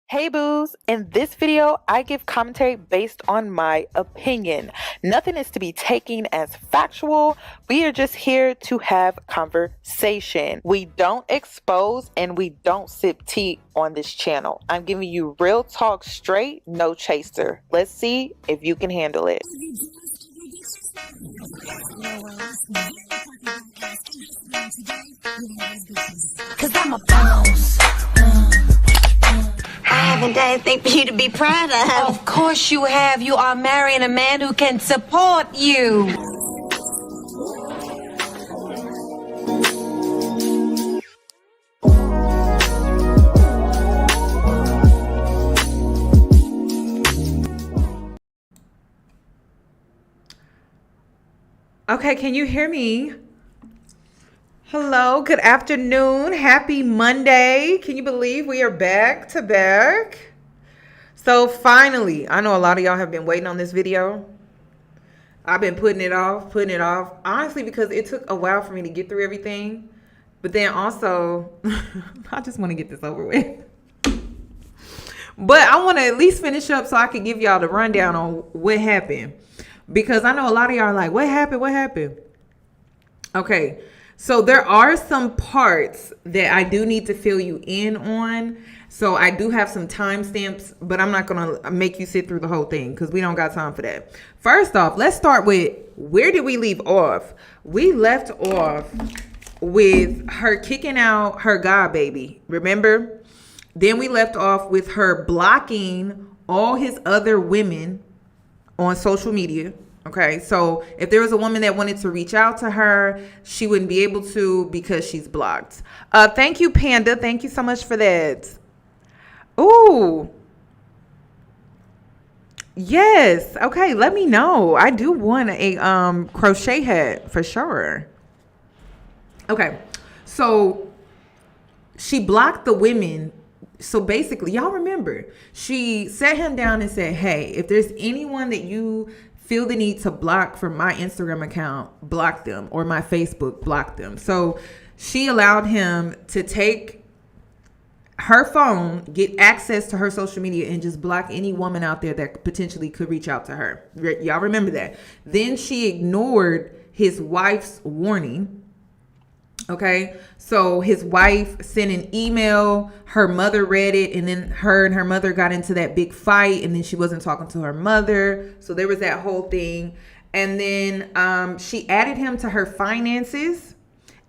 Hey boos, in this video, I give commentary based on my opinion. Nothing is to be taken as factual. We are just here to have conversation. We don't expose and we don't sip tea on this channel. I'm giving you real talk straight, no chaser. Let's see if you can handle it. Cause I'm a boss. I haven't done anything for you to be proud of. Of course you have. You are marrying a man who can support you. Okay, can you hear me? Hello, good afternoon. Happy Monday. Can you believe we are back to back? So finally, I know a lot of y'all have been waiting on this video. I've been putting it off. Honestly, because it took a while for me to get through everything. But then also, I just want to get this over with. But I want to at least finish up so I can give y'all the rundown on what happened. Because I know a lot of y'all are like, what happened? Okay. So there are some parts that I do need to fill you in on. So I do have some timestamps, but I'm not going to make you sit through the whole thing because we don't got time for that. First off, let's start with, where did we leave off? We left off with her kicking out her god baby. Remember? Then we left off with her blocking all his other women on social media. Okay, so if there was a woman that wanted to reach out to her, she wouldn't be able to because she's blocked. Thank you, Panda. Thank you so much for that. Ooh. Yes. Okay, let me know. I do want a crochet hat for sure. Okay, so she blocked the women. So basically, y'all remember, she sat him down and said, hey, if there's anyone that you feel the need to block from my Instagram account, block them, or my Facebook, block them. So she allowed him to take her phone, get access to her social media, and just block any woman out there that potentially could reach out to her. Y'all remember that. Then she ignored his wife's warning. Okay, so his wife sent an email, her mother read it, and then her and her mother got into that big fight, and then she wasn't talking to her mother. So there was that whole thing. And then she added him to her finances,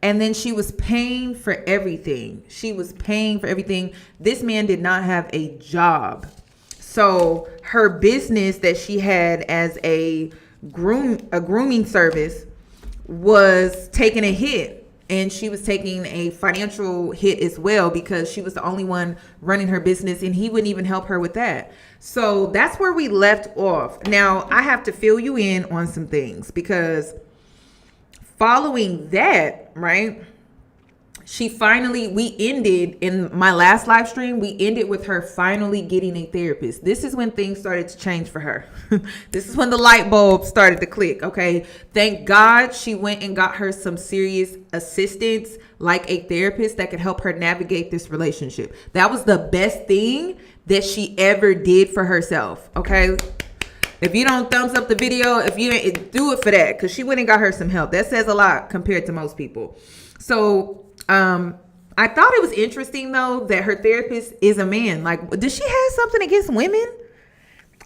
and then she was paying for everything. This man did not have a job. So her business that she had as a grooming service was taking a hit. And she was taking a financial hit as well because she was the only one running her business and he wouldn't even help her with that. So that's where we left off. Now, I have to fill you in on some things because following that, right, we ended in my last live stream, we ended with her finally getting a therapist. This is when things started to change for her. This is when the light bulb started to click. Okay. Thank God she went and got her some serious assistance, like a therapist that could help her navigate this relationship. That was the best thing that she ever did for herself. Okay. If you don't thumbs up the video, if you do it for that, because she went and got her some help. That says a lot compared to most people. So, I thought it was interesting though that her therapist is a man. Like, does she have something against women?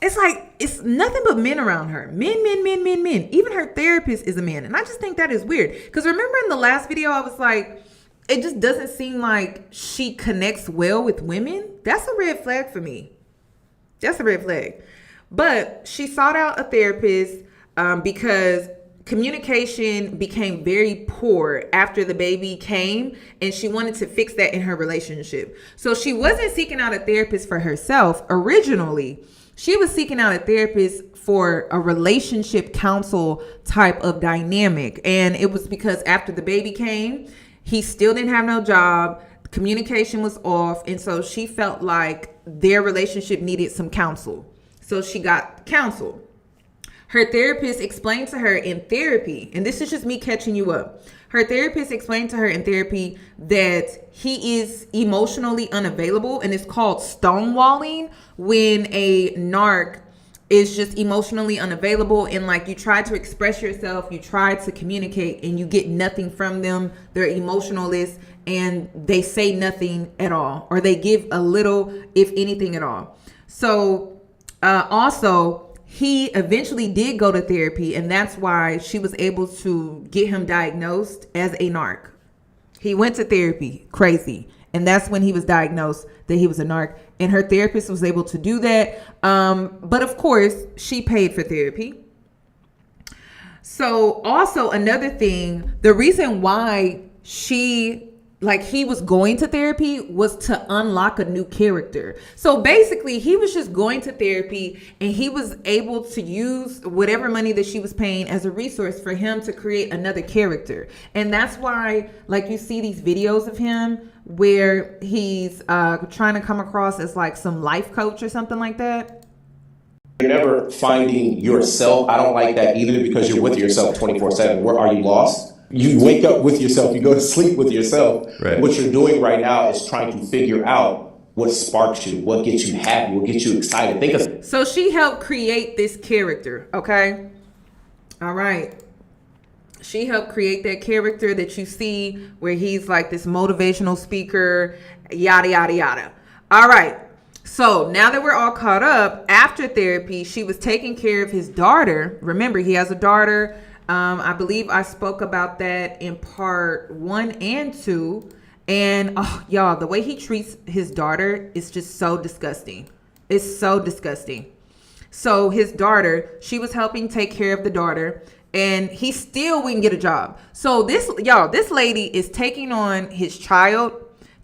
It's like, it's nothing but men around her. Men. Even her therapist is a man. And I just think that is weird. Because remember in the last video, I was like, it just doesn't seem like she connects well with women. That's a red flag for me. That's a red flag. But she sought out a therapist because communication became very poor after the baby came, and she wanted to fix that in her relationship. So she wasn't seeking out a therapist for herself originally. She was seeking out a therapist for a relationship counsel type of dynamic. And it was because after the baby came, he still didn't have no job. Communication was off. And so she felt like their relationship needed some counsel. So she got counsel. Her therapist explained to her in therapy, and this is just me catching you up. Her therapist explained to her in therapy that he is emotionally unavailable, and it's called stonewalling when a narc is just emotionally unavailable, and like you try to express yourself, you try to communicate, and you get nothing from them. They're emotionless and they say nothing at all, or they give a little, if anything at all. So also, he eventually did go to therapy, and that's why she was able to get him diagnosed as a narc. He went to therapy, crazy. And that's when he was diagnosed that he was a narc. And her therapist was able to do that. But of course, she paid for therapy. So also another thing, the reason why he was going to therapy was to unlock a new character. So basically, he was just going to therapy and he was able to use whatever money that she was paying as a resource for him to create another character. And that's why, like, you see these videos of him where he's trying to come across as like some life coach or something like that. You're never finding yourself. I don't like that either, because you're with yourself 24/7. Where are you lost? You wake up with yourself, you go to sleep with yourself. Right. What you're doing right now is trying to figure out what sparks you, what gets you happy, what gets you excited. So she helped create this character, okay? All right. She helped create that character that you see where he's like this motivational speaker, yada, yada, yada. All right. So now that we're all caught up, after therapy, she was taking care of his daughter. Remember, he has a daughter. I believe I spoke about that in part 1 and 2. And y'all, the way he treats his daughter is just so disgusting. It's so disgusting. So his daughter, she was helping take care of the daughter, and he still wouldn't get a job. So this lady is taking on his child,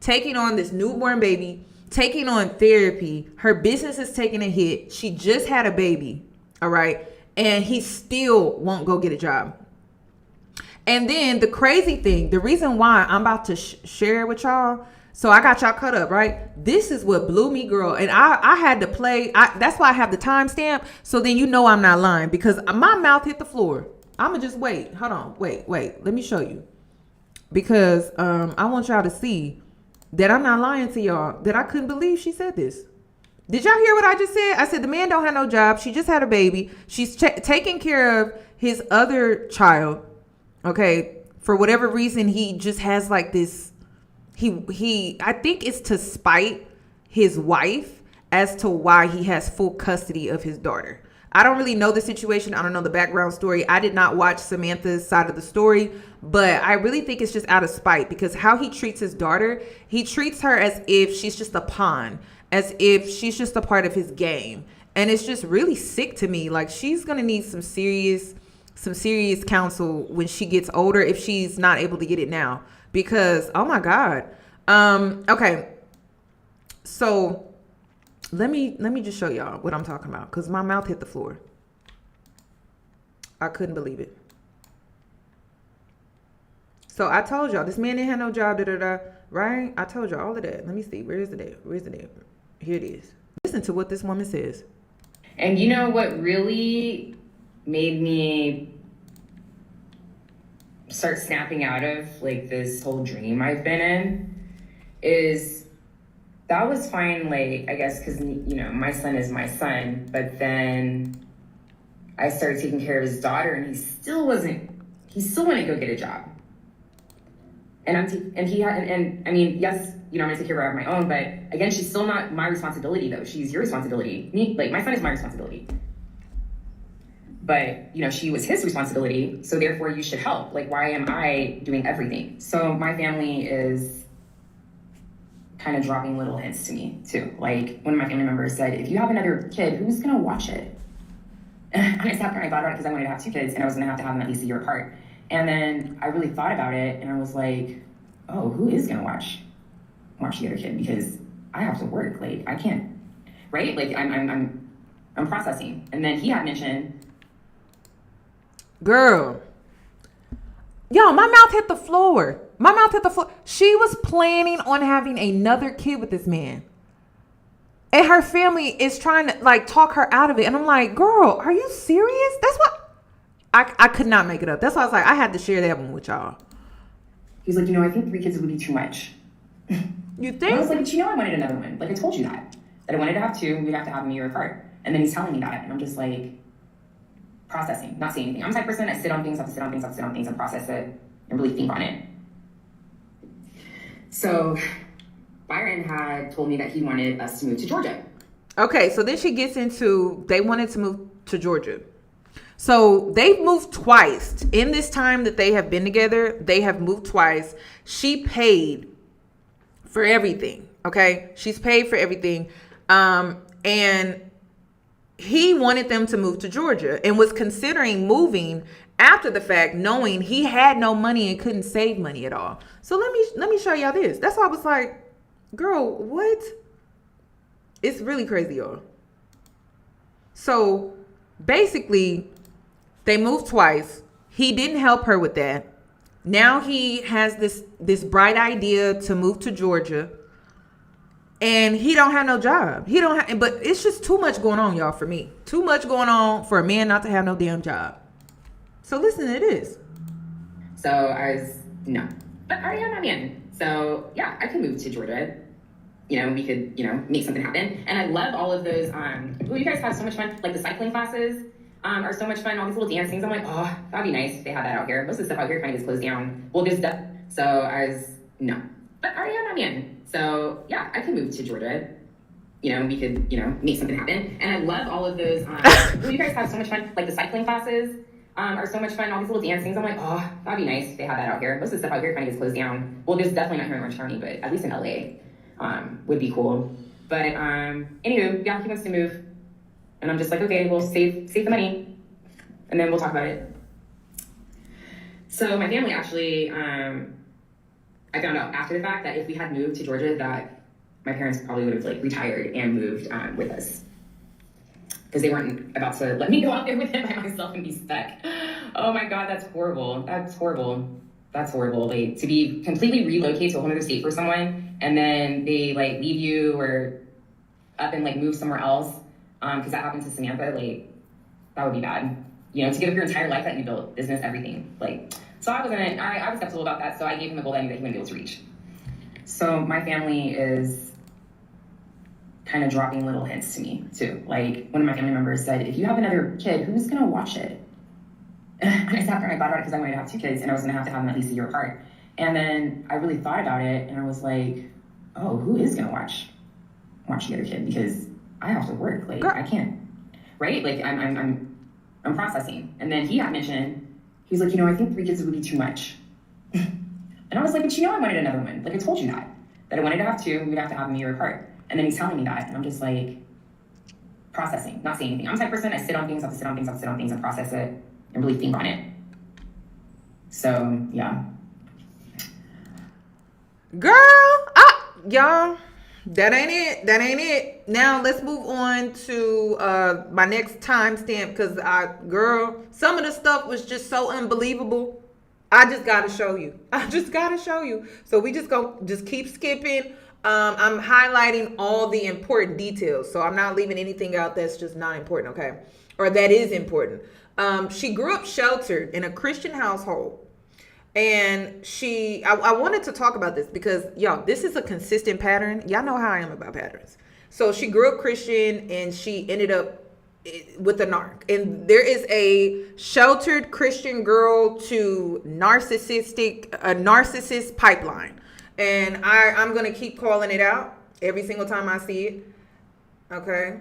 taking on this newborn baby, taking on therapy. Her business is taking a hit. She just had a baby. All right. And he still won't go get a job. And then the crazy thing, the reason why I'm about to share it with y'all, so I got y'all cut up, right? This is what blew me, girl. And I had to play. That's why I have the timestamp. So then you know I'm not lying, because my mouth hit the floor. I'm going to just wait. Hold on. Wait. Let me show you. Because I want y'all to see that I'm not lying to y'all, that I couldn't believe she said this. Did y'all hear what I just said? I said the man don't have no job. She just had a baby. She's taking care of his other child. Okay. For whatever reason, he just has like this. I think it's to spite his wife as to why he has full custody of his daughter. I don't really know the situation. I don't know the background story. I did not watch Samantha's side of the story, but I really think it's just out of spite, because how he treats his daughter, he treats her as if she's just a pawn, as if she's just a part of his game. And it's just really sick to me. Like, she's going to need some serious counsel when she gets older, if she's not able to get it now, because, oh my God. Okay. So let me just show y'all what I'm talking about, because my mouth hit the floor. I couldn't believe it. So I told y'all this man didn't have no job, right? I told y'all all of that. Let me see. Where's the date? Here it is. Listen to what this woman says. And you know what really made me start snapping out of like this whole dream I've been in is that was fine, like, I guess, because, you know, my son is my son, but then I started taking care of his daughter, and he still wouldn't go get a job. And I mean, yes, you know, I'm gonna take care of her on my own, but again, she's still not my responsibility, though. She's your responsibility. My son is my responsibility. But, you know, she was his responsibility, so therefore you should help. Like, why am I doing everything? So my family is kind of dropping little hints to me, too. Like, one of my family members said, if you have another kid, who's gonna watch it? And I sat there and I thought about it, because I wanted to have 2 kids, and I was gonna have to have them at least a year apart. And then I really thought about it, and I was like, oh, who is gonna watch the other kid? Because I have to work. Like, I can't, right? Like, I'm processing. And then he had mentioned, girl, yo, my mouth hit the floor. She was planning on having another kid with this man. And her family is trying to like talk her out of it. And I'm like, girl, are you serious? That's what I could not make it up. That's why I was like, I had to share that one with y'all. He's like, you know, I think 3 kids would be too much. You think? And I was like, but you know, I wanted another one. Like I told you that I wanted to have 2. We'd have to have them a year apart. And then he's telling me that, and I'm just like processing, not saying anything. I'm the type of person that sit on things, have to sit on things, and process it and really think on it. So Byron had told me that he wanted us to move to Georgia. Okay, so then she gets into they wanted to move to Georgia. So they've moved twice. In this time that they have been together, they have moved twice. She paid for everything. Okay, she's paid for everything. And he wanted them to move to Georgia and was considering moving after the fact, knowing he had no money and couldn't save money at all. So let me show y'all this. That's why I was like, girl, what? It's really crazy, y'all. So basically, they moved twice. He didn't help her with that. Now he has this bright idea to move to Georgia. And he don't have no job. But it's just too much going on, y'all, for me. Too much going on for a man not to have no damn job. So listen to this. So I was, no. But I already have my man. So yeah, I can move to Georgia. You know, we could, you know, make something happen. And I love all of those, you guys have so much fun. Like the cycling classes are so much fun. All these little dance things. I'm like, oh, that'd be nice if they had that out here. Most of the stuff out here kind of gets closed down. Well, there's stuff. So I was, no. But I already have my man. So yeah, I can move to Georgia. You know, we could, you know, make something happen. And I love all of those, you guys have so much fun. Like the cycling classes are so much fun. All these little dance things. I'm like, oh, that'd be nice if they had that out here. Most of the stuff out here kind of gets closed down. Well, there's definitely not here in Orange County, but at least in LA would be cool. But anywho, yeah, he wants to move. And I'm just like, okay, we'll save the money. And then we'll talk about it. So my family actually, I found out after the fact that if we had moved to Georgia, that my parents probably would have like retired and moved with us, because they weren't about to let me go out there with him by myself and be stuck. Oh my God, that's horrible. That's horrible. That's horrible. Like to be completely relocated to a whole other state for someone, and then they like leave you or up and like move somewhere else. Because that happened to Samantha. Like that would be bad. You know, to give up your entire life that you built, business, everything. Like. So I was skeptical about that, so I gave him a goal that I knew that he wouldn't be able to reach. So my family is kind of dropping little hints to me, too. Like, one of my family members said, if you have another kid, who's going to watch it? And I sat there and I thought about it because I wanted to have 2 kids, and I was going to have them at least a year apart. And then I really thought about it, and I was like, oh, who is going to watch the other kid? Because I have to work. Like, I can't. Right? Like, I'm processing. And then he had mentioned, he's like, you know, I think 3 kids would be too much. And I was like, but you know, I wanted another one. Like I told you that I wanted to have 2. We'd have to have them a year apart. And then he's telling me that, and I'm just like processing, not saying anything. I'm the type of person I sit on things, and process it and really think on it. So yeah. Girl, y'all, that ain't it. Now let's move on to my next timestamp, because girl, some of the stuff was just so unbelievable. I just gotta show you. So we just keep skipping. I'm highlighting all the important details, so I'm not leaving anything out that's just not important, okay? Or that is important. She grew up sheltered in a Christian household. And I wanted to talk about this because, y'all, this is a consistent pattern. Y'all know how I am about patterns. So she grew up Christian and she ended up with a narc. And there is a sheltered Christian girl to a narcissist pipeline. And I'm going to keep calling it out every single time I see it. Okay?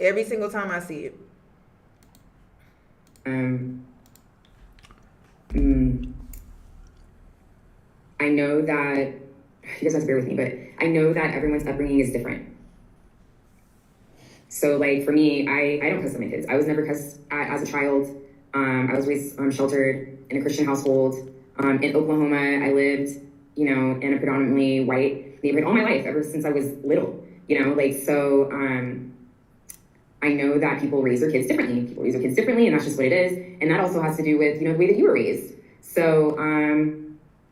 Every single time I see it. I know that, you guys have to bear with me, but I know that everyone's upbringing is different. So like for me, I don't cuss at my kids. I was never cussed as a child. I was raised sheltered in a Christian household. In Oklahoma, I lived, you know, in a predominantly white neighborhood all my life, ever since I was little, you know, like, so I know that people raise their kids differently. And that's just what it is. And that also has to do with, you know, the way that you were raised. So,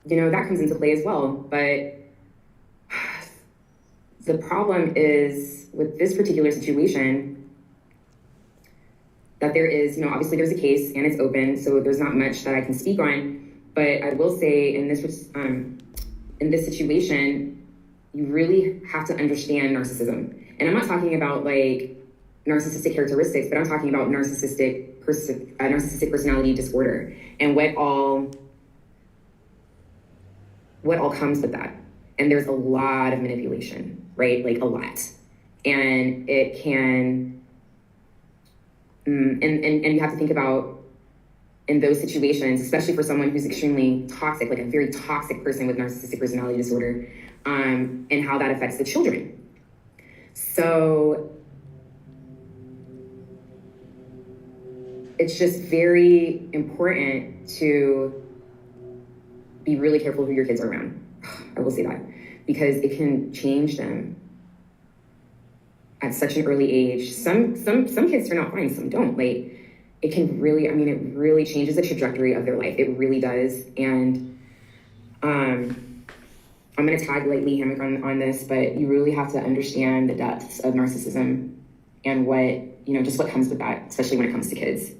you know, that comes into play as well. But The problem is with this particular situation that there is, obviously there's a case and it's open, so there's not much that I can speak on. But I will say in this situation, you really have to understand narcissism. And I'm not talking about like narcissistic characteristics, but I'm talking about narcissistic personality disorder and what all comes with that. And there's a lot of manipulation, right? Like a lot. And it can, and you have to think about in those situations, especially for someone who's extremely toxic, like a very toxic person with narcissistic personality disorder, and how that affects the children. So it's just very important to be really careful who your kids are around. I will say that, because it can change them at such an early age. Some kids turn out fine, some don't. Like, it can really, it really changes the trajectory of their life. It really does. And I'm going to tag lightly hammock on this, but you really have to understand the depths of narcissism and what, just what comes with that, especially when it comes to kids.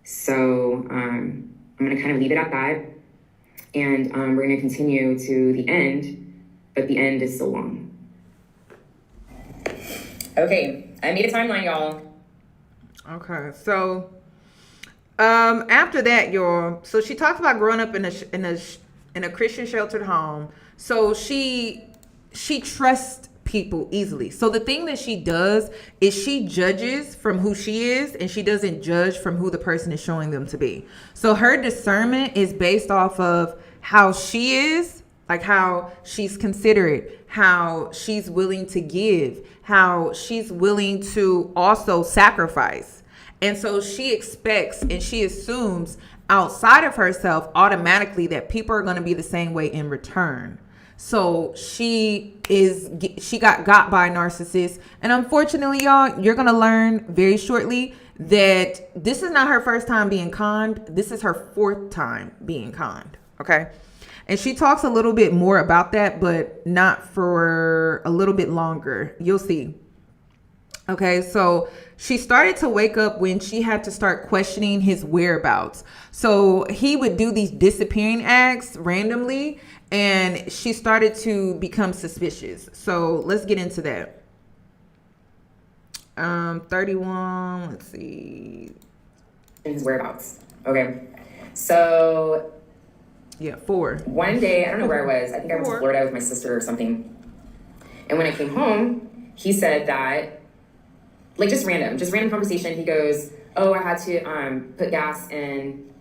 So I'm going to kind of leave it at that. And we're going to continue to the end, but the end is so long. Okay, I made a timeline, y'all. Okay, so after that, y'all, so she talks about growing up in a Christian sheltered home. So she trusts people easily. So the thing that she does is she judges from who she is, and she doesn't judge from who the person is showing them to be. So her discernment is based off of how she is, like how she's considerate, how she's willing to give, how she's willing to also sacrifice. And so she expects and she assumes outside of herself automatically that people are going to be the same way in return. So she got by a narcissist. And unfortunately, y'all, you're going to learn very shortly that this is not her first time being conned. This is her fourth time being conned. Okay. And she talks a little bit more about that, but not for a little bit longer. You'll see. Okay, so she started to wake up when she had to start questioning his whereabouts. So he would do these disappearing acts randomly, and she started to become suspicious. So let's get into that. 31, let's see. His whereabouts. Okay, so... Yeah, 4. One day, I don't know where I was. I think I was in Florida with my sister or something. And when I came home, he said that, like just random conversation. He goes, "Oh, I had to put gas in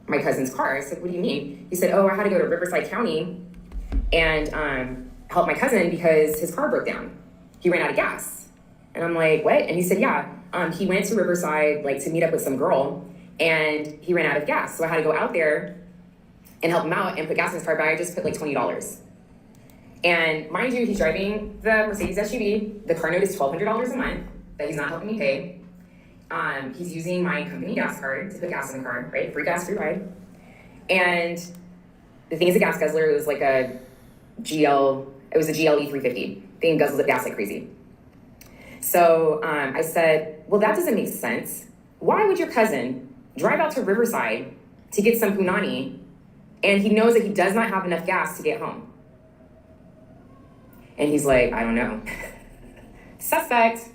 my cousin's car." I said, "What do you mean?" He said, "Oh, I had to go to Riverside County and help my cousin because his car broke down. He ran out of gas." And I'm like, "What?" And he said, "Yeah, he went to Riverside like to meet up with some girl, and he ran out of gas. So I had to go out there and help him out and put gas in his car, but I just put like $20. And mind you, he's driving the Mercedes SUV. The car note is $1,200 a month that he's not helping me pay. He's using my company gas card to put gas in the car, right? Free gas, free ride. And the thing is, a gas guzzler, it was like a GLE 350. Thing guzzles up gas like crazy. So I said, well, that doesn't make sense. Why would your cousin drive out to Riverside to get some punani and he knows that he does not have enough gas to get home? And he's like, I don't know. Suspect.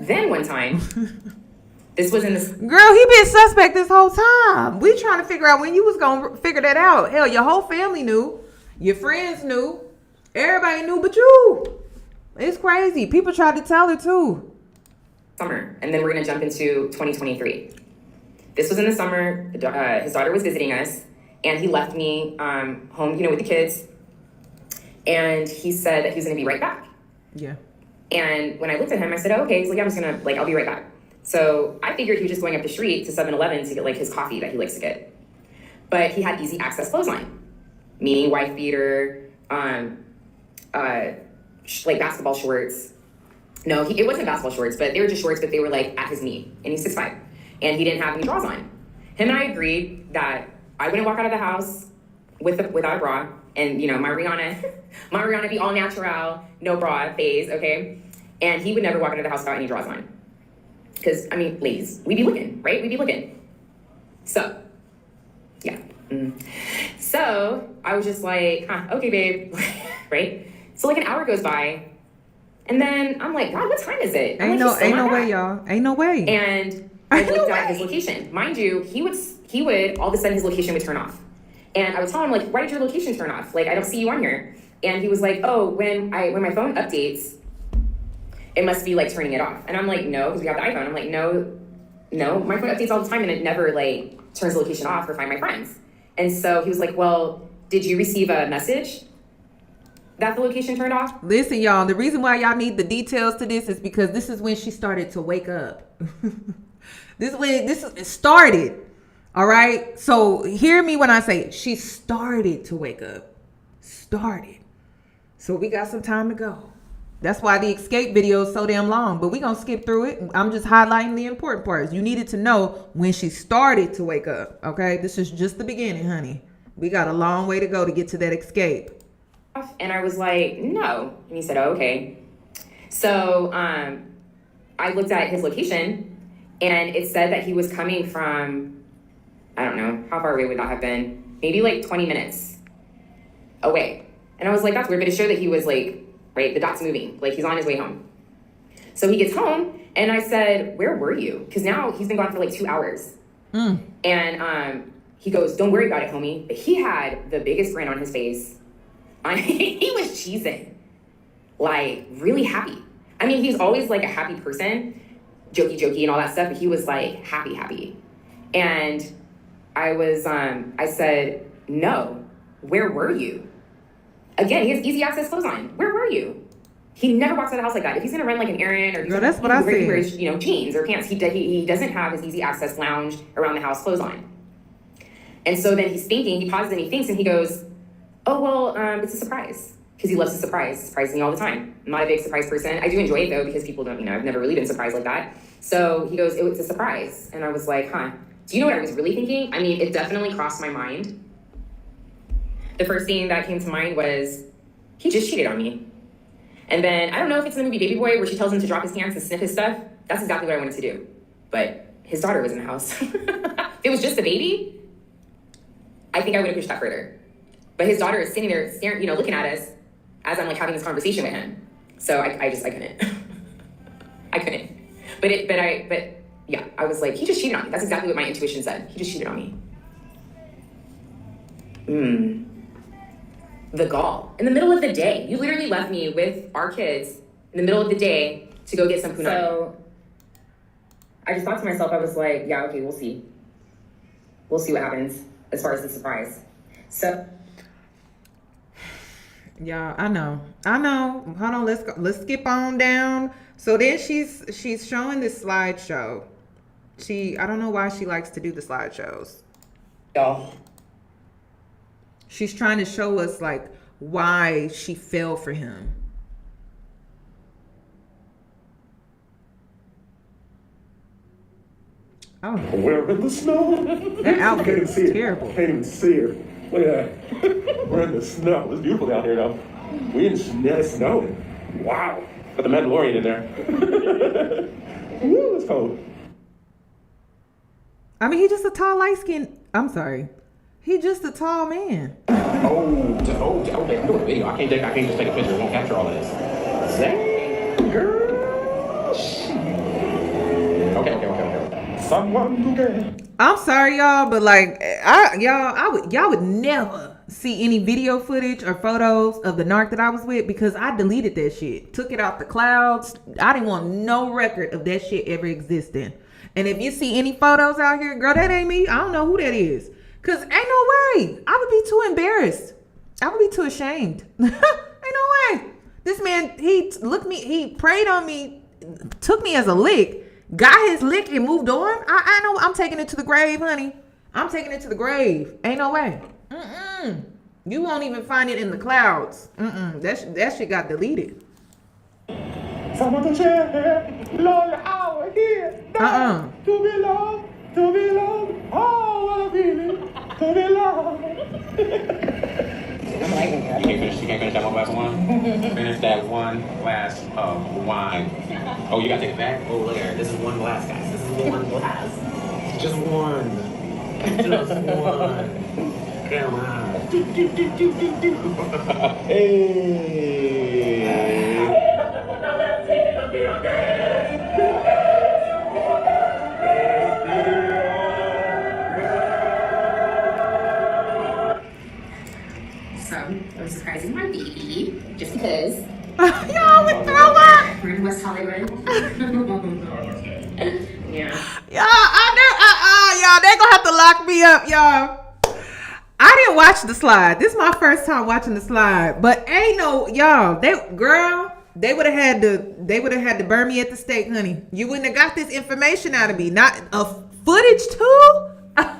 Then one time, this was in this... Girl, he been suspect this whole time. We trying to figure out when you was going to figure that out. Hell, your whole family knew. Your friends knew. Everybody knew but you. It's crazy. People tried to tell her too. Summer. And then we're going to jump into 2023. This was in the summer. His daughter was visiting us. And he left me home, with the kids. And he said that he was going to be right back. Yeah. And when I looked at him, I said, oh, okay. He's like, yeah, I'm just going to, I'll be right back. So I figured he was just going up the street to 7-Eleven to get, his coffee that he likes to get. But he had easy access clothesline, meaning wife beater, basketball shorts. No, it wasn't basketball shorts, but they were just shorts, but they were, at his knee. And he's 6'5". And he didn't have any drawers on. Him and I agreed that I wouldn't walk out of the house without a bra, and you know my Rihanna be all natural, no bra phase, okay? And he would never walk into the house without any drawers on, because I mean, ladies, we be looking, right? We be looking. So, yeah. So I was just like, okay, babe, right? So like an hour goes by, and then I'm like, God, what time is it? Ain't no way, y'all. Ain't no way. And I looked at his location. Mind you, he would all of a sudden his location would turn off. And I would tell him, like, why did your location turn off? Like, I don't see you on here. And he was like, oh, when my phone updates, it must be like turning it off. And I'm like, no, because we have the iPhone. I'm like, no, my phone updates all the time and it never like turns the location off or find my friends. And so he was like, well, did you receive a message that the location turned off? Listen, y'all, the reason why y'all need the details to this is because this is when she started to wake up. This is when this started. All right. So hear me when I say she started to wake up. Started. So we got some time to go. That's why the escape video is so damn long, but we're going to skip through it. I'm just highlighting the important parts. You needed to know when she started to wake up. Okay. This is just the beginning, honey. We got a long way to go to get to that escape. And I was like, no. And he said, oh, okay. So I looked at his location and it said that he was coming from, I don't know, how far away would that have been? Maybe like 20 minutes away. And I was like, that's weird, but it showed that he was like, right, the dot's moving, like he's on his way home. So he gets home and I said, where were you? Because now he's been gone for like 2 hours. And he goes, don't worry about it, homie. But he had the biggest grin on his face. He was cheesing, like really happy. I mean, he's always like a happy person, jokey and all that stuff, but he was like happy. And I said, no, where were you? Again, he has easy access clothes on. Where were you? He never walks out of the house like that. If he's gonna run like an errand or girl, that's what I said. He wears, you know, jeans or pants. He doesn't have his easy access lounge around the house clothes on. And so then he's thinking, he pauses and he thinks and he goes, oh, well, it's a surprise. Because he loves to surprise me all the time. I'm not a big surprise person. I do enjoy it though, because people don't, you know, I've never really been surprised like that. So he goes, it was a surprise. And I was like, do you know what I was really thinking? I mean, it definitely crossed my mind. The first thing that came to mind was, he just cheated on me. And then, I don't know if it's in the movie Baby Boy, where she tells him to drop his pants and sniff his stuff. That's exactly what I wanted to do. But his daughter was in the house. If it was just a baby, I think I would have pushed that further. But his daughter is sitting there staring, you know, looking at us as I'm like having this conversation with him. So I couldn't. I couldn't. But yeah, I was like, he just cheated on me. That's exactly what my intuition said. He just cheated on me. The gall. In the middle of the day. You literally left me with our kids in the middle of the day to go get some punani. So I just thought to myself, I was like, yeah, okay, we'll see. We'll see what happens as far as the surprise. So yeah, I know. Hold on, let's go. Let's skip on down. So then she's showing this slideshow. I don't know why she likes to do the slideshows. y'all. She's trying to show us like why she fell for him. Oh, We're in the snow. that outfit is Can't even see terrible. it. Can't even see her. Look at that. We're in the snow. It's beautiful down here, though. We in the snow. Wow. Got the Mandalorian in there. Woo, it's cold. I mean, he's just a tall, light-skinned. I'm sorry. He's just a tall man. Okay, I'm doing a video. I can't just take a picture. It won't capture all of this. Dang, girl. Okay. Someone who can. I'm sorry, y'all, but like, y'all would never see any video footage or photos of the narc that I was with because I deleted that shit. Took it out the clouds. I didn't want no record of that shit ever existing. And if you see any photos out here, girl, that ain't me. I don't know who that is. Cause ain't no way. I would be too embarrassed. I would be too ashamed. Ain't no way. This man, he preyed on me, took me as a lick, got his lick and moved on. I know I'm taking it to the grave, honey. I'm taking it to the grave. Ain't no way. You won't even find it in the clouds. That shit got deleted. Someone to share. Lord, our here. To be loved. Oh, what a feeling. You can't finish that one glass of wine? Finish that one glass of wine. Oh, you gotta take it back? Oh, look at it. This is one glass, guys. This is one glass. Just one. Just one. Come on. Hey. So, I was surprising my baby just because. Y'all would throw up. We're in West Hollywood. Yeah. Y'all, they gonna have to lock me up, y'all. I didn't watch the slide. This is my first time watching the slide, but ain't no y'all. They would have had to burn me at the stake, honey. You wouldn't have got this information out of me. Not a footage too. Ain't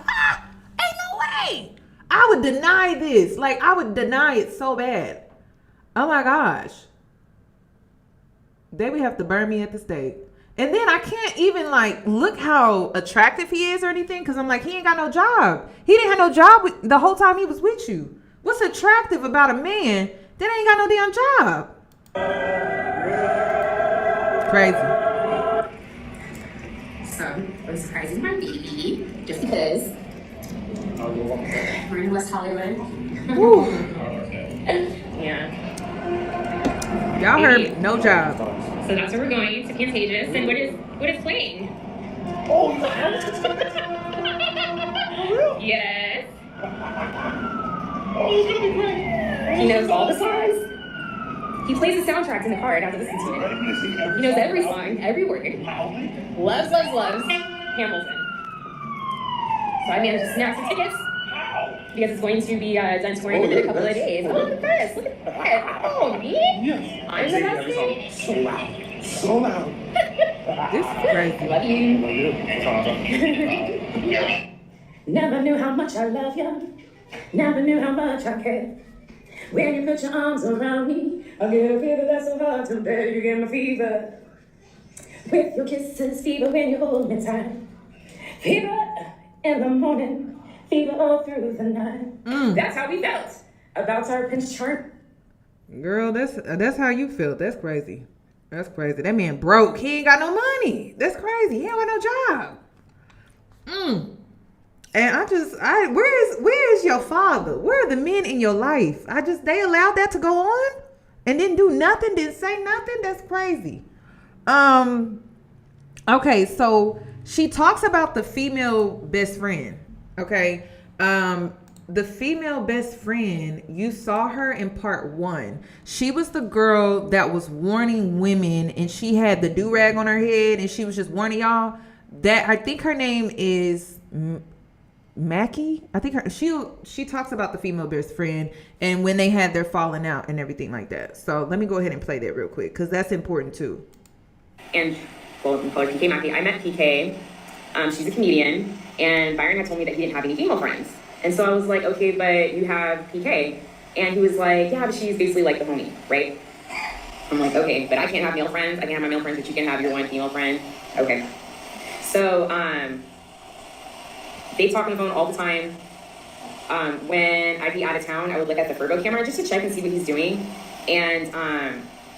no way. I would deny this. Like I would deny it so bad. Oh my gosh. They would have to burn me at the stake. And then I can't even like look how attractive he is or anything because I'm like, he ain't got no job. He didn't have no job the whole time he was with you. What's attractive about a man that ain't got no damn job? It's crazy. So, I was surprising my baby just because. We're in West Hollywood. Yeah. Y'all heard no job. So that's where we're going to Contagious, and what is playing? Oh, Yes. oh, it's gonna be great. He knows all the songs. He plays the soundtracks in the car. I have to listen to it. He knows every song, every word. Loves Hamilton. So I managed to snag some tickets because it's going to be done touring within a couple of days. Oh, look at this! Look at that! Oh, me? Yes. I'm the best thing. So loud. So loud. This is crazy. Love you. Love you. Never knew how much I love you. Never knew how much I care. When you put your arms around me, I get a fever that's so hard to bear. You get my fever. With your kisses, fever when you hold me tight. Fever in the morning, fever all through the night. That's how we felt about our Prince Charming. Girl, that's how you feel. That's crazy. That's crazy. That man broke. He ain't got no money. That's crazy. He ain't got no job. And where is your father? Where are the men in your life? They allowed that to go on and didn't do nothing, didn't say nothing. That's crazy. Okay, so she talks about the female best friend. Okay. The female best friend, you saw her in part 1. She was the girl that was warning women and she had the do-rag on her head and she was just warning y'all. That I think her name is Mackie. I think she talks about the female best friend and when they had their falling out and everything like that. So let me go ahead and play that real quick because that's important too. And well, PK Mackie, I met PK. She's a comedian, and Byron had told me that he didn't have any female friends. And so I was like, okay, but you have PK. And he was like, yeah, but she's basically like the homie, right? I'm like, okay, but I can't have male friends. I can't have my male friends, but you can have your one female friend. Okay. So they talk on the phone all the time. When I'd be out of town, I would look at the Virgo camera just to check and see what he's doing. And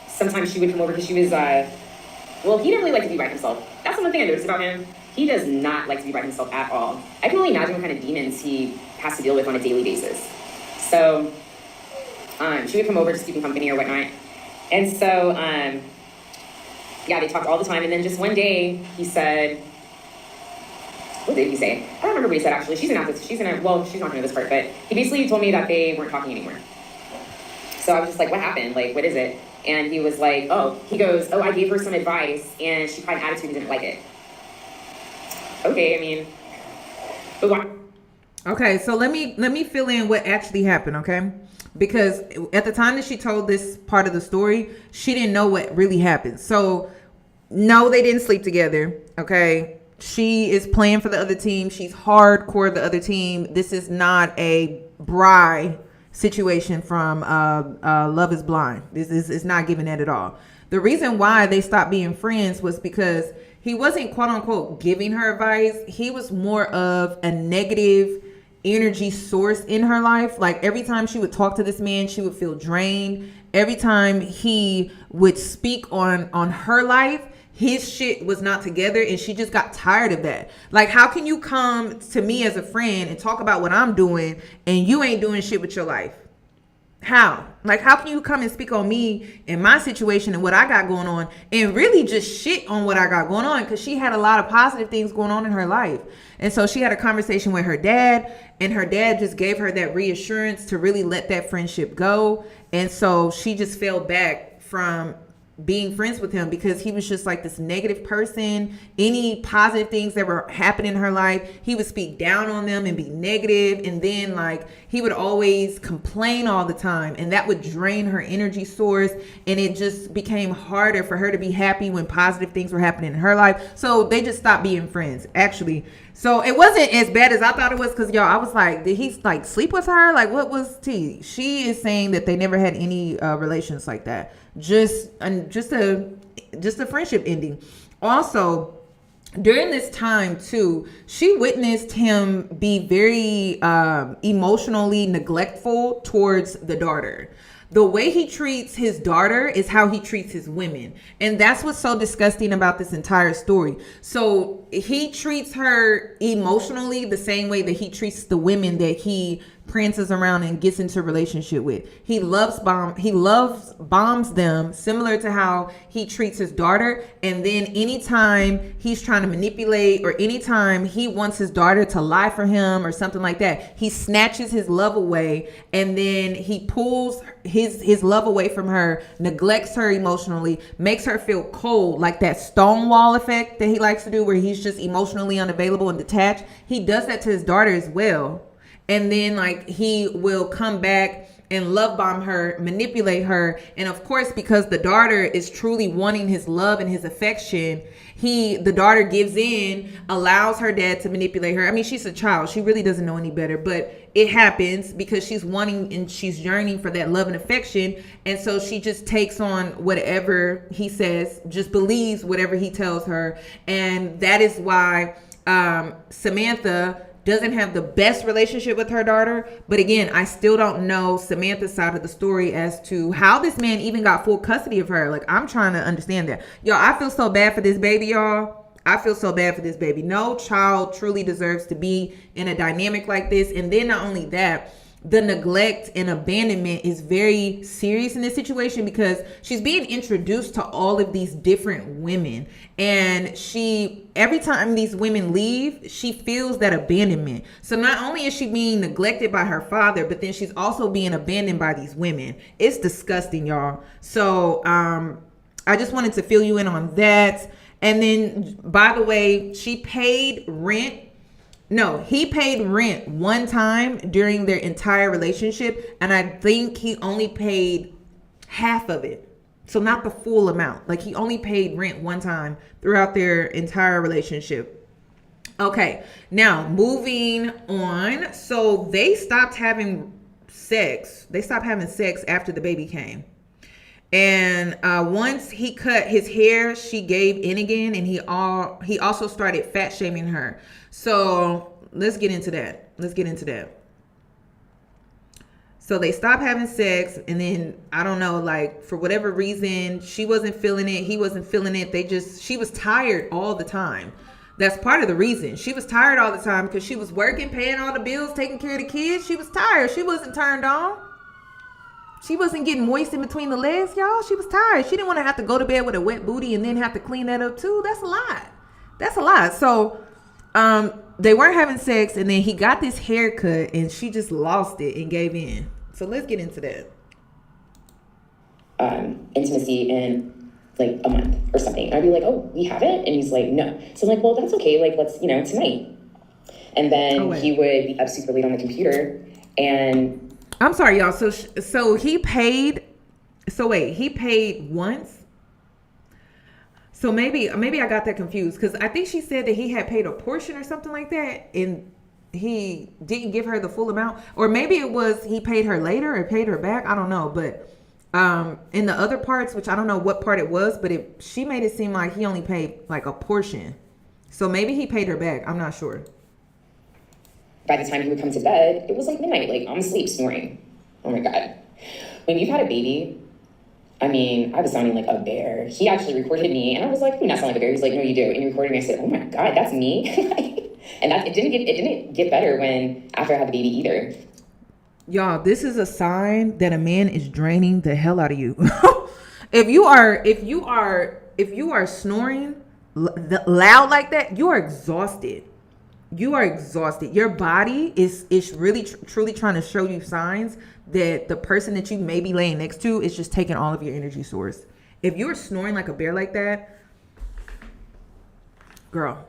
sometimes she would come over because she was, well, he didn't really like to be by himself. That's the one thing I noticed about him. He does not like to be by himself at all. I can only imagine what kind of demons he has to deal with on a daily basis. So she would come over to keep him company or whatnot. And so, yeah, they talked all the time. And then just one day he said, what did he say? I don't remember what he said, actually. She's not going to know this part, but he basically told me that they weren't talking anymore. So I was just like, what happened? Like, what is it? And he was like, he goes, I gave her some advice and she had an attitude and didn't like it. Okay, I mean, but why? Okay, so let me fill in what actually happened, okay? Because at the time that she told this part of the story, she didn't know what really happened. So, no, they didn't sleep together, okay? She is playing for the other team. She's hardcore the other team. This is not a Bri situation from Love is Blind. This is not giving that at all. The reason why they stopped being friends was because he wasn't quote unquote giving her advice. He was more of a negative energy source in her life. Like every time she would talk to this man, she would feel drained. Every time he would speak on her life, his shit was not together, and she just got tired of that. Like, how can you come to me as a friend and talk about what I'm doing and you ain't doing shit with your life? How? Like, how can you come and speak on me and my situation and what I got going on and really just shit on what I got going on? Because she had a lot of positive things going on in her life. And so she had a conversation with her dad, and her dad just gave her that reassurance to really let that friendship go. And so she just fell back from being friends with him because he was just like this negative person. Any positive things that were happening in her life, he would speak down on them and be negative. And then like he would always complain all the time, and that would drain her energy source. And it just became harder for her to be happy when positive things were happening in her life. So they just stopped being friends, actually. So it wasn't as bad as I thought it was, because y'all, I was like, did he like sleep with her? Like, what was tea? She is saying that they never had any relations like that. Just a friendship ending. Also, during this time too, she witnessed him be very emotionally neglectful towards the daughter. The way he treats his daughter is how he treats his women. And that's what's so disgusting about this entire story. So he treats her emotionally the same way that he treats the women that he prances around and gets into a relationship with. He loves bombs them, similar to how he treats his daughter. And then anytime he's trying to manipulate, or anytime he wants his daughter to lie for him or something like that, he snatches his love away, and then he pulls his love away from her, neglects her emotionally, makes her feel cold, like that Stonewall effect that he likes to do, where he's just emotionally unavailable and detached. He does that to his daughter as well. And then like he will come back and love bomb her, manipulate her. And of course, because the daughter is truly wanting his love and his affection, the daughter gives in, allows her dad to manipulate her. I mean, she's a child. She really doesn't know any better, but it happens because she's wanting and she's yearning for that love and affection. And so she just takes on whatever he says, just believes whatever he tells her. And that is why Samantha doesn't have the best relationship with her daughter. But again, I still don't know Samantha's side of the story as to how this man even got full custody of her. Like, I'm trying to understand that. Y'all, I feel so bad for this baby, y'all. I feel so bad for this baby. No child truly deserves to be in a dynamic like this. And then not only that, the neglect and abandonment is very serious in this situation, because she's being introduced to all of these different women, and every time these women leave, she feels that abandonment. So not only is she being neglected by her father, but then she's also being abandoned by these women. It's disgusting, y'all. So I just wanted to fill you in on that. And then, by the way, he paid rent one time during their entire relationship, and I think he only paid half of it. So not the full amount. Like, he only paid rent one time throughout their entire relationship. Okay, now moving on. So they stopped having sex. They stopped having sex after the baby came. And once he cut his hair, she gave in again, and he also started fat shaming her. So let's get into that. So they stopped having sex, and then I don't know, like for whatever reason, she wasn't feeling it, he wasn't feeling it. She was tired all the time. That's part of the reason. She was tired all the time because she was working, paying all the bills, taking care of the kids. She was tired. She wasn't turned on. She wasn't getting moist in between the legs, y'all. She was tired. She didn't want to have to go to bed with a wet booty and then have to clean that up too. That's a lot. So they weren't having sex, and then he got this haircut, and she just lost it and gave in. So let's get into that. Intimacy in like a month or something. I'd be like, oh, we haven't? And he's like, no. So I'm like, well, that's okay. Like, let's, tonight. And then he would be up super late on the computer, and I'm sorry, y'all. So he paid. So wait, he paid once. So maybe I got that confused, because I think she said that he had paid a portion or something like that, and he didn't give her the full amount, or maybe it was he paid her later or paid her back. I don't know, but in the other parts, which I don't know what part it was, but she made it seem like he only paid like a portion. So maybe he paid her back. I'm not sure. by the time he would come to bed, it was like midnight. Like, I'm asleep, snoring. Oh my God. When you've had a baby, I mean, I was sounding like a bear. He actually recorded me, and I was like, "You not sound like a bear." He's like, "No, you do." And he recorded me. I said, "Oh my God, that's me." And it didn't get better when after I had the baby either. Y'all, this is a sign that a man is draining the hell out of you. if you are snoring loud like that, you are exhausted. You are exhausted. Your body is really truly trying to show you signs that the person that you may be laying next to is just taking all of your energy source. If you're snoring like a bear like that, girl,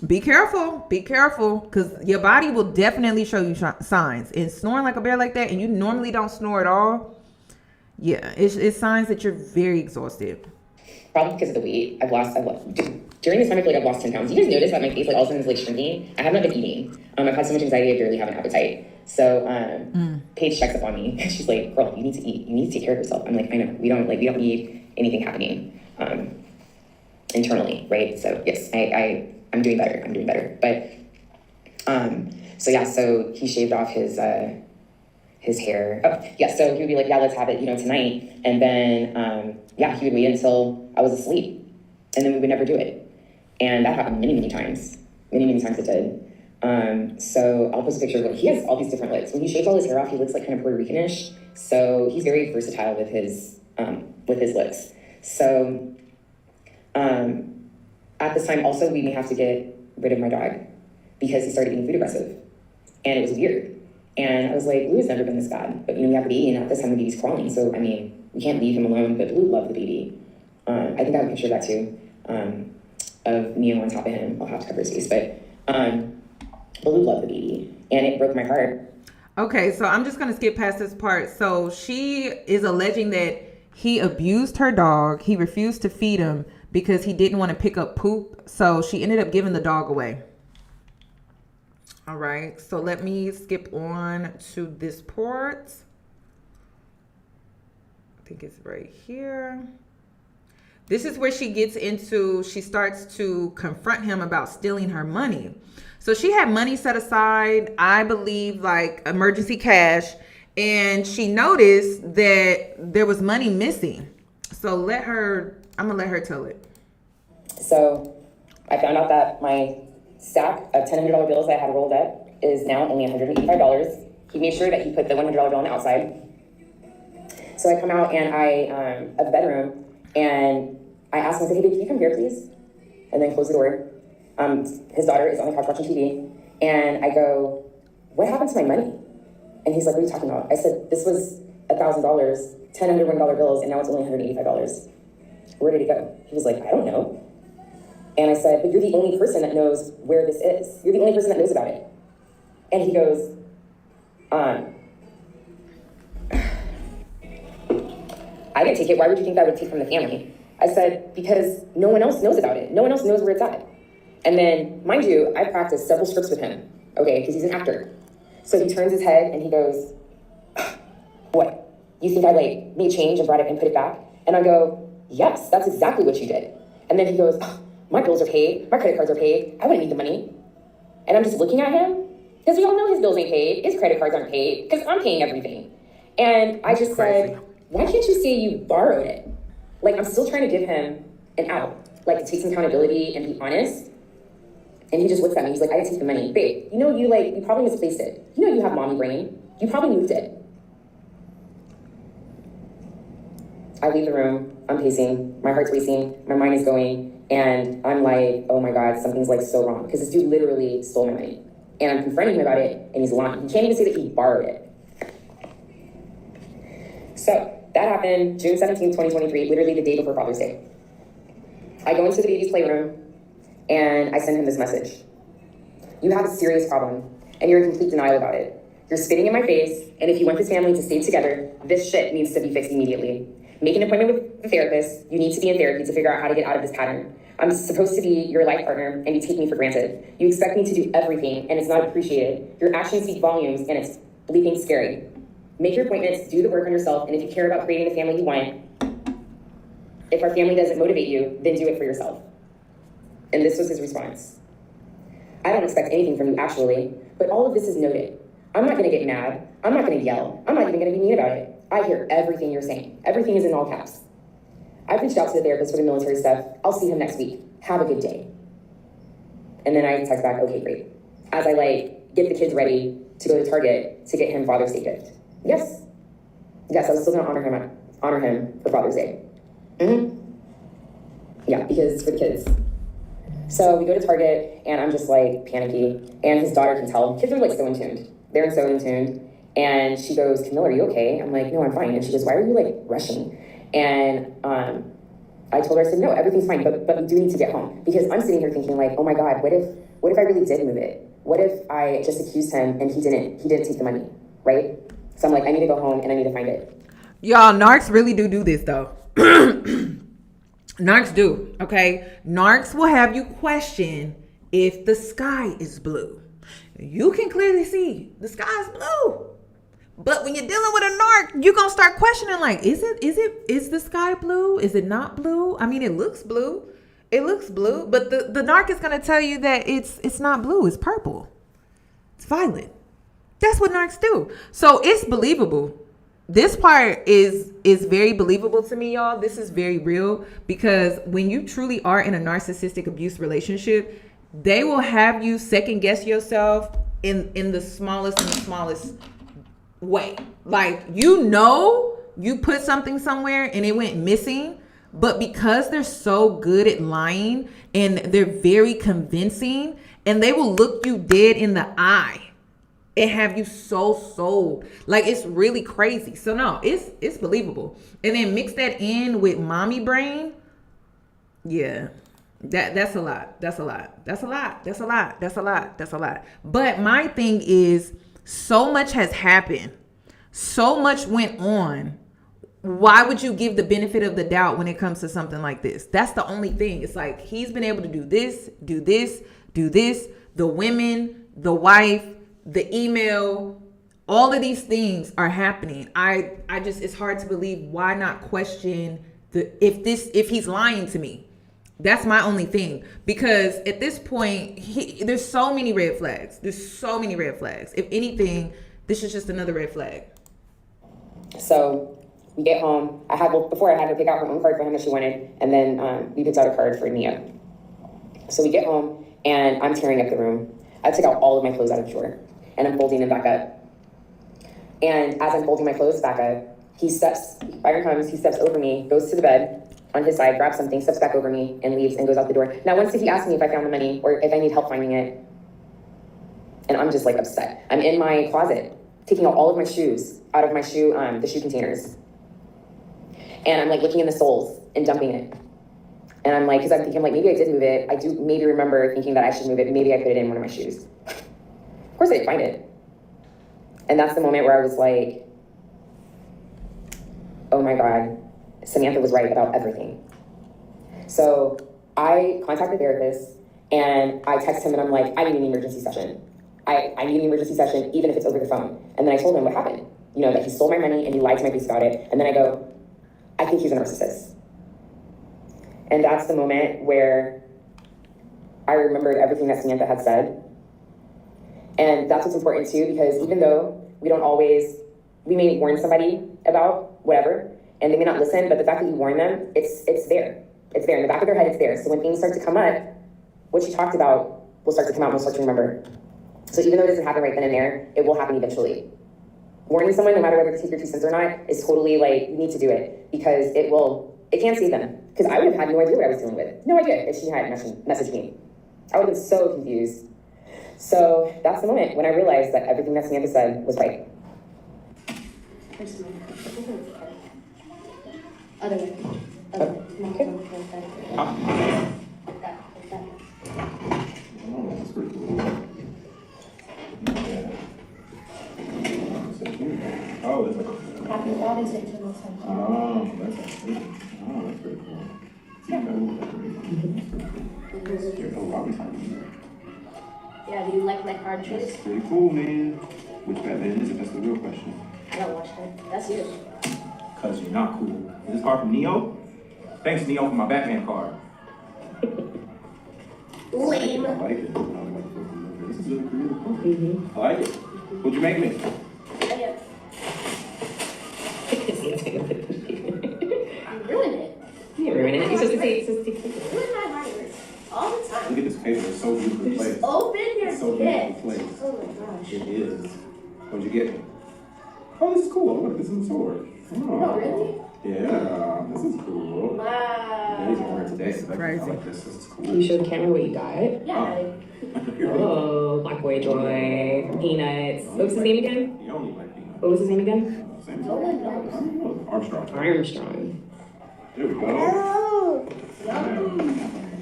be careful, because your body will definitely show you signs. And snoring like a bear like that, and you normally don't snore at all, yeah, it's signs that you're very exhausted. Probably because of the weight. I've lost. During this time, I feel like I've lost 10 pounds. You guys notice that my face, like, all of a sudden is like shrinking? I have not been eating. I've had so much anxiety, I barely have an appetite. So Paige checks up on me. She's like, "Girl, you need to eat. You need to take care of yourself." I'm like, "I know. We don't need anything happening internally, right?" So yes, I'm doing better. But so he shaved off his hair. Oh yeah, so he would be like, "Yeah, let's have it, tonight." And then he would wait until I was asleep, and then we would never do it. And that happened many times. Many times it did. So I'll post a picture of what he has. All these different looks. When he shaves all his hair off, he looks like kind of Puerto Rican-ish. So he's very versatile with his looks. So at this time, also, we may have to get rid of my dog because he started being food aggressive, and it was weird. And I was like, Blue has never been this bad, but we have a baby, and at this time the baby's crawling. So I mean, we can't leave him alone. But Blue loved the baby. I think I have a picture of that too, of Neo on top of him. I'll have to cover his face, but Blue loved the baby, and it broke my heart. Okay, so I'm just gonna skip past this part. So she is alleging that he abused her dog. He refused to feed him because he didn't want to pick up poop. So she ended up giving the dog away. All right, so let me skip on to this part. I think it's right here. This is where she starts to confront him about stealing her money. So she had money set aside, I believe, like emergency cash, and she noticed that there was money missing. So I'm gonna let her tell it. So I found out that my stack of $1,000 bills that I had rolled up is now only $185. He made sure that he put the $100 bill on the outside. So I come out and at the bedroom, and I asked him, I said, "Hey, babe, can you come here, please?" And then close the door. His daughter is on the couch watching TV, and I go, "What happened to my money?" And he's like, "What are you talking about?" I said, "This was $1,000, 10 $101 bills, and now it's only $185. Where did it go?" He was like, "I don't know." And I said, "But you're the only person that knows where this is. You're the only person that knows about it." And he goes, "I didn't take it. Why would you think I would take from the family?" I said, "Because no one else knows about it. No one else knows where it's at." And then, mind you, I practiced several scripts with him, okay, because he's an actor. So he turns his head and he goes, "What? You think I made change and brought it and put it back?" And I go, "Yes, that's exactly what you did." And then he goes, "My bills are paid. My credit cards are paid. I wouldn't need the money." And I'm just looking at him because we all know his bills ain't paid. His credit cards aren't paid because I'm paying everything. And I just said, "Why can't you say you borrowed it?" I'm still trying to give him an out, to take some accountability and be honest. And he just looks at me. He's like, "I didn't take the money. Babe, you probably misplaced it. You have mommy brain. You probably moved it." I leave the room. I'm pacing. My heart's racing. My mind is going. And I'm like, oh my God, something's so wrong. Because this dude literally stole my money. And I'm confronting him about it, and he's lying. He can't even say that he borrowed it. So that happened June 17th, 2023, literally the day before Father's Day. I go into the baby's playroom, and I send him this message. "You have a serious problem, and you're in complete denial about it. You're spitting in my face, and if you want this family to stay together, this shit needs to be fixed immediately. Make an appointment with the therapist. You need to be in therapy to figure out how to get out of this pattern. I'm supposed to be your life partner, and you take me for granted. You expect me to do everything, and it's not appreciated. Your actions speak volumes, and it's bleeping scary. Make your appointments, do the work on yourself, and if you care about creating the family you want, if our family doesn't motivate you, then do it for yourself." And this was his response. "I don't expect anything from you, actually, But all of this is noted. I'm not going to get mad. I'm not going to yell. I'm not even going to be mean about it. I hear everything you're saying. Everything is in all caps. I've reached out to the therapist for the military stuff. I'll see him next week. Have a good day. And then I text back, okay, great. As I get the kids ready to go to Target to get him Father's Day gift. Yes, I was still gonna honor him for Father's Day. Yeah, because for the kids. So we go to Target, and I'm just panicky, and his daughter can tell. Kids are so in tuned. They're so in tuned. And she goes, Camilla, are you okay? I'm like, no, I'm fine. And she goes, why are you rushing? And I told her, I said, no, everything's fine, but we do need to get home. Because I'm sitting here thinking oh my God, what if I really did move it? What if I just accused him and he didn't take the money, right? So I'm I need to go home and I need to find it. Y'all, narcs really do this though. Narcs do, okay? Narcs will have you question if the sky is blue. You can clearly see the sky is blue. But when you're dealing with a narc, you're gonna start questioning is the sky blue? Is it not blue? I mean, it looks blue. It looks blue, but the narc is gonna tell you that it's not blue, it's purple. It's violet. That's what narcs do. So it's believable. This part is very believable to me, y'all. This is very real, because when you truly are in a narcissistic abuse relationship, they will have you second guess yourself in the smallest way. You put something somewhere and it went missing, but because they're so good at lying and they're very convincing, and they will look you dead in the eye and have you so sold. It's really crazy. So no, it's believable. And then mix that in with mommy brain. Yeah. That's a lot. That's a lot. That's a lot. That's a lot. That's a lot. That's a lot. But my thing is, so much has happened. So much went on. Why would you give the benefit of the doubt when it comes to something like this? That's the only thing. It's he's been able to do this, do this, do this. The women, the wife, the email, all of these things are happening. I just, it's hard to believe. Why not question if he's lying to me? That's my only thing, because at this point, there's so many red flags. There's so many red flags. If anything, this is just another red flag. So we get home. Before I had to pick out her own card for him that she wanted, and then we picked out a card for Nia. So we get home, and I'm tearing up the room. I took out all of my clothes out of the drawer, and I'm folding them back up. And as I'm folding my clothes back up, Byron comes, he steps over me, goes to the bed on his side, grabs something, steps back over me, and leaves and goes out the door. Now, once he asked me if I found the money or if I need help finding it, and I'm just upset. I'm in my closet, taking out all of my shoes out of my the shoe containers. And I'm looking in the soles and dumping it. And I'm because I'm thinking maybe I did move it. I do maybe remember thinking that I should move it. Maybe I put it in one of my shoes. Of course I didn't find it. And that's the moment where I was oh my God, Samantha was right about everything. So I contact the therapist and I text him and I'm I need an emergency session. I need an emergency session, even if it's over the phone. And then I told him what happened. That he stole my money and he lied to my face about it. And then I go, I think he's a narcissist. And that's the moment where I remembered everything that Samantha had said. And that's what's important too, because even though we may warn somebody about whatever, and they may not listen, but the fact that you warn them, it's there. It's there. In the back of their head, it's there. So when things start to come up, what you talked about will start to come out and we'll start to remember. So even though it doesn't happen right then and there, it will happen eventually. Warning someone, no matter whether to take your 2 cents or not, is totally you need to do it, because it can save them. Because I would have had no idea what I was dealing with. No idea if she had messaged me. I would have been so confused. So that's the moment when I realized that everything that Samantha said was right. Other way. Okay. That's pretty cool. Oh, that's Happy Father's Day to those times. that's pretty cool. Yeah, do you like my card choice? That's pretty cool, man. Which Batman is it? That's the real question. I don't watch that. That's you. Cause you're not cool. Is this card from Neo? Thanks, Neo, for my Batman card. Lame. I like it. This is really creative. I like it. What'd you make me? You ruined it. You ruined it. You're supposed to say, Ruin my hard work all the time. Look at this paper. It's so beautifully placed. Open your It's so gift. beautifully placed. Oh my gosh. It is. What'd you get me? Oh, this is cool. Look, this is a sword. Oh, really? Yeah, this is cool. Wow. Yeah, he's gonna wear it today. So Crazy. I like this. This is cool. Can you show the camera what you got? Yeah. Oh, Black Boy Joy, Peanuts. What was his name again? You only like peanuts. What was his name again? Same Oh, thing. no. I don't know. Armstrong. Armstrong. There we go.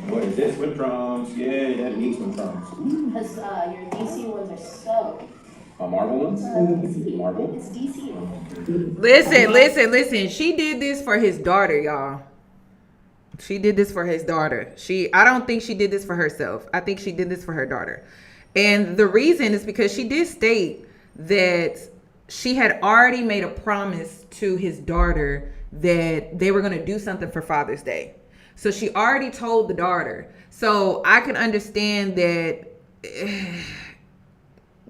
What is this? Swim trunks. Yeah, that needs swim trunks. Because your DC ones are so. Marble ones? DC. Marble? It's DC. Listen. She did this for his daughter, y'all. She did this for his daughter. I don't think she did this for herself. I think she did this for her daughter. And the reason is because she did state that she had already made a promise to his daughter that they were going to do something for Father's Day. So she already told the daughter. So I can understand that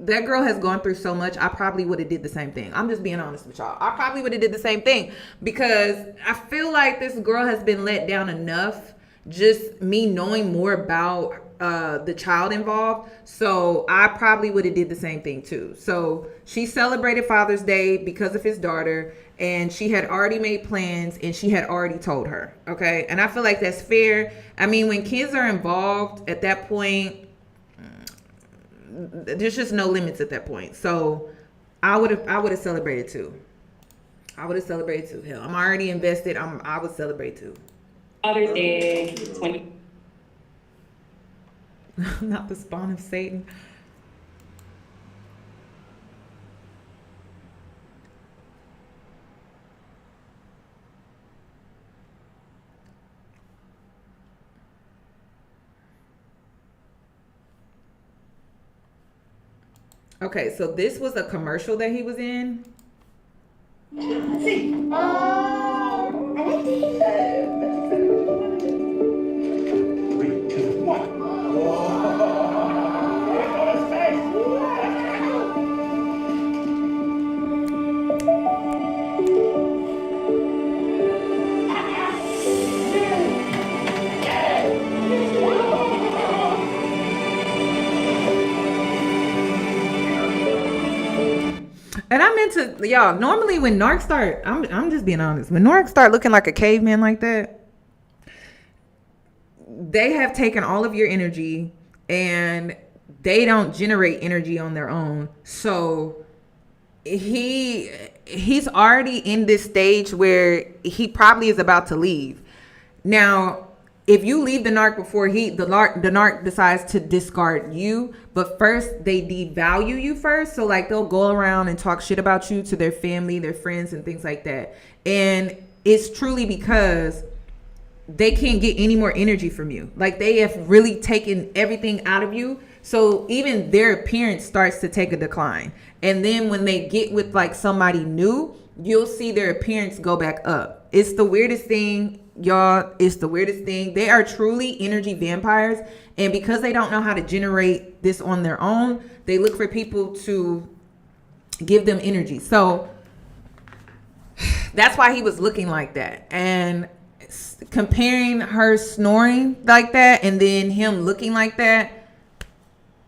that girl has gone through so much. I probably would have did the same thing. I'm just being honest with y'all. I probably would have did the same thing because I feel like this girl has been let down enough. Just me knowing more about the child involved. So I probably would have did the same thing too. So she celebrated Father's Day because of his daughter, and she had already made plans and she had already told her. Okay. And I feel like that's fair. I mean, when kids are involved at that point, there's just no limits at that point. So I would have celebrated too. I would have celebrated too. Hell, I'm already invested. I would celebrate too. Father's Day 20. Not the spawn of Satan. Okay, so this was a commercial that he was in. And I meant to, y'all, normally when narcs start, I'm just being honest, when narcs start looking like a caveman like that, they have taken all of your energy and they don't generate energy on their own. So he's already in this stage where he probably is about to leave. Now, if you leave the narc before the narc decides to discard you, but first they devalue you first. So like they'll go around and talk shit about you to their family, their friends, and things like that. And it's truly because they can't get any more energy from you. Like they have really taken everything out of you. So even their appearance starts to take a decline. And then when they get with like somebody new, you'll see their appearance go back up. It's the weirdest thing. Y'all, it's the weirdest thing. They are truly energy vampires, and because they don't know how to generate this on their own, they look for people to give them energy. So that's why he was looking like that. And comparing her snoring like that and then him looking like that,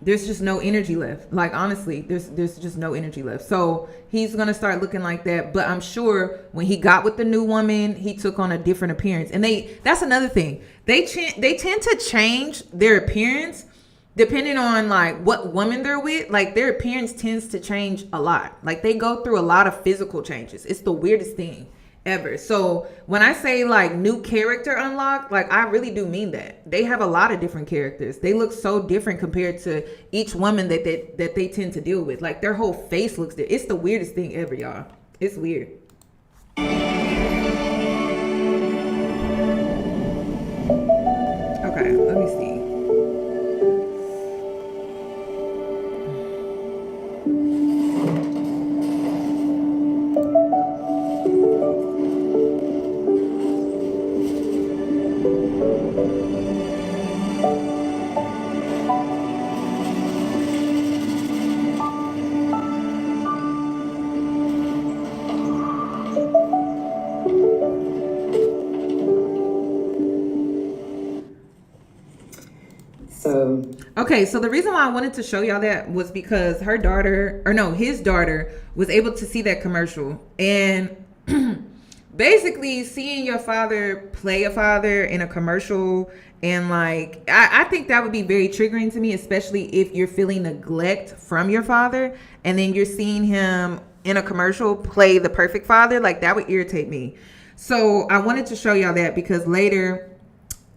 there's just no energy left. Like honestly, there's just no energy left. So he's gonna start looking like that. But I'm sure when he got with the new woman, he took on a different appearance. And that's another thing. They tend to change their appearance depending on like what woman they're with. Like their appearance tends to change a lot. Like they go through a lot of physical changes. It's the weirdest thing ever. So when I say like new character unlocked, like I really do mean that. They have a lot of different characters. They look so different compared to each woman that they tend to deal with. Like their whole face looks different. It's the weirdest thing ever, y'all. It's weird. Okay, let me see. Okay, so the reason why I wanted to show y'all that was because his daughter was able to see that commercial, and basically seeing your father play a father in a commercial, and like I think that would be very triggering to me, especially if you're feeling neglect from your father and then you're seeing him in a commercial play the perfect father. Like, that would irritate me. So I wanted to show y'all that because later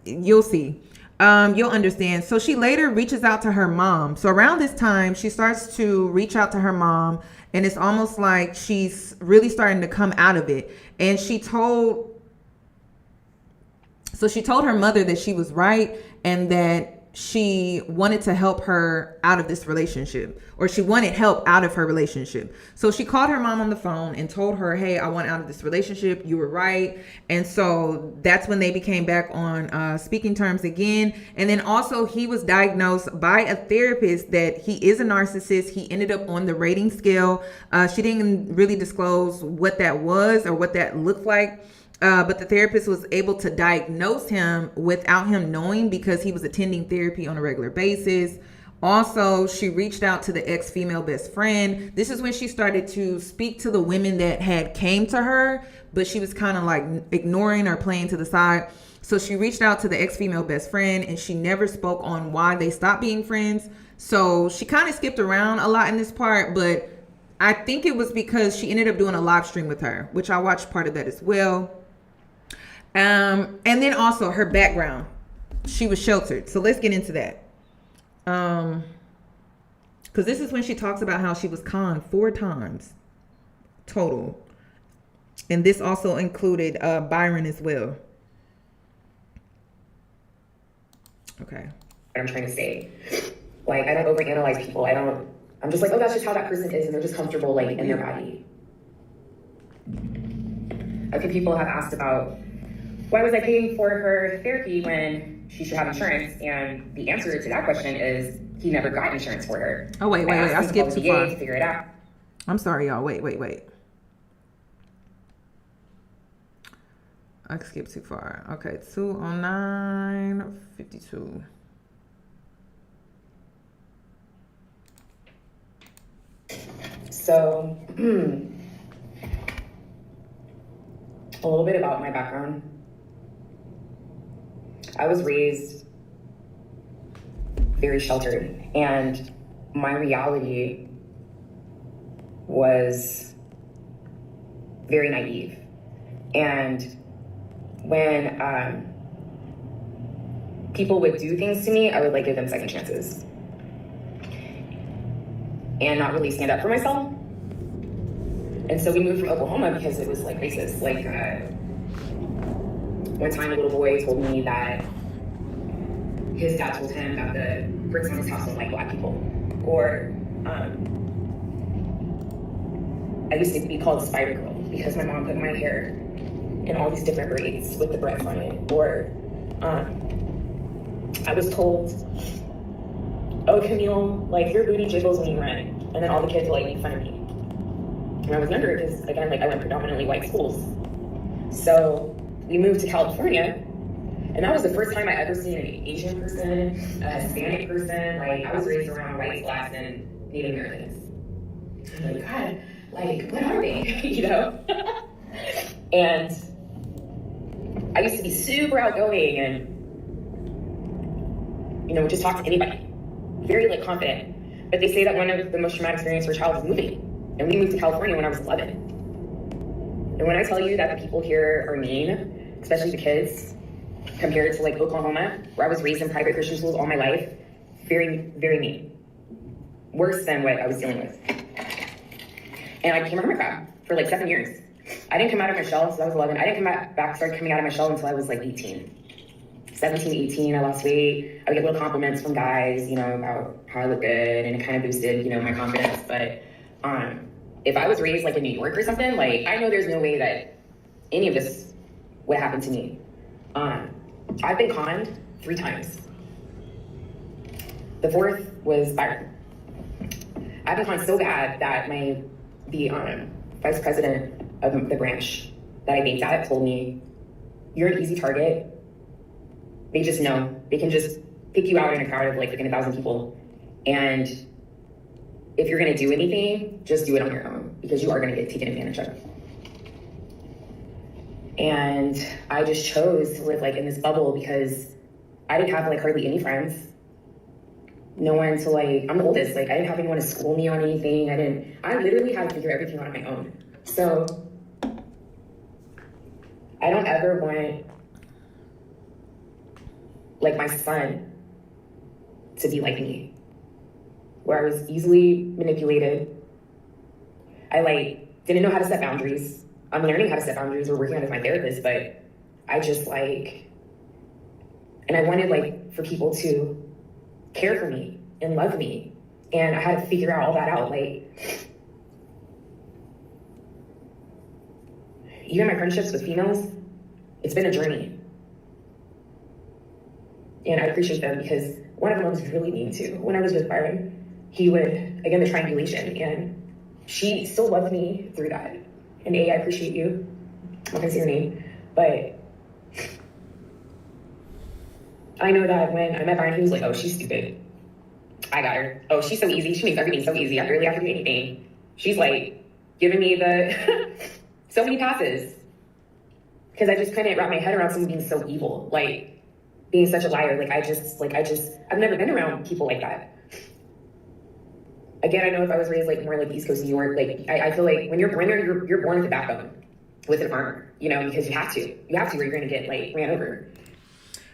you'll see. You'll understand. So she later reaches out to her mom. So around this time, she starts to reach out to her mom, and it's almost like she's really starting to come out of it. And she told her mother that she was right and that she wanted to help her out of this relationship, or she wanted help out of her relationship. So she called her mom on the phone and told her, hey, I want out of this relationship. You were right. And so that's when they became back on speaking terms again. And then also he was diagnosed by a therapist that he is a narcissist. He ended up on the rating scale. She didn't really disclose what that was or what that looked like. But the therapist was able to diagnose him without him knowing because he was attending therapy on a regular basis. Also, she reached out to the ex-female best friend. This is when she started to speak to the women that had came to her, but she was kind of like ignoring or playing to the side. So she reached out to the ex-female best friend, and she never spoke on why they stopped being friends. So she kind of skipped around a lot in this part, but I think it was because she ended up doing a live stream with her, which I watched part of that as well. And then also her background, she was sheltered. So let's get into that. Because this is when she talks about how she was conned 4 times total. And this also included Byron as well. Okay. I'm trying to say, like, I don't overanalyze people. I'm just like, oh, that's just how that person is, and they're just comfortable, like, in their body. Okay, people have asked about, why was I paying for her therapy when she should have insurance? And the answer to that question is he never got insurance for her. Oh, wait. I skipped too far. To figure it out. I'm sorry, y'all. Wait. I skipped too far. Okay, 209:52. So, a little bit about my background. I was raised very sheltered, and my reality was very naive. And when people would do things to me, I would like give them second chances and not really stand up for myself. And so we moved from Oklahoma because it was like racist. Like one time a little boy told me that his dad told him that the bricks on his house don't like black people. Or I used to be called Spider Girl because my mom put my hair in all these different braids with the breath on it. Or I was told, oh, Camille, like your booty jiggles when you run. And then all the kids would like make fun of me. When I was younger, because again, like I went predominantly white schools. So we moved to California, and that was the first time I ever seen an Asian person, a Hispanic person. Like I was raised around white, blacks, and Native Americans. I'm like, God, like what are they? You know? And I used to be super outgoing and, you know, just talk to anybody. Very like confident. But they say that one of the most traumatic experiences for a child is moving. And we moved to California when I was 11. And when I tell you that the people here are mean, especially the kids, compared to like Oklahoma, where I was raised in private Christian schools all my life, very, very mean. Worse than what I was dealing with. And I became a hermit crab for like 7 years. I didn't come out of my shell until I was 11. I didn't start coming out of my shell until I was like 18. 17, 18, I lost weight. I would get little compliments from guys, you know, about how I look good, and it kind of boosted, you know, my confidence. But if I was raised like in New York or something, like I know there's no way that any of this would happen to me. I've been conned 3 times. The 4th was Byron. I've been conned so bad that the vice president of the branch that I banked at told me, you're an easy target. They just know. They pick you out in a crowd of like freaking 1,000 people. And if you're going to do anything, just do it on your own, because you are going to get taken advantage of. And I just chose to live like in this bubble because I didn't have like hardly any friends. No one to like, I'm the oldest, like I didn't have anyone to school me on anything. I literally had to figure everything out on my own. So I don't ever want like my son to be like me, where I was easily manipulated. I like didn't know how to set boundaries. I'm learning how to set boundaries. We're working on it with my therapist, but I just like, and I wanted like for people to care for me and love me. And I had to figure all that out. Like, even my friendships with females, it's been a journey. And I appreciate them because one of them was really mean too. When I was with Byron, he would, again, the triangulation, and she still loved me through that. And I appreciate you. I'm not gonna say your name, but I know that when I met Byron, he was like, oh, she's stupid. I got her. Oh, she's so easy. She makes everything so easy. I barely have to do anything. She's like giving me the so many passes. Because I just couldn't wrap my head around someone being so evil. Like being such a liar. I've never been around people like that. Again, I know if I was raised like more like East Coast New York, like I feel like when you're born there, you're born with a backbone, with an armor, you know, because you have to, or you're gonna get like ran over.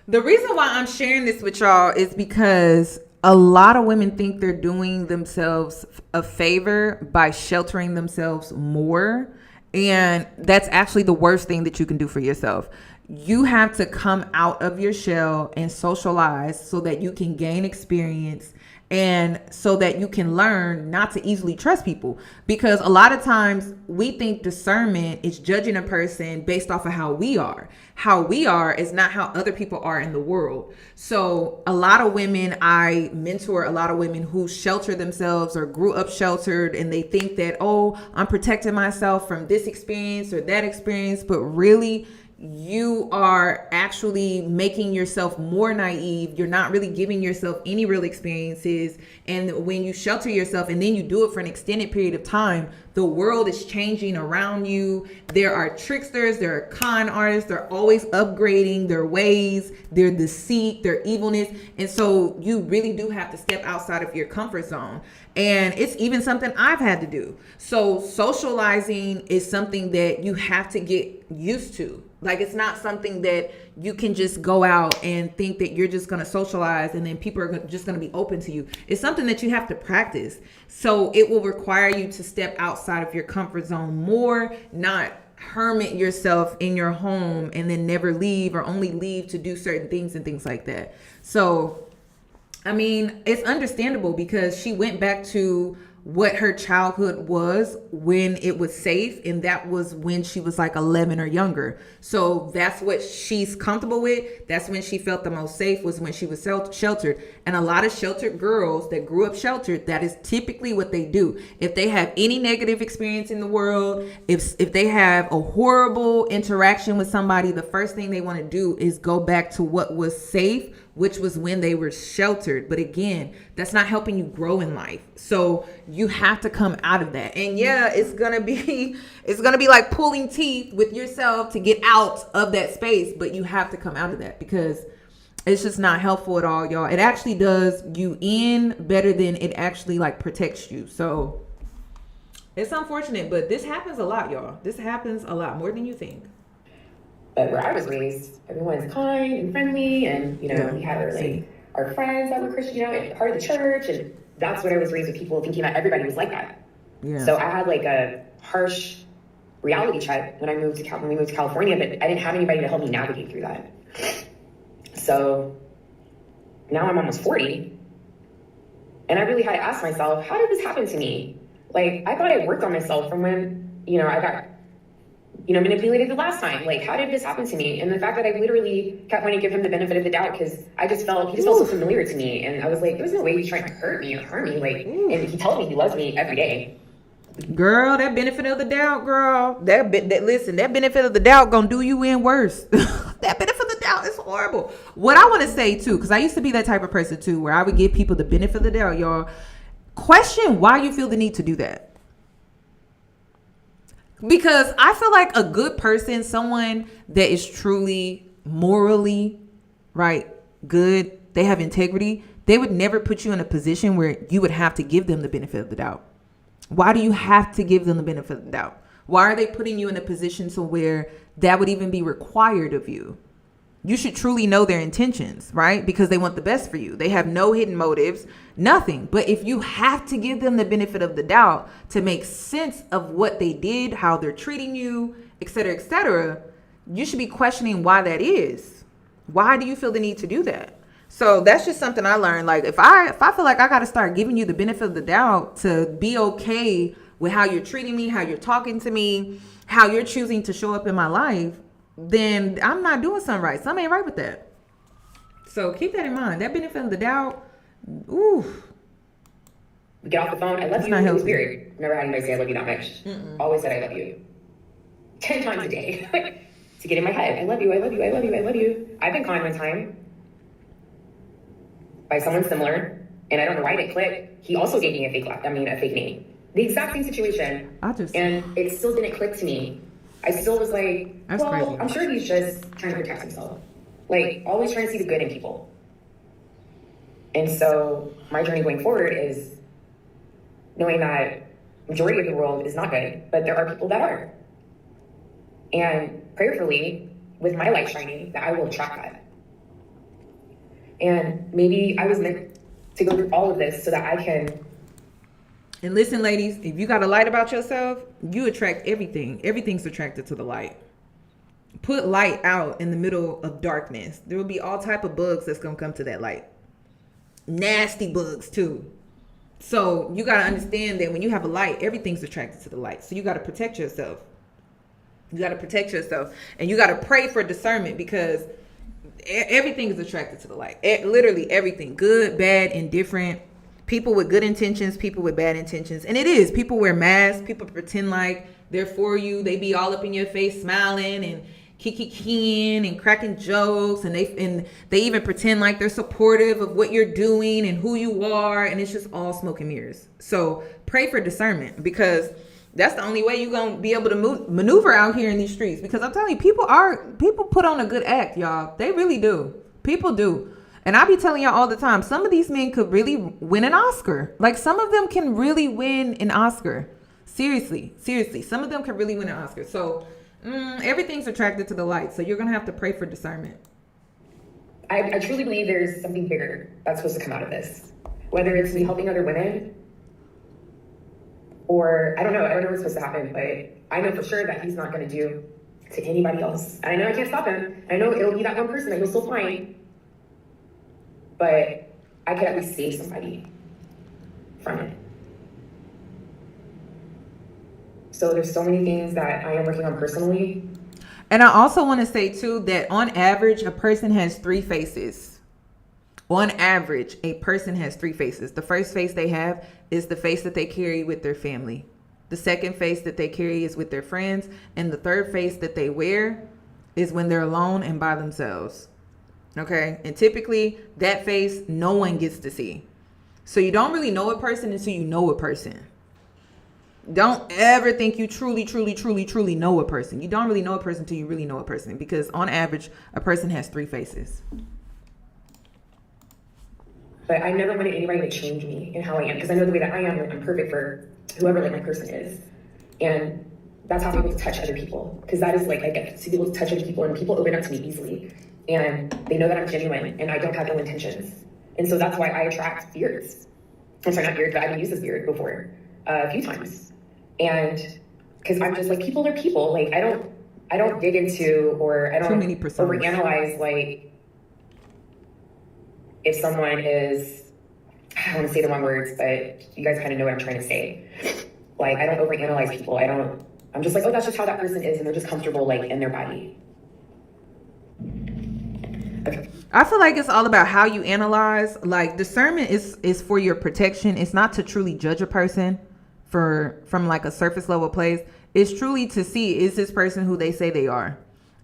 The reason why I'm sharing this with y'all is because a lot of women think they're doing themselves a favor by sheltering themselves more. And that's actually the worst thing that you can do for yourself. You have to come out of your shell and socialize so that you can gain experience and so that you can learn not to easily trust people. Because a lot of times we think discernment is judging a person based off of how we are. How we are is not how other people are in the world. So a lot of women, I mentor a lot of women who shelter themselves or grew up sheltered, and they think that, oh, I'm protecting myself from this experience or that experience. But really, you are actually making yourself more naive. You're not really giving yourself any real experiences. And when you shelter yourself and then you do it for an extended period of time, the world is changing around you. There are tricksters, there are con artists, they're always upgrading their ways, their deceit, their evilness. And so you really do have to step outside of your comfort zone. And it's even something I've had to do. So socializing is something that you have to get used to. Like, it's not something that you can just go out and think that you're just going to socialize and then people are just going to be open to you. It's something that you have to practice. So it will require you to step outside of your comfort zone more, not hermit yourself in your home and then never leave or only leave to do certain things and things like that. So, I mean, it's understandable because she went back to what her childhood was when it was safe, and that was when she was like 11 or younger. So that's what she's comfortable with. That's when she felt the most safe, was when she was sheltered. And a lot of sheltered girls that grew up sheltered, that is typically what they do. If they have any negative experience in the world, if they have a horrible interaction with somebody, the first thing they want to do is go back to what was safe, which was when they were sheltered. But again, that's not helping you grow in life. So you have to come out of that. And yeah, it's gonna be like pulling teeth with yourself to get out of that space, but you have to come out of that because it's just not helpful at all, y'all. It actually does you in better than it actually like protects you. So it's unfortunate, but this happens a lot, y'all. This happens a lot, more than you think. But where I was raised, everyone's kind and friendly, and we had our friends that were Christian, and part of the church, and that's what I was raised with, people thinking that everybody was like that. Yeah. So I had like a harsh reality check when we moved to California, but I didn't have anybody to help me navigate through that. So now I'm almost 40, and I really had to ask myself, how did this happen to me? Like, I thought I worked on myself from when I got manipulated the last time. Like, how did this happen to me? And the fact that I literally kept wanting to give him the benefit of the doubt because he just felt so familiar to me. And I was like, there's no way he's trying to hurt me or harm me. Like, and he told me he loves me every day. Girl, that benefit of the doubt, girl. That benefit of the doubt gonna do you in worse. That benefit of the doubt. It's horrible. What I want to say too, because I used to be that type of person too, where I would give people the benefit of the doubt, y'all. Question why you feel the need to do that. Because I feel like a good person, someone that is truly morally, right, good, they have integrity, they would never put you in a position where you would have to give them the benefit of the doubt. Why do you have to give them the benefit of the doubt? Why are they putting you in a position to where that would even be required of you? You should truly know their intentions, right? Because they want the best for you. They have no hidden motives, nothing. But if you have to give them the benefit of the doubt to make sense of what they did, how they're treating you, etc., you should be questioning why that is. Why do you feel the need to do that? So that's just something I learned. Like if I feel like I got to start giving you the benefit of the doubt to be okay with how you're treating me, how you're talking to me, how you're choosing to show up in my life, then I'm not doing something right. Something ain't right with that. So keep that in mind. That benefit of the doubt, ooh. Get off the phone. I love you. It was weird. Never had anybody say I love you that much. Always said I love you. 10 times a day. To get in my head. I love you, I love you, I love you, I love you. I've been conned one time by someone similar, and I don't know why it clicked. He also gave me a fake name. The exact same situation. And it still didn't click to me. I still was like, that's well, crazy. I'm sure he's just trying to protect himself. Like, always trying to see the good in people. And so my journey going forward is knowing that majority of the world is not good, but there are people that are. And prayerfully, with my light shining, that I will attract that. And maybe I was meant to go through all of this so that I can. And listen, ladies, if you got a light about yourself, you attract everything. Everything's attracted to the light. Put light out in the middle of darkness. There will be all type of bugs that's going to come to that light. Nasty bugs too. So you got to understand that when you have a light, everything's attracted to the light. So you got to protect yourself. You got to protect yourself. And you got to pray for discernment, because everything is attracted to the light. Literally everything. Good, bad, indifferent. People with good intentions, people with bad intentions. And it is. People wear masks. People pretend like they're for you. They be all up in your face smiling and kikiing and cracking jokes. And they even pretend like they're supportive of what you're doing and who you are. And it's just all smoke and mirrors. So pray for discernment, because that's the only way you're going to be able to maneuver out here in these streets. Because I'm telling you, people put on a good act, y'all. They really do. People do. And I be telling y'all all the time, some of these men could really win an Oscar. Like, some of them can really win an Oscar. Seriously. Some of them can really win an Oscar. So everything's attracted to the light. So you're going to have to pray for discernment. I truly believe there's something bigger that's supposed to come out of this. Whether it's me helping other women, or I don't know what's supposed to happen, but I know for sure that he's not going to do to anybody else. And I know I can't stop him. I know it'll be that one person that he'll still find. But I could at least save somebody from it. So there's so many things that I am working on personally. And I also want to say too that on average, a person has 3 faces. On average, a person has 3 faces. The first face they have is the face that they carry with their family. The second face that they carry is with their friends. And the third face that they wear is when they're alone and by themselves. Okay. And typically that face, no one gets to see. So you don't really know a person until you know a person. Don't ever think you truly know a person. You don't really know a person until you really know a person, because on average, a person has 3 faces. But I never wanted anybody to change me in how I am, because I know the way that I am, I'm perfect for whoever like my person is. And that's how I'm able to touch other people, because that is like I get to be able to touch other people, and people open up to me easily. And they know that I'm genuine and I don't have ill intentions. And so that's why I attract beards. I'm sorry, not beards, but I've used this beard before a few times. And because I'm just like, people are people. Like, I don't dig into, or I don't overanalyze, like, if someone is, I don't want to say the wrong words, but you guys kind of know what I'm trying to say. Like, I don't overanalyze people. I'm just like, oh, that's just how that person is, and they're just comfortable, like, in their body. Okay. I feel like it's all about how you analyze. Like, discernment is for your protection. It's not to truly judge a person from like a surface level place. It's truly to see, is this person who they say they are?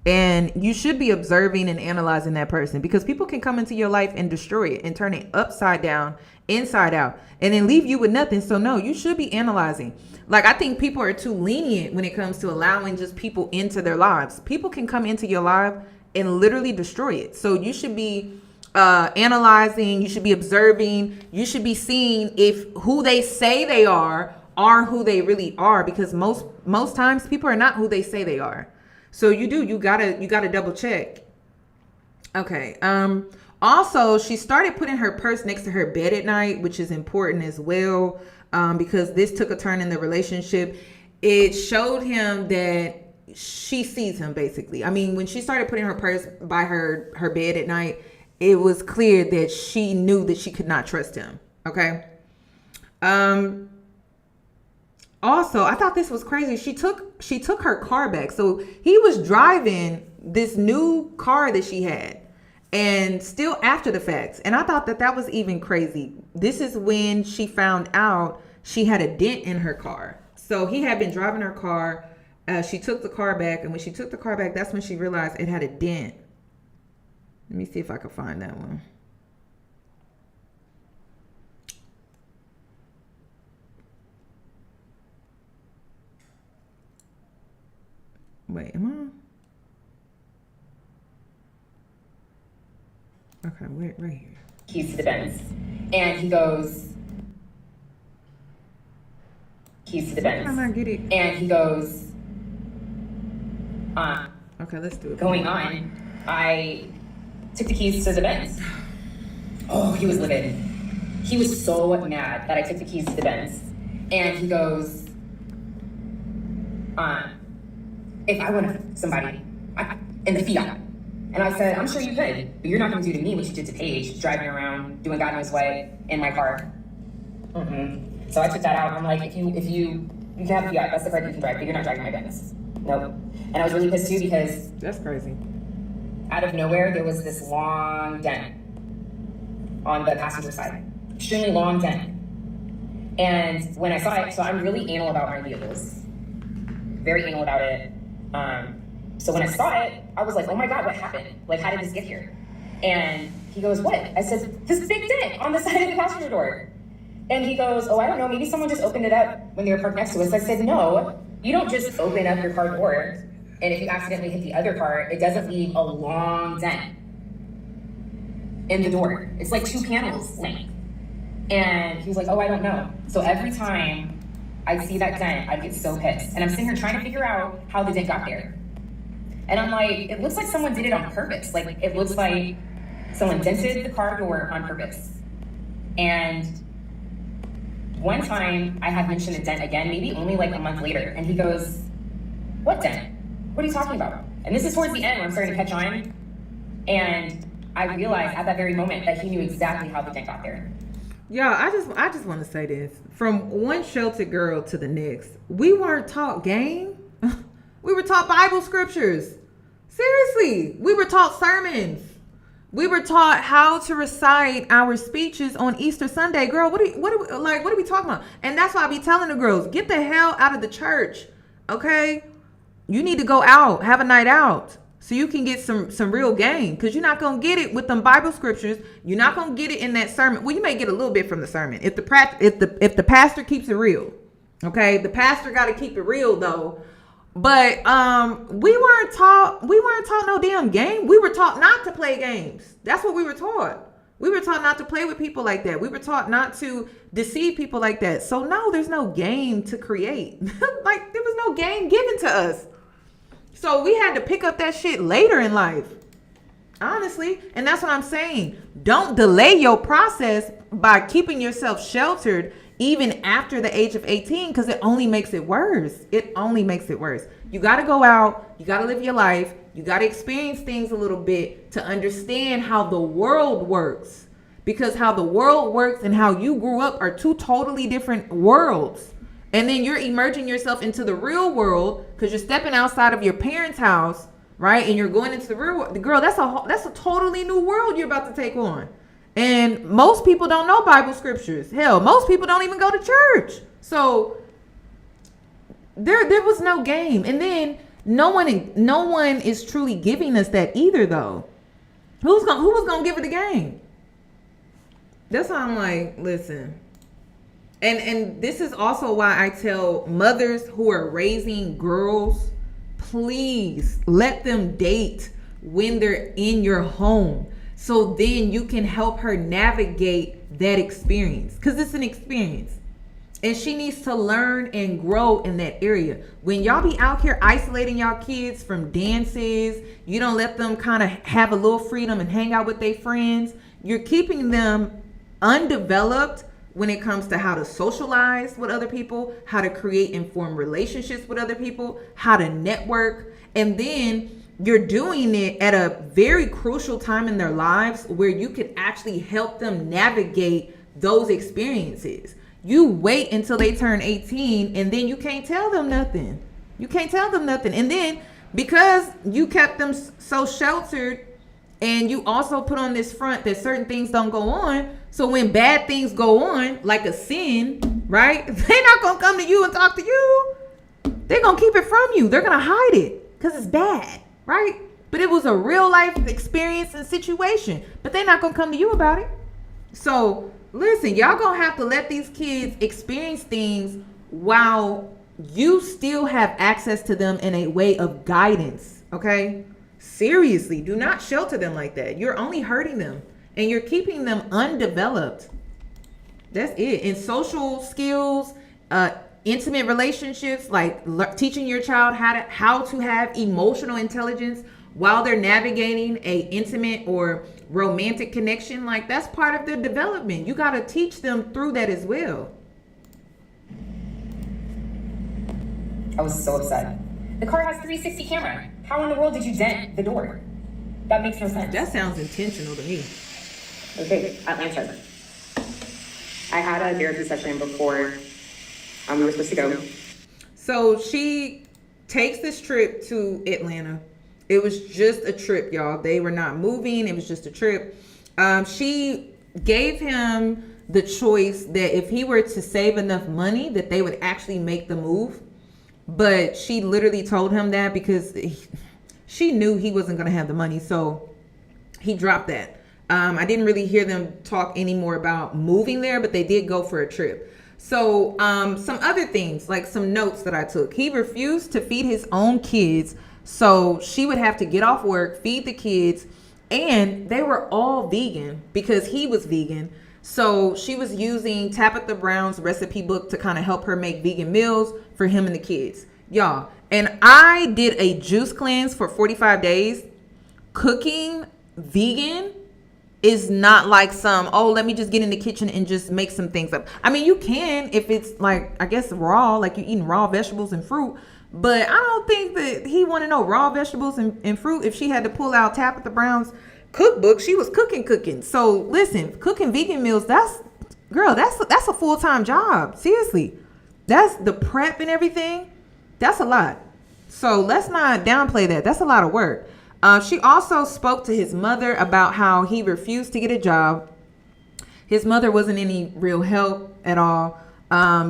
And you should be observing and analyzing that person, because people can come into your life and destroy it and turn it upside down, inside out, and then leave you with nothing. So no, you should be analyzing. Like, I think people are too lenient when it comes to allowing just people into their lives. People can come into your life and literally destroy it. So you should be analyzing, you should be observing, you should be seeing if who they say they are who they really are, because most times people are not who they say they are. So you gotta double check. Okay. Also, she started putting her purse next to her bed at night, which is important as well, because this took a turn in the relationship. It showed him that she sees him, basically. I mean, when she started putting her purse by her bed at night, it was clear that she knew that she could not trust him. Okay. Also, I thought this was crazy. She took her car back. So he was driving this new car that she had, and still after the fact. And I thought that was even crazy. This is when she found out she had a dent in her car. So he had been driving her car. She took the car back, and when she took the car back, that's when she realized it had a dent. Let me see if I can find that one. Wait, am I? Okay, wait, right here. Keys to the Benz. And he goes, keys to the Benz. How am I get it? And he goes, okay, let's do it. going on, I took the keys to the Benz. Oh, he was livid. He was so mad that I took the keys to the Benz. And he goes, if I wanted somebody in the Fiat. And I said, I'm sure you could, but you're not going to do to me what you did to Paige, driving around, doing God knows what in my car. Mm-hmm. So I took that out. I'm like, if you can have a Fiat, that's the car you can drive, but you're not driving my Benz. Nope. And I was really pissed too, because that's crazy. Out of nowhere, there was this long dent on the passenger side. Extremely long dent. And when I saw it, so I'm really anal about my vehicles. Very anal about it. So when I saw it, I was like, oh my God, what happened? Like, how did this get here? And he goes, what? I said, this big dent on the side of the passenger door. And he goes, oh, I don't know, maybe someone just opened it up when they were parked next to us. I said, no, you don't just open up your car door, and if you accidentally hit the other car, it doesn't leave a long dent in the door. It's like 2 panels length. And he was like, oh, I don't know. So every time I'd see that dent, I'd get so pissed. And I'm sitting here trying to figure out how the dent got there. And I'm like, it looks like someone did it on purpose. Like, it looks like someone dented the car door on purpose. And one time I had mentioned a dent again, maybe only like a month later. And he goes, what dent? What are you talking about? And this is towards the end where I'm starting to catch on. And I realized at that very moment that he knew exactly how the dent got there. Yeah, I just want to say this. From one sheltered girl to the next, we weren't taught game. We were taught Bible scriptures. Seriously, we were taught sermons. We were taught how to recite our speeches on Easter Sunday. Girl, what are we talking about? And that's why I be telling the girls, get the hell out of the church. Okay? You need to go out, have a night out, so you can get some real game, because you're not going to get it with them Bible scriptures. You're not going to get it in that sermon. Well, you may get a little bit from the sermon if the pastor keeps it real. Okay? The pastor got to keep it real though. But we weren't taught no damn game. We were taught not to play games. That's what we were taught. We were taught not to play with people like that. We were taught not to deceive people like that. So no, there's no game to create. Like, there was no game given to us. So we had to pick up that shit later in life. Honestly. And that's what I'm saying. Don't delay your process by keeping yourself sheltered even after the age of 18, because it only makes it worse. It only makes it worse. You got to go out. You got to live your life. You got to experience things a little bit to understand how the world works. Because how the world works and how you grew up are 2 totally different worlds. And then you're emerging yourself into the real world because you're stepping outside of your parents' house, right? And you're going into the real world. Girl, that's a totally new world you're about to take on. And most people don't know Bible scriptures. Hell, most people don't even go to church. So there was no game. And then No one is truly giving us that either, though. Who was gonna give it the game? That's why I'm like, listen. And this is also why I tell mothers who are raising girls, please let them date when they're in your home, so then you can help her navigate that experience, because it's an experience. And she needs to learn and grow in that area. When y'all be out here isolating y'all kids from dances, you don't let them kind of have a little freedom and hang out with their friends. You're keeping them undeveloped when it comes to how to socialize with other people, how to create informed relationships with other people, how to network. And then you're doing it at a very crucial time in their lives where you could actually help them navigate those experiences. You wait until they turn 18 and then you can't tell them nothing. You can't tell them nothing. And then because you kept them so sheltered and you also put on this front that certain things don't go on. So when bad things go on, like a sin, right? They're not going to come to you and talk to you. They're going to keep it from you. They're going to hide it because it's bad, right? But it was a real life experience and situation. But they're not going to come to you about it. So listen, y'all gonna have to let these kids experience things while you still have access to them in a way of guidance, okay? Seriously, do not shelter them like that. You're only hurting them and you're keeping them undeveloped. That's it. In social skills, intimate relationships, like teaching your child how to have emotional intelligence while they're navigating a intimate or romantic connection, like that's part of their development. You got to teach them through that as well. I was so upset. The car has 360 camera. How in the world did you dent the door? That makes no sense. That sounds intentional to me. Okay, Atlanta. I had a therapy session before we were supposed to go. So she takes this trip to Atlanta. It was just a trip, y'all. They were not moving. It was just a trip. She gave him the choice that if he were to save enough money, that they would actually make the move. But she literally told him that because she knew he wasn't going to have the money. So he dropped that. I didn't really hear them talk anymore about moving there, but they did go for a trip. So some other things, like some notes that I took. He refused to feed his own kids. So she would have to get off work, feed the kids, and they were all vegan because he was vegan. So she was using Tabitha Brown's recipe book to kind of help her make vegan meals for him and the kids. Y'all, and I did a juice cleanse for 45 days. Cooking vegan is not like let me just get in the kitchen and just make some things up. I mean, you can if it's like, I guess raw, like you're eating raw vegetables and fruit. But I don't think that he wanted no raw vegetables and fruit. If she had to pull out Tabitha Brown's cookbook, she was cooking. So listen, cooking vegan meals, that's a full-time job. Seriously. That's the prep and everything. That's a lot. So let's not downplay that. That's a lot of work. She also spoke to his mother about how he refused to get a job. His mother wasn't any real help at all.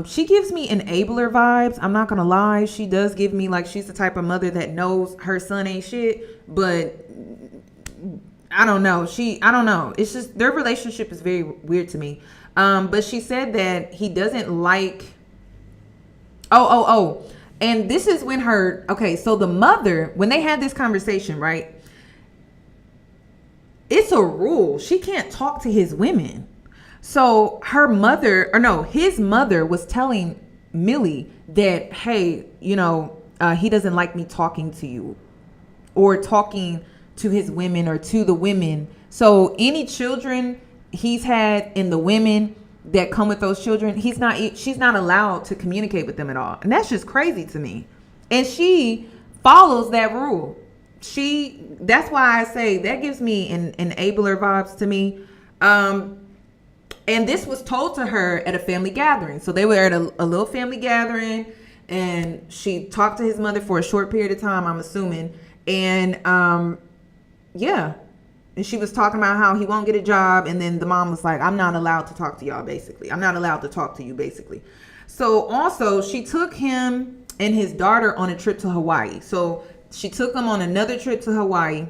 She gives me enabler vibes. I'm not gonna lie. She does give me like she's the type of mother that knows her son ain't shit, but I don't know. I don't know. It's just their relationship is very weird to me. But she said that he doesn't like. Oh. And this is when so the mother, when they had this conversation, right? It's a rule. She can't talk to his women. So his mother was telling Millie that, hey, he doesn't like me talking to you or talking to his women or to the women. So any children he's had and the women that come with those children, she's not allowed to communicate with them at all. And that's just crazy to me. And she follows that rule. That's why I say that gives me an enabler vibes to me. And this was told to her at a family gathering. So they were at a little family gathering and she talked to his mother for a short period of time, I'm assuming. And and she was talking about how he won't get a job. And then the mom was like, I'm not allowed to talk to y'all, basically. I'm not allowed to talk to you, basically. So also she took him and his daughter on a trip to Hawaii. So she took him on another trip to Hawaii.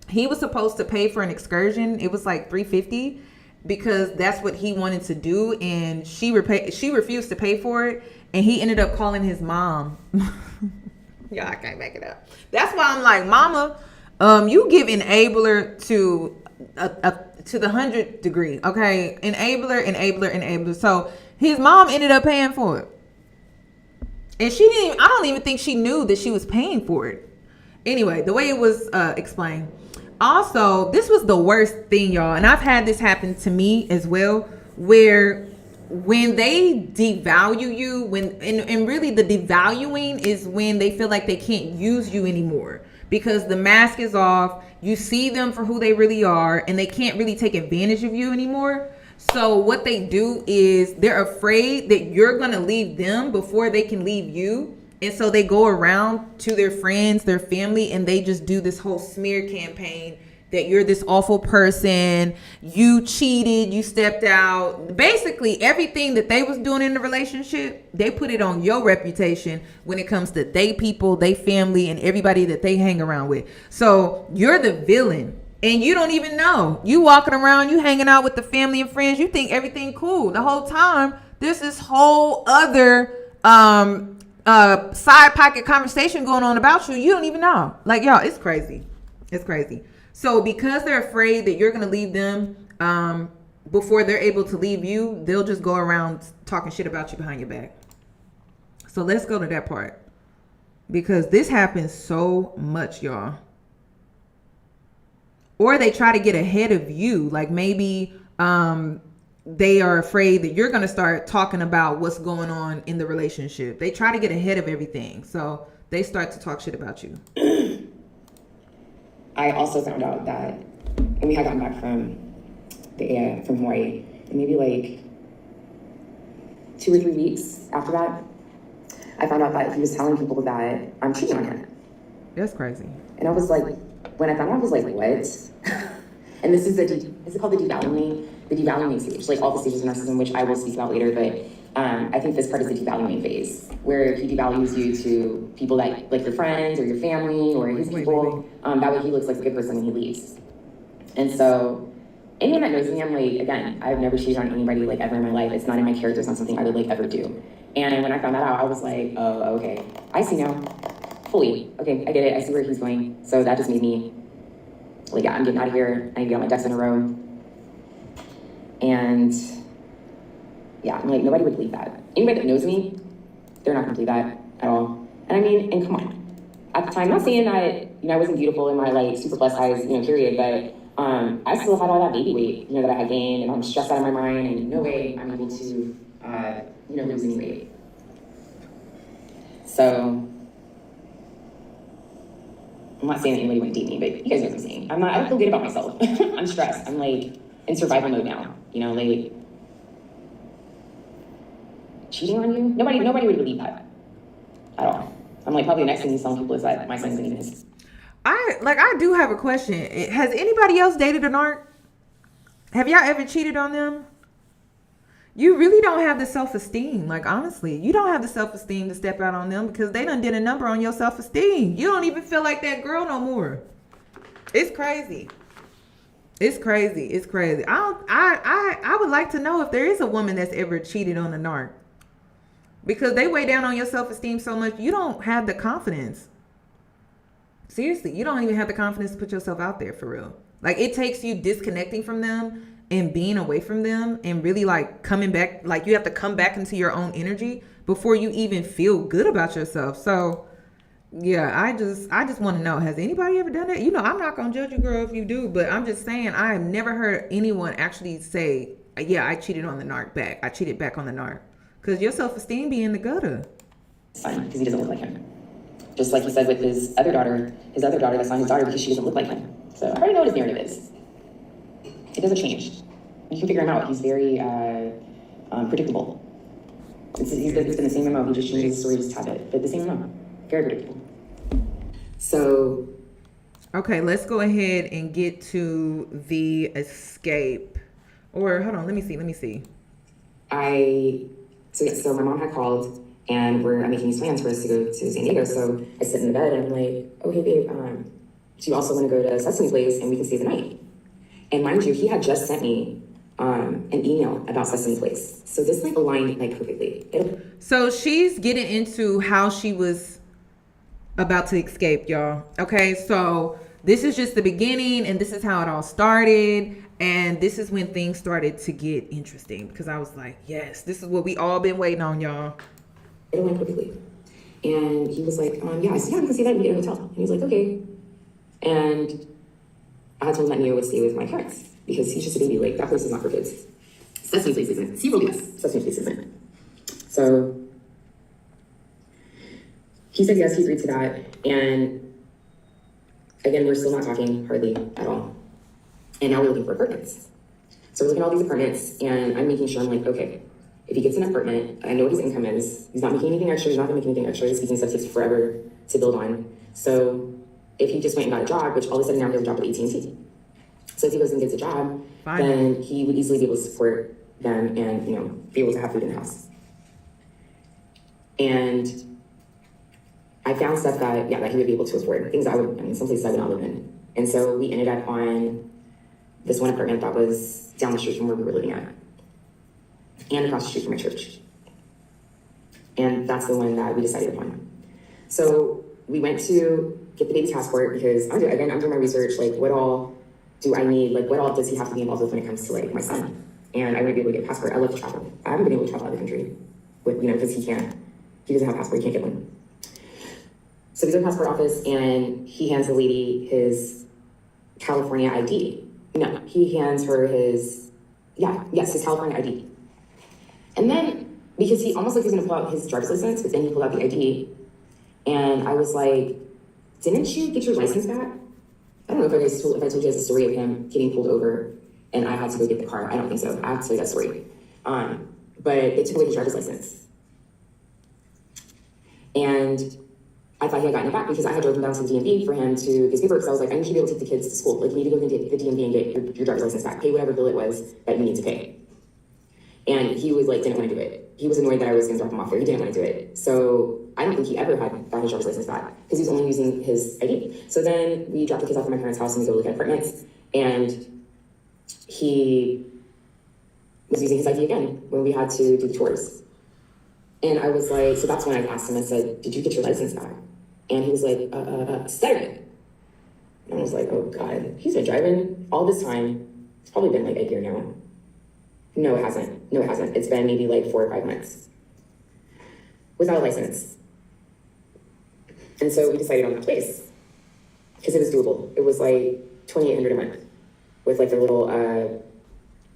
He was supposed to pay for an excursion. It was like $350 because that's what he wanted to do, and she refused to pay for it, and he ended up calling his mom. Yeah, I can't make it up. That's why I'm like, Mama, you give enabler to the 100th degree, okay? Enabler. So his mom ended up paying for it, and I don't even think she knew that she was paying for it. Anyway, the way it was explained. Also, this was the worst thing, y'all, and I've had this happen to me as well, where when they devalue you, and really the devaluing is when they feel like they can't use you anymore because the mask is off, you see them for who they really are, and they can't really take advantage of you anymore. So what they do is they're afraid that you're gonna leave them before they can leave you. And so they go around to their friends, their family, and they just do this whole smear campaign that you're this awful person, you cheated, you stepped out. Basically, everything that they was doing in the relationship, they put it on your reputation when it comes to they people, they family, and everybody that they hang around with. So you're the villain, and you don't even know. You walking around, you hanging out with the family and friends, you think everything cool. The whole time, there's this whole other side pocket conversation going on about you. You don't even know. Like, y'all, it's crazy. It's crazy. So because they're afraid that you're going to leave them before they're able to leave you, they'll just go around talking shit about you behind your back. So let's go to that part, because this happens so much, y'all. Or they try to get ahead of you. Like maybe they are afraid that you're going to start talking about what's going on in the relationship. They try to get ahead of everything. So they start to talk shit about you. I also found out that when we had gotten back from Hawaii, and maybe like 2 or 3 weeks after that, I found out that he was telling people that I'm cheating on him. That's crazy. And I was like, when I found out, I was like, what? And this is called the devaluing stage, like all the stages of narcissism, which I will speak about later, but I think this part is the devaluing phase, where he devalues you to people that, like your friends or your family or his people. That way he looks like a good person when he leaves. And so anyone that knows me, I'm like, again, I've never cheated on anybody like ever in my life. It's not in my character. It's not something I would like ever do. And when I found that out, I was like, oh, okay. I see now. Fully. Okay, I get it. I see where he's going. So that just made me like, yeah, I'm getting out of here. I need to get my ducks in a row. And yeah, I'm like, nobody would believe that. Anybody that knows me, they're not gonna believe that at all. And I mean, and come on. At the time, I'm not saying that, I wasn't beautiful in my like super plus size, period, but I still had all that baby weight, that I had gained, and I'm stressed out of my mind, and no way I'm able to, lose any weight. So, I'm not saying that anybody wouldn't date me, but you guys know what I'm saying. I don't feel good about myself. I'm stressed. I'm like in survival mode now, like cheating on you. Nobody would believe that at all. I'm like, probably the next thing he's telling people is that my son's gonna eat his. I do have a question. Has anybody else dated a narc? Have y'all ever cheated on them? You really don't have the self-esteem. Like, honestly, you don't have the self-esteem to step out on them because they done did a number on your self-esteem. You don't even feel like that girl no more. It's crazy. It's crazy. It's crazy. I would like to know if there is a woman that's ever cheated on a narc, because they weigh down on your self-esteem so much. You don't have the confidence. Seriously, you don't even have the confidence to put yourself out there for real. Like, it takes you disconnecting from them and being away from them and really like coming back. Like, you have to come back into your own energy before you even feel good about yourself. So yeah, I just want to know, has anybody ever done that? I'm not gonna judge you, girl, if you do, but I'm just saying, I have never heard anyone actually say, yeah, I cheated on the narc back. I cheated back on the narc. Because your self-esteem be in the gutter. Fine, because he doesn't look like him. Just like he said with his other daughter that's not his daughter because she doesn't look like him. So I already know what his narrative is. It doesn't change. You can figure him out. He's very predictable. It's been the same MO. He just changes the story just a tad bit, but the same MO. Very predictable. So, okay, let's go ahead and get to the escape. Or hold on, let me see. So my mom had called And I'm making these plans for us to go to San Diego. So I sit in the bed and I'm like, oh, hey, babe, do you also want to go to S-SLVE place and we can stay the night? And mind you, he had just sent me an email about S-SLVE place. So this like aligned like perfectly. So she's getting into how she was about to escape, y'all. Okay, so this is just the beginning, and this is how it all started. And this is when things started to get interesting, because I was like, yes, this is what we all been waiting on, y'all. It went perfectly. And he was like, yeah, I said, yeah, we can see that and get a hotel. And he was like, okay. And I told him that Neo would stay with my parents because he's just a baby. Like, that place is not for kids. S-SLVE place isn't. See, yes, S-SLVE place isn't. So he said yes, he agreed to that. And again, we're still not talking hardly at all. And now we're looking for apartments. So we're looking at all these apartments, and I'm making sure, I'm like, okay, if he gets an apartment, I know what his income is. He's not making anything extra. He's not going to make anything extra. His speaking stuff takes forever to build on. So if he just went and got a job, which all of a sudden now he has a job at AT&T. So if he goes and gets a job, then he would easily be able to support them and, you know, be able to have food in the house. And I found stuff that, yeah, that he would be able to afford. Things some places I would not live in. And so we ended up on this one apartment that was down the street from where we were living at. And across the street from my church. And that's the one that we decided upon. So we went to get the baby's passport because I'm doing my research, like what all do I need? Like what all does he have to be involved with when it comes to like my son? And I wouldn't be able to get a passport. I love to travel. I haven't been able to travel out of the country with, you know, because he doesn't have a passport, he can't get one. So we go to the passport office and he hands the lady his California ID. No, he hands her his California ID. And then, because he almost like he was gonna pull out his driver's license, but then he pulled out the ID. And I was like, didn't you get your license back? I don't know if I told you guys the story of him getting pulled over and I had to go get the car. I don't think so. I have to tell you that story. But it took away his driver's license. And I thought he had gotten it back because I had driven down to the DMV for him to get his paper because I was like, I need to be able to take the kids to school. Like, you need to go to the DMV and get your driver's license back. Pay whatever bill it was that you need to pay. And he was like, didn't want to do it. He was annoyed that I was going to drop him off there. He didn't want to do it. So I don't think he ever had got his driver's license back because he was only using his ID. So then we dropped the kids off at my parents' house and we go look at apartments. And he was using his ID again when we had to do the tours. And I was like, so that's when I asked him, I said, did you get your license back? And he was like, stuttering. And I was like, oh God, he's been driving all this time. It's probably been like a year now. No, it hasn't. It's been maybe like 4 or 5 months without a license. And so we decided on that place because it was doable. It was like $2,800 a month with like their little,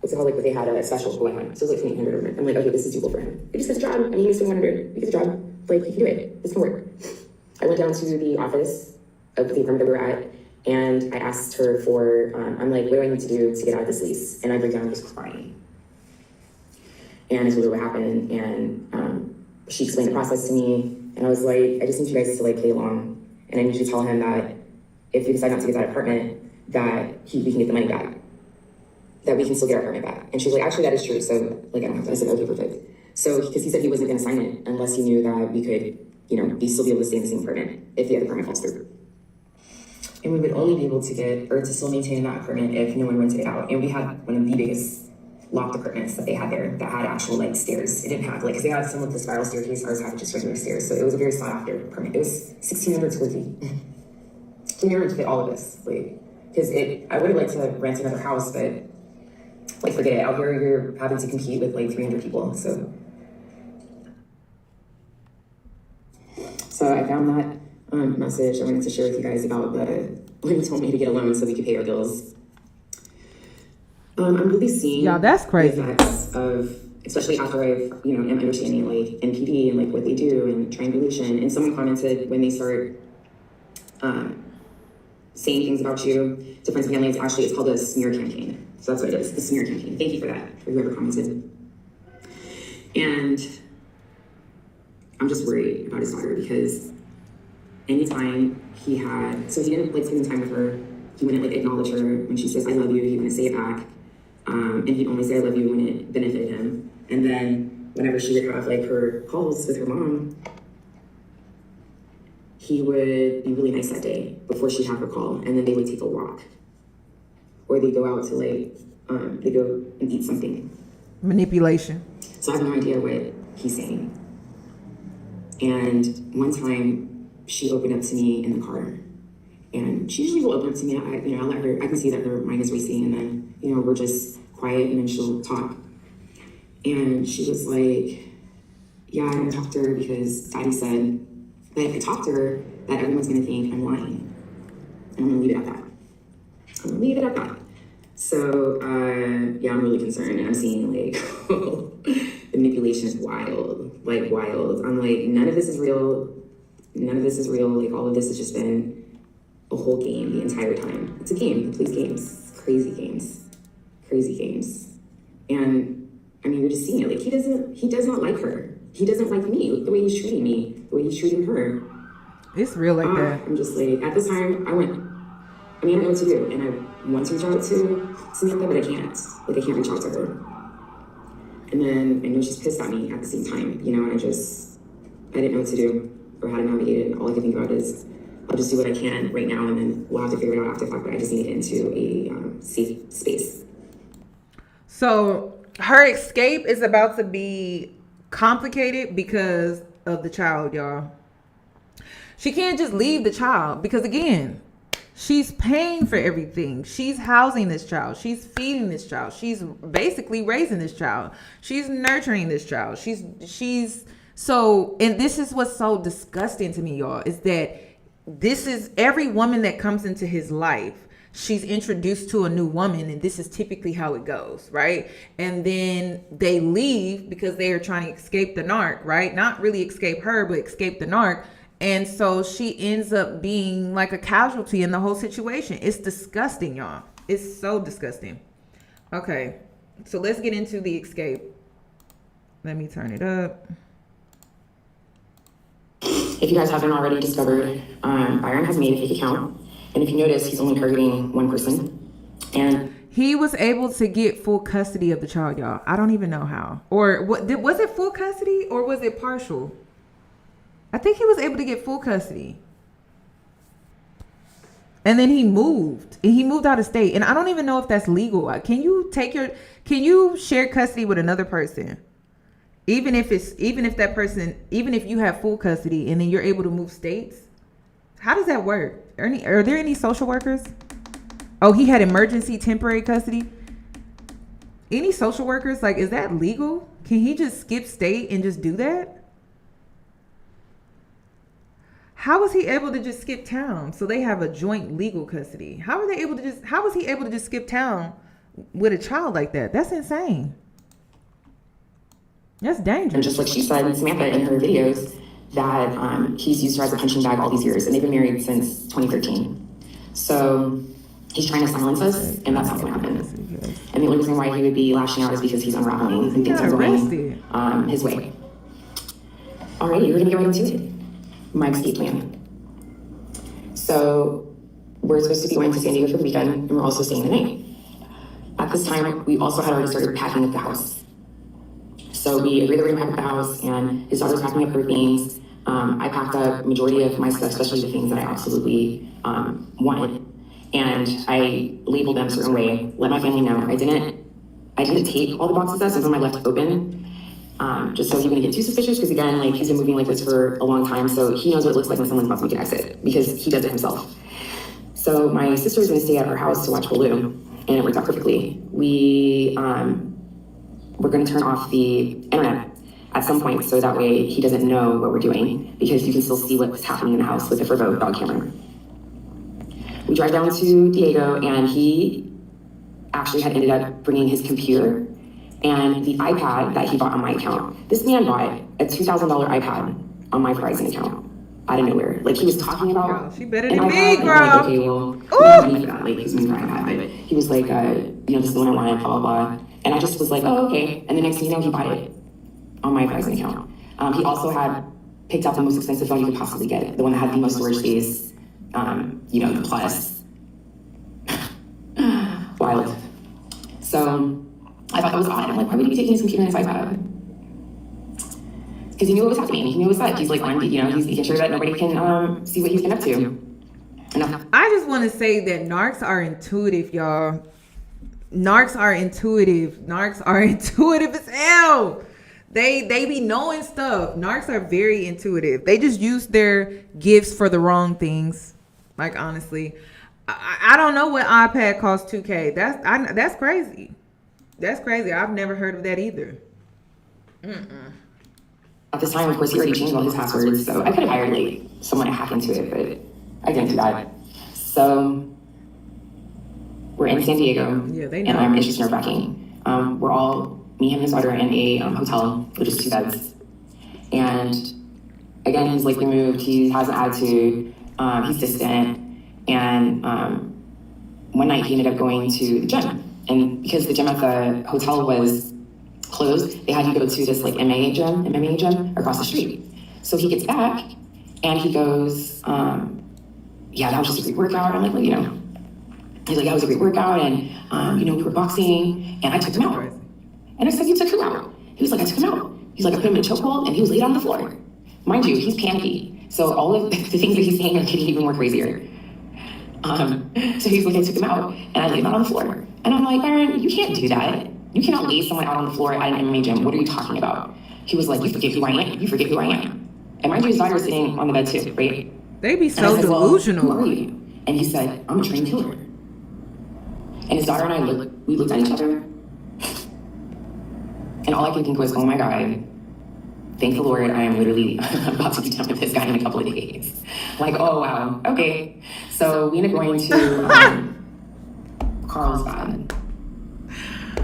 what's it called? Like they had a special for Wi-Fi. So it was like $2,800 a month. I'm like, okay, this is doable for him. He just gets a job. I mean, he makes $2,100. He gets a job. Like, he can do it. This can work. I went down to the office of the apartment that we were at, and I asked her for, I'm like, what do I need to do to get out of this lease? And I break down just crying. And I told her what happened, and she explained the process to me, and I was like, I just need you guys to like play along, and I need you to tell him that if we decide not to get that apartment, that we can get the money back, that we can still get our apartment back. And she was like, actually, that is true, so like I don't have to. I said, okay, perfect. So, because he said he wasn't going to sign it unless he knew that we could, you know, still be able to stay in the same apartment if the other apartment falls through. And we would only be able to get, or to still maintain that apartment if no one rented it out. And we had one of the biggest locked apartments that they had there that had actual like stairs. It didn't have like, because they had some with the spiral staircase, ours had just regular stairs. So it was a very sought after apartment. It was 1,600 square feet. We never to fit all of this, like, because I would have liked to rent another house, but like forget it. Out here you're having to compete with like 300 people. So I found that message I wanted to share with you guys about when he told me to get a loan so we could pay our bills. I'm really seeing that's crazy. the effects of, especially after I've, you know, am understanding like NPD and like what they do and triangulation. And someone commented when they start saying things about you to friends and family, it's called a smear campaign. So that's what it is, the smear campaign. Thank you for that, for whoever commented. And I'm just worried about his daughter because anytime he didn't like spending time with her, he wouldn't like acknowledge her when she says, I love you, he wouldn't say it back. And he'd only say I love you when it benefited him. And then whenever she would have like her calls with her mom, he would be really nice that day before she'd have her call, and then they would take a walk, or they go out to like they go and eat something. Manipulation. So I have no idea what he's saying. And one time she opened up to me in the car, and she usually will open up to me. I'll let her. I can see that her mind is racing, and then we're just quiet, and then she'll talk. And she was like, "Yeah, I don't talk to her because Daddy said that if I talk to her, that everyone's gonna think I'm lying, and I'm gonna leave it at that." So yeah, I'm really concerned, and I'm seeing like manipulation is wild, like wild. I'm like, none of this is real. Like all of this has just been a whole game the entire time. It's a game. He plays games, crazy games. And I mean, you're just seeing it. Like he does not like her. He doesn't like me. The way he's treating me, the way he's treating her. It's real like that. I'm just like, at this time, I don't know what to do. And I want to reach out to Samantha, but I can't. Like, I can't reach out to her. And then I know she's pissed at me at the same time, and I didn't know what to do or how to navigate it. And all I can think about is, I'll just do what I can right now, and then we'll have to figure it out after the fact, but I just need to get into a safe space. So her escape is about to be complicated because of the child, y'all. She can't just leave the child because, again, she's paying for everything. She's housing this child. She's feeding this child. She's basically raising this child. She's nurturing this child. She's so, and this is what's so disgusting to me, y'all, is that this is every woman that comes into his life. She's introduced to a new woman, and this is typically how it goes, right? And then they leave because they are trying to escape the narc, right? Not really escape her, but escape the narc. And so she ends up being like a casualty in the whole situation. It's disgusting, y'all. It's so disgusting. Okay, so let's get into the escape. Let me turn it up. If you guys haven't already discovered, Byron has made a fake account. And if you notice, he's only targeting one person. And he was able to get full custody of the child, y'all. I don't even know how. Or was it full custody or was it partial? I think he was able to get full custody. And then he moved. He moved out of state. And I don't even know if that's legal. Can you share custody with another person? Even if you have full custody and then you're able to move states? How does that work? Are there any social workers? Oh, he had emergency temporary custody. Any social workers? Like, is that legal? Can he just skip state and just do that? How was he able to just skip town? So they have a joint legal custody. How was he able to just skip town with a child like that? That's insane. That's dangerous. And just like she said, Samantha, in her videos, that he's used her as a punching bag all these years, and they've been married since 2013. So he's trying to silence us, and that's not going to happen. And the only reason why he would be lashing out is because he's unraveling and things are going his way. Alrighty, we're going to get right into it. My escape plan. So we're supposed to be going to San Diego for the weekend, and we're also staying the night. At this time, we also had already started packing up the house. So we agreed that we were going to pack up the house, and his daughter's packing up her things. I packed up majority of my stuff, especially the things that I absolutely wanted, and I labeled them a certain way. Let my family know. I didn't tape all the boxes up. Some of them I left open. Just so he wouldn't get too suspicious, because again, like, he's been moving like this for a long time, so he knows what it looks like when someone's about to make an exit, because he does it himself. So my sister was going to stay at our house to watch Baloo, and it worked out perfectly. We're going to turn off the internet at some point, so that way he doesn't know what we're doing, because you can still see what's happening in the house with the Furbo dog camera. We drive down to Diego, and he actually had ended up bringing his computer and the iPad that he bought on my account. This man bought a $2,000 iPad on my Verizon account out of nowhere. Like, he was talking about, girl, she better than me, girl. Like, okay, well, money for that, like, he's moving iPad, but he was like, this is the one I wanted, blah, blah, blah. And I just was like, oh, okay. And the next thing you know, he bought it on my Verizon account. He also had picked out the most expensive phone you could possibly get, the one that had the most storage space, the Plus. Wild. So I thought that was odd. I'm like, why would he be taking his computer and his iPad? because he knew what was happening. He knew what was up. He's like, he's making sure that nobody can see what he's been up to. I just want to say that narcs are intuitive, y'all. Narcs are intuitive. Narcs are intuitive as hell. They be knowing stuff. Narcs are very intuitive. They just use their gifts for the wrong things. Like, honestly, I don't know what iPad costs $2K. That's crazy. That's crazy. I've never heard of that either. At this time, of course, he already changed all his passwords, so I could have hired like someone to hack into it, but I didn't do that. So we're in San Diego, and it's just nerve-wracking. We're all, me, him, and his daughter, in a hotel with just 2 beds. And again, he's like removed. He has an attitude. He's distant. And one night he ended up going to the gym, and because the gym at the hotel was closed, they had to go to this like MMA gym across the street. So he gets back and he goes, yeah, that was just a great workout. I'm like, well, he's like, that was a great workout, and we were boxing, and I took him out. And I said, you took him out? He was like, I took him out. He's like, I put him in a chokehold, and he was laid on the floor. Mind you, he's panicky. So all of the things that he's saying are getting even more crazier. So he's like, I took him out, and I laid him out on the floor. And I'm like, Byron, you can't do that. You cannot lay someone out on the floor at an MMA gym. What are you talking about? He was like, you forget who I am. You forget who I am. And mind you, his daughter was sitting on the bed too, right? They be so delusional. Well, who are you? And he said, I'm a trained killer. And his daughter and I we looked at each other. And all I could think was, oh my God, thank the Lord, I am literally about to be done with this guy in a couple of days. Like, oh wow, okay. So we ended up going to Carlsbad.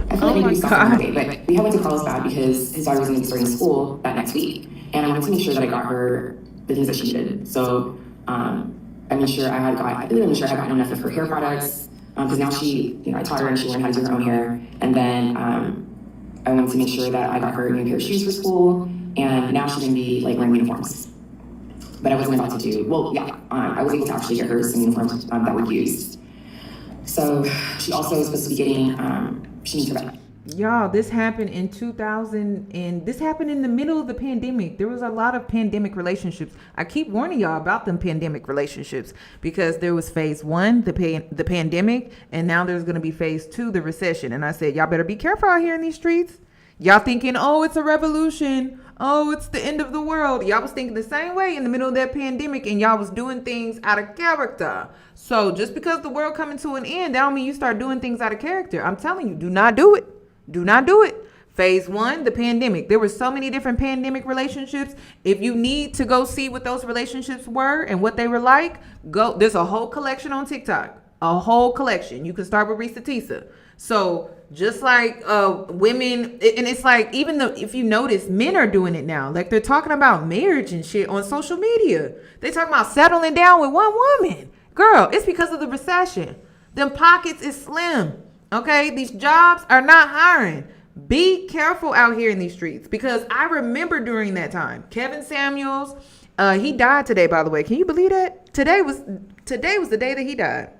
I feel like maybe stop day, but we went to Carlsbad because his daughter was going to be starting school that next week. And I wanted to make sure that I got her the things that she needed. So I made sure I had gotten enough of her hair products. Because now I taught her and she learned how to do her own hair. And then I wanted to make sure that I got her a new pair of shoes for school. And now she's going to be like wearing uniforms. But I wasn't about to do, I was able to actually get her some uniforms that were used. So she also is supposed to be getting, she needs her back. Y'all, this happened in 2000, and this happened in the middle of the pandemic. There was a lot of pandemic relationships. I keep warning y'all about them pandemic relationships because there was phase 1, the pandemic, and now there's going to be phase 2, the recession. And I said, y'all better be careful out here in these streets. Y'all thinking, oh, it's a revolution. Oh, it's the end of the world. Y'all was thinking the same way in the middle of that pandemic, and y'all was doing things out of character. So just because the world coming to an end, that don't mean you start doing things out of character. I'm telling you, do not do it. Do not do it. Phase 1, the pandemic. There were so many different pandemic relationships. If you need to go see what those relationships were and what they were like, go. There's a whole collection on TikTok. A whole collection. You can start with Risa Tisa. So just like women, and it's like, even though if you notice, men are doing it now. Like they're talking about marriage and shit on social media. They talking about settling down with one woman. Girl, it's because of the recession. Them pockets is slim. Okay, these jobs are not hiring. Be careful out here in these streets because I remember during that time, Kevin Samuels, he died today, by the way. Can you believe that? Today was the day that he died.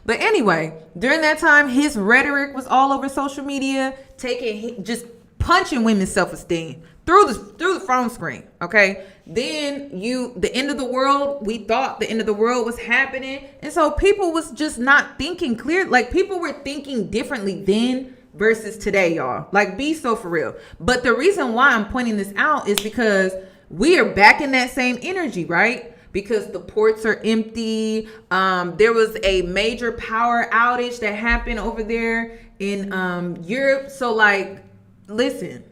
But anyway, during that time, his rhetoric was all over social media, just punching women's self-esteem through the phone screen. Okay. Then the end of the world, we thought the end of the world was happening. And so people was just not thinking clear. Like people were thinking differently then versus today, y'all. Like be so for real. But the reason why I'm pointing this out is because we are back in that same energy, right? Because the ports are empty. There was a major power outage that happened over there in Europe. So like, listen,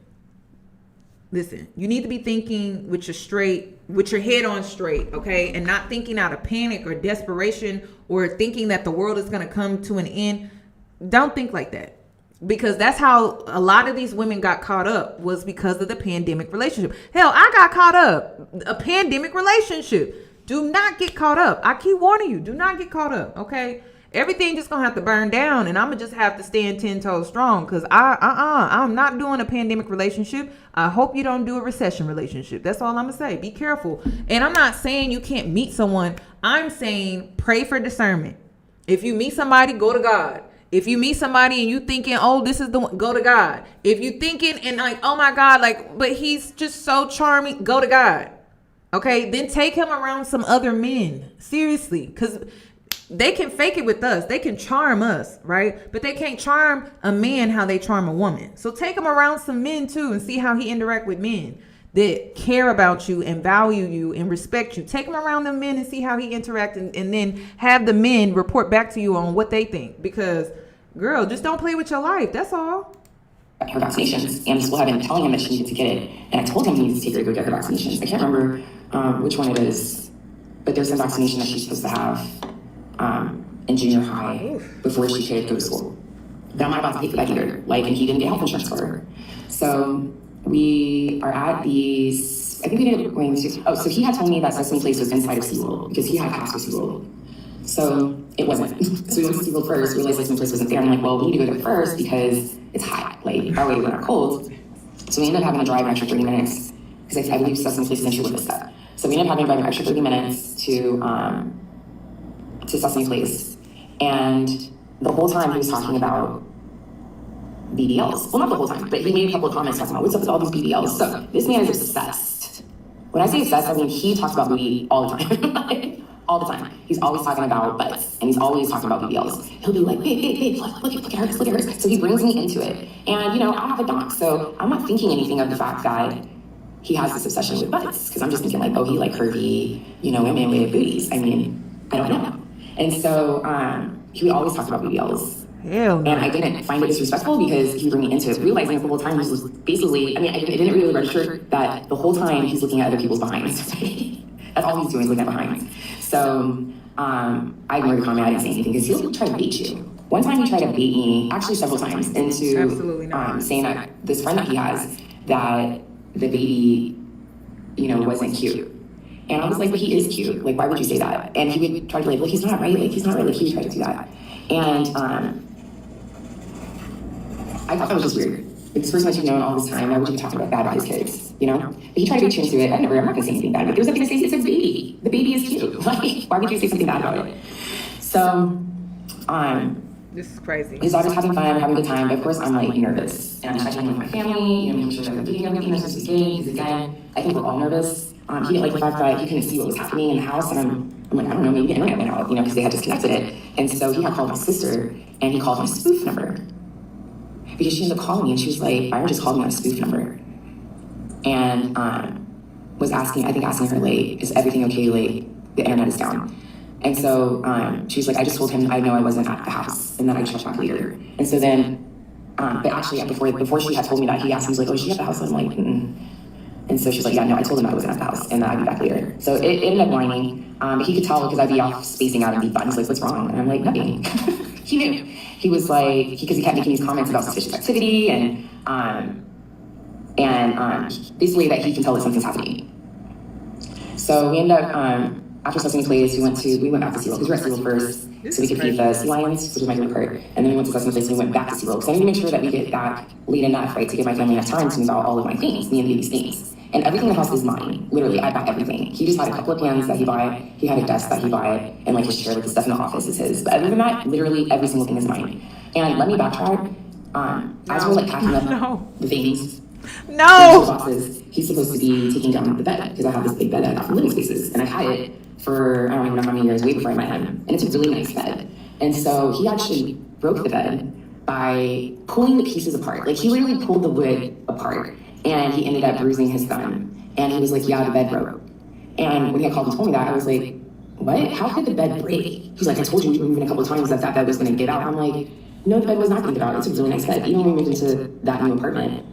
you need to be thinking with your head on straight, okay? And not thinking out of panic or desperation or thinking that the world is going to come to an end. Don't think like that. Because that's how a lot of these women got caught up, was because of the pandemic relationship. Hell, I got caught up. A pandemic relationship. Do not get caught up. I keep warning you, do not get caught up, okay? Everything just gonna have to burn down, and I'm gonna just have to stand 10 toes strong, because I'm not doing a pandemic relationship. I hope you don't do a recession relationship. That's all I'm gonna say. Be careful. And I'm not saying you can't meet someone. I'm saying pray for discernment. If you meet somebody, go to God. If you meet somebody and you thinking, oh, this is the one, go to God. If you thinking and like, oh my God, like, but he's just so charming, go to God. Okay, then take him around some other men. Seriously, because they can fake it with us. They can charm us, right? But they can't charm a man how they charm a woman. So take him around some men too and see how he interact with men that care about you and value you and respect you. Take him around the men and see how he interact, and then have the men report back to you on what they think. Because, girl, just don't play with your life. That's all. Her vaccinations, and the school had been telling him that she needed to get it, and I told him he needs to take her to go get her vaccinations. I can't remember which one it is, but there's some vaccination that she's supposed to have in junior high before she could go to school. But I'm not about to pay for that either. Like, and he didn't get health insurance for her. So we are at these, I think we ended up going to, so he had told me that Sesame Place was inside of SeaWorld because he had passed with SeaWorld. So it wasn't. So we went to SeaWorld first, realized Sesame Place wasn't there. I'm like, well, we need to go there first because it's hot. Like, our way we're not cold. So we ended up having to drive an extra 30 minutes because I believe Sesame Place is in Chula. So we ended up having to drive an extra 30 minutes to Sesame Place. And the whole time he was talking about BBLs. Well, not the whole time, but he made a couple of comments talking about what's up with all these BBLs. So this man is obsessed. When I say obsessed, I mean he talks about booty all the time. Like, all the time. He's always talking about butts, and he's always talking about BBLs. He'll be like, babe, look at hers, look at hers. So he brings me into it. And, you know, I have a donk, so I'm not thinking anything of the fact that he has this obsession with butts, because I'm just thinking like, oh, he like curvy, you know, women with booties. I mean, I don't know. And so he would always talk about BBLs. Hell no. And I didn't find it disrespectful because he would bring me into it, realizing that the whole time he was basically, I mean, it didn't really register that the whole time he's looking at other people's behinds. That's all he's doing, looking at behinds. So I ignored the comment, I didn't say anything, because he'll try to bait you. One time he tried to bait me, actually several times, into saying that this friend that he has, that the baby, you know, wasn't cute. And I was like, but he is cute. Like, why would you say that? And he would try to be like, well, he's not right. Like, he's not right. Like, he would try to do that. And I thought that was just weird. Like, this person that you've known all this time, why would you be talking about bad about his kids, you know? But he tried to bait you into it. I'm not going to say anything bad. But there was nothing to say. It's a baby. The baby is cute. Like, why would you say something bad about it? So, this is crazy. His daughter's having fun, having a good time, but of course I'm like nervous. And I'm checking with my family, you know, making sure that they're doing everything they're supposed to be doing, because again, I think we're all nervous. He didn't like the fact that he couldn't see what was happening in the house, and I'm like, I don't know, maybe the internet went out, you know, because they had disconnected it. And so he had called my sister, and he called my spoof number. Because she ended up calling me, and she was like, Byron just called me on a spoof number. And was asking her, like, is everything okay? Like, the internet is down. And so she was like, I just told him I know I wasn't at the house, and then I checked back later. And so then, but actually, before she had told me that, he asked me, he was like, oh, is she at the house? And I'm like, And so she's like, yeah, no, I told him I wasn't at the house, and that I'd be back later. So it ended up whining. But he could tell because I'd be off spacing out and deep buttons. Like, what's wrong? And I'm like, nothing. He knew. He was like, because he kept making these comments about suspicious activity, and basically that he can tell that something's happening. So we ended up, after Sesame Place, we went back to SeaWorld, because we were at SeaWorld first, so we could feed the sea lions, which was my favorite part. And then we went to Sesame Place and we went back to SeaWorld, because I need to make sure that we get back late enough, right, to give my family enough time to move out all of my things, me and baby's things. And everything in the house is mine. Literally, I bought everything. He just had a couple of pans that he bought, he had a desk that he bought, and like his chair, like the stuff in the office is his. But other than that, literally every single thing is mine. And let me backtrack, as we're like packing up the things, boxes, he's supposed to be taking down the bed, because I have this big bed that I got from Living Spaces, and I've had it for I don't even know how many years, way before I met him, and it's a really nice bed. And so he actually broke the bed by pulling the pieces apart. Like, he literally pulled the wood apart, and he ended up bruising his thumb. And he was like, yeah, the bed broke. And when he had called and told me that, I was like, what? How could the bed break? He's like, I told you we were moving a couple of times that bed was going to get out. I'm like, no, the bed was not going to get out. It's a really nice bed. Even when we moved into that new apartment.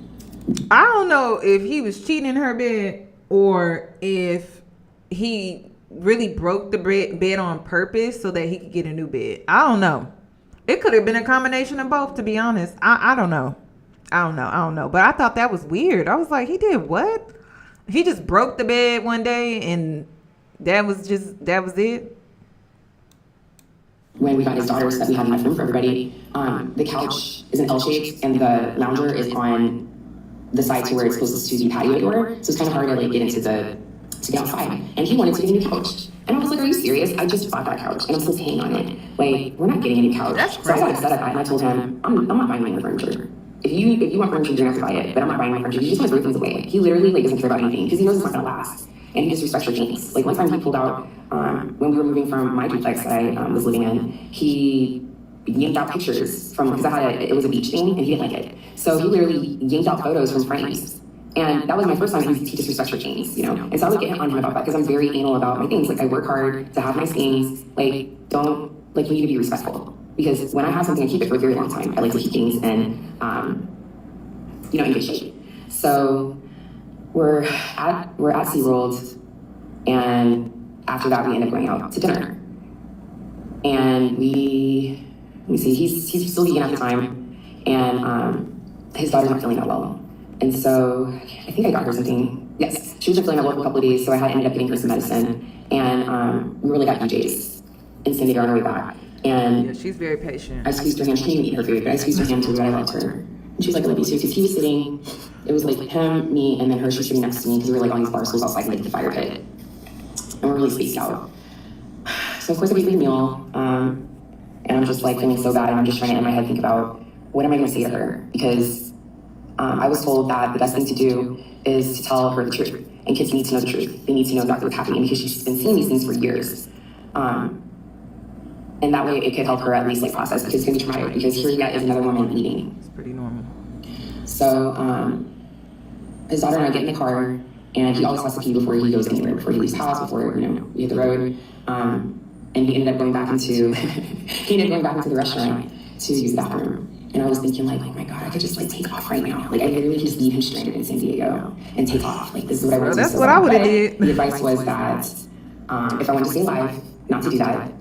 I don't know if he was cheating in her bed or if he really broke the bed on purpose so that he could get a new bed. I don't know. It could have been a combination of both, to be honest. I don't know. I don't know. But I thought that was weird. I was like, he did what? He just broke the bed one day and that was it? When we got his daughters that we had in my room for everybody, the couch is an L shape and the lounger is on the side to where it's supposed to be patio door. So it's kind of hard to like get into to get outside. And he wanted to get a new couch. And I was like, are you serious? I just bought that couch and I'm still paying on it. Like, we're not getting any couch. So I got upset at that and I told him, I'm not buying my furniture. If you want furniture, you're gonna have to buy it, but I'm not buying my furniture. He just wants to throw things away. He literally like doesn't care about anything because he knows it's not gonna last. And he disrespects your things. Like one time he pulled out, when we were moving from my duplex that I was living in, he yanked out pictures from, because it was a beach thing and he didn't like it. So he literally yanked out photos from frames. And that was my first time he disrespects your chains, you know? And so I would get on him about that because I'm very anal about my things. Like I work hard to have nice things. Like don't, like you need to be respectful. Because when I have something, I keep it for a very long time. I like to keep things in, you know, in good shape. So we're at SeaWorld, and after that we end up going out to dinner. And let me see, he's still vegan at the time, and his daughter's not feeling that well. And so I think I got her something. Yes, she wasn't feeling that well for a couple of days, so I ended up getting her some medicine. And we really got BJ's in San Diego on our way back. And yeah, she's very patient. I squeezed her hand. She didn't eat her food, but I squeezed her hand to I loved her. And she was like, I love you too, because he was sitting, it was like him, me, and then her, she was sitting next to me, because we were like on these bar stools outside like the fire pit. And we're really spaced out. So of course I get the meal, and I'm just like feeling so bad, and I'm just trying to in my head think about, what am I gonna say to her? Because I was told that the best thing to do is to tell her the truth. And kids need to know the truth. They need to know exactly what's happening because she's been seeing these things for years. And that way it could help her at least like process, because it's gonna be traumatic, because here yet is another woman eating. It's pretty normal. So his daughter and I get in the car, and he always has to pee before he goes anywhere, before he leaves the house, before, you know, we hit the road. And he ended up going back into the restaurant to use the bathroom. And I was thinking like, oh my God, I could just like take off right now. Like I literally could just leave him stranded in San Diego and take off. Like this is what I would do. That's what I would have did. The advice was that if I wanted to stay alive, not to do that.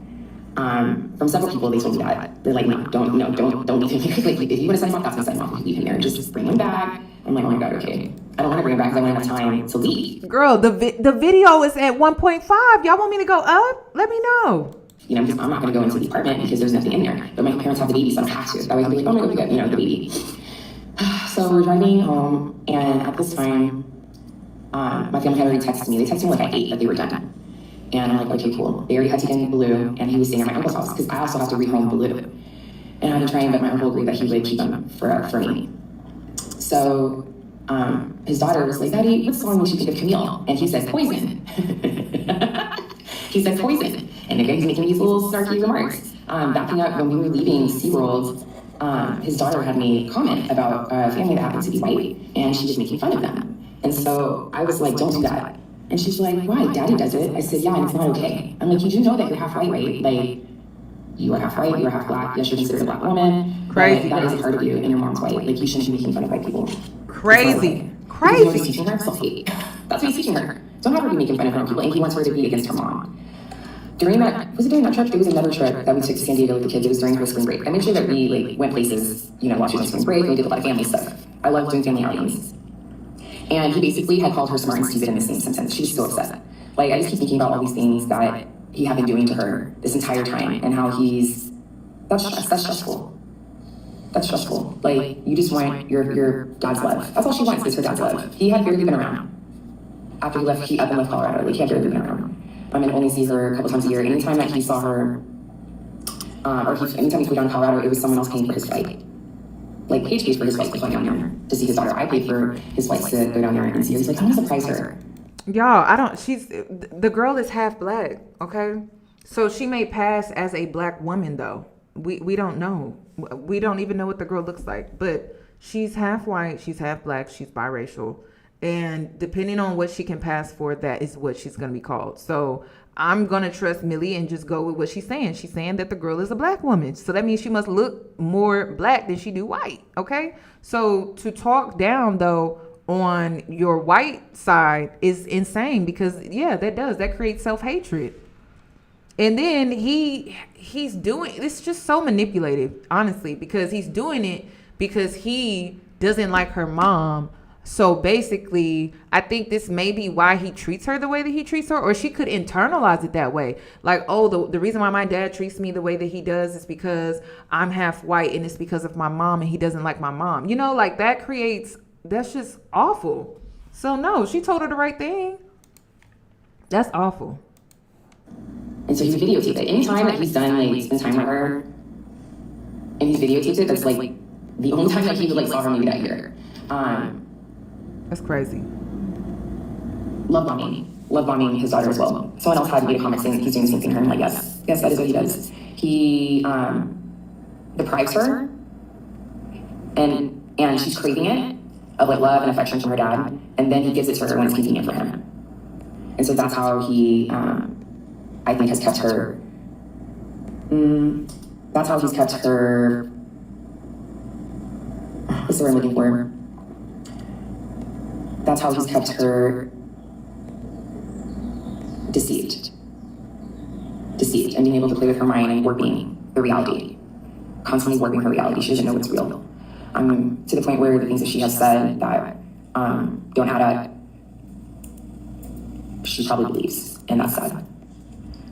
From several people, they told me that. They're like, no, don't leave him here. Like if you want to send him off, that's gonna send him off. Leave him there. Just bring him back. I'm like, oh my God, okay. I don't want to bring him back because I don't have time to leave. Girl, the video is at 1.5. Y'all want me to go up? Let me know. You know, I'm not going to go into the apartment because there's nothing in there. But my parents have the baby, so I don't have to. That way I can be like, oh my God, we got, you know, the baby. So we're driving home, and at this time, my family had already texted me. They texted me like at 8 that they were done. And I'm like, okay, cool. They already had taken Baloo, and he was staying at my uncle's house because I also have to rehome Baloo. And I've been trying, but my uncle agreed that he would keep him for me. So his daughter was like, Daddy, what song would you think of Camille? And he said, Poison. He said poison. And again, he's making these little snarky remarks. Backing up, when we were leaving SeaWorld, his daughter had made a comment about a family that happened to be white, and she was making fun of them. And so I was like, don't do that. And she's like, why? Daddy does it. I said, yeah, and it's not okay. I'm like, you do know that you're half white, right? Like, you are half white, you're half black. Yes, you're considered a black woman. Crazy. That is a part of you, and your mom's white. Like, you shouldn't be making fun of white people. Crazy. Crazy. You know, he's teaching her self-hate. That's what he's teaching her. Don't have her be making fun of other people, and he wants her to be against her mom. During that trip? There was another trip that we took to San Diego with the kids. It was during her spring break. I made sure that we like went places, you know, while she was on spring break, and we did a lot of family stuff. I love doing family outings. And he basically had called her smart and stupid in the same sentence. She was so upset. Like, I just keep thinking about all these things that he had been doing to her this entire time, and how that's stressful. That's stressful. Like, you just want your dad's love. That's all she wants, is her dad's love. He had barely been around. After he up and left Colorado, like, he had barely been around. I'm gonna only see her a couple times a year. Anytime that he saw her, anytime he flew down to Colorado, it was someone else paying for his flight. Like, Paige pays for his flight to fly down there to see his daughter. I paid for his flights to go down there and see her. He's like, I'm gonna surprise her. Y'all, the girl is half black, okay? So she may pass as a black woman, though. We don't know. We don't even know what the girl looks like. But she's half white, she's half black, she's biracial. And depending on what she can pass for, that is what she's going to be called. So I'm going to trust Millie and just go with what she's saying. She's saying that the girl is a black woman. So that means she must look more black than she do white. Okay. So to talk down, though, on your white side is insane, because, yeah, that creates self-hatred. And then he's doing, it's just so manipulative, honestly, because he's doing it because he doesn't like her mom. So basically, I think this may be why he treats her the way that he treats her, or she could internalize it that way. Like, oh, the reason why my dad treats me the way that he does is because I'm half white, and it's because of my mom, and he doesn't like my mom. You know, like, that's just awful. So no, she told her the right thing. That's awful. And so he videotaped it. Anytime that he's done like spend time with her and he's videotaped it, that's like the only time that he would like saw her maybe that year. That's crazy. Love bombing his daughter as well. Someone else had to make a comment saying he's doing the same thing to her. I'm like, yes, that is what he does. He deprives her, and she's craving it of like love and affection from her dad, and then he gives it to her when it's convenient for him. And so that's how he, I think, has kept her. That's how he's kept her. What's the word I'm looking for? That's how he's kept her deceived, and being able to play with her mind and warping the reality, constantly warping her reality. She doesn't know what's real. To the point where the things that she has said that don't add up, she probably believes, and that's sad.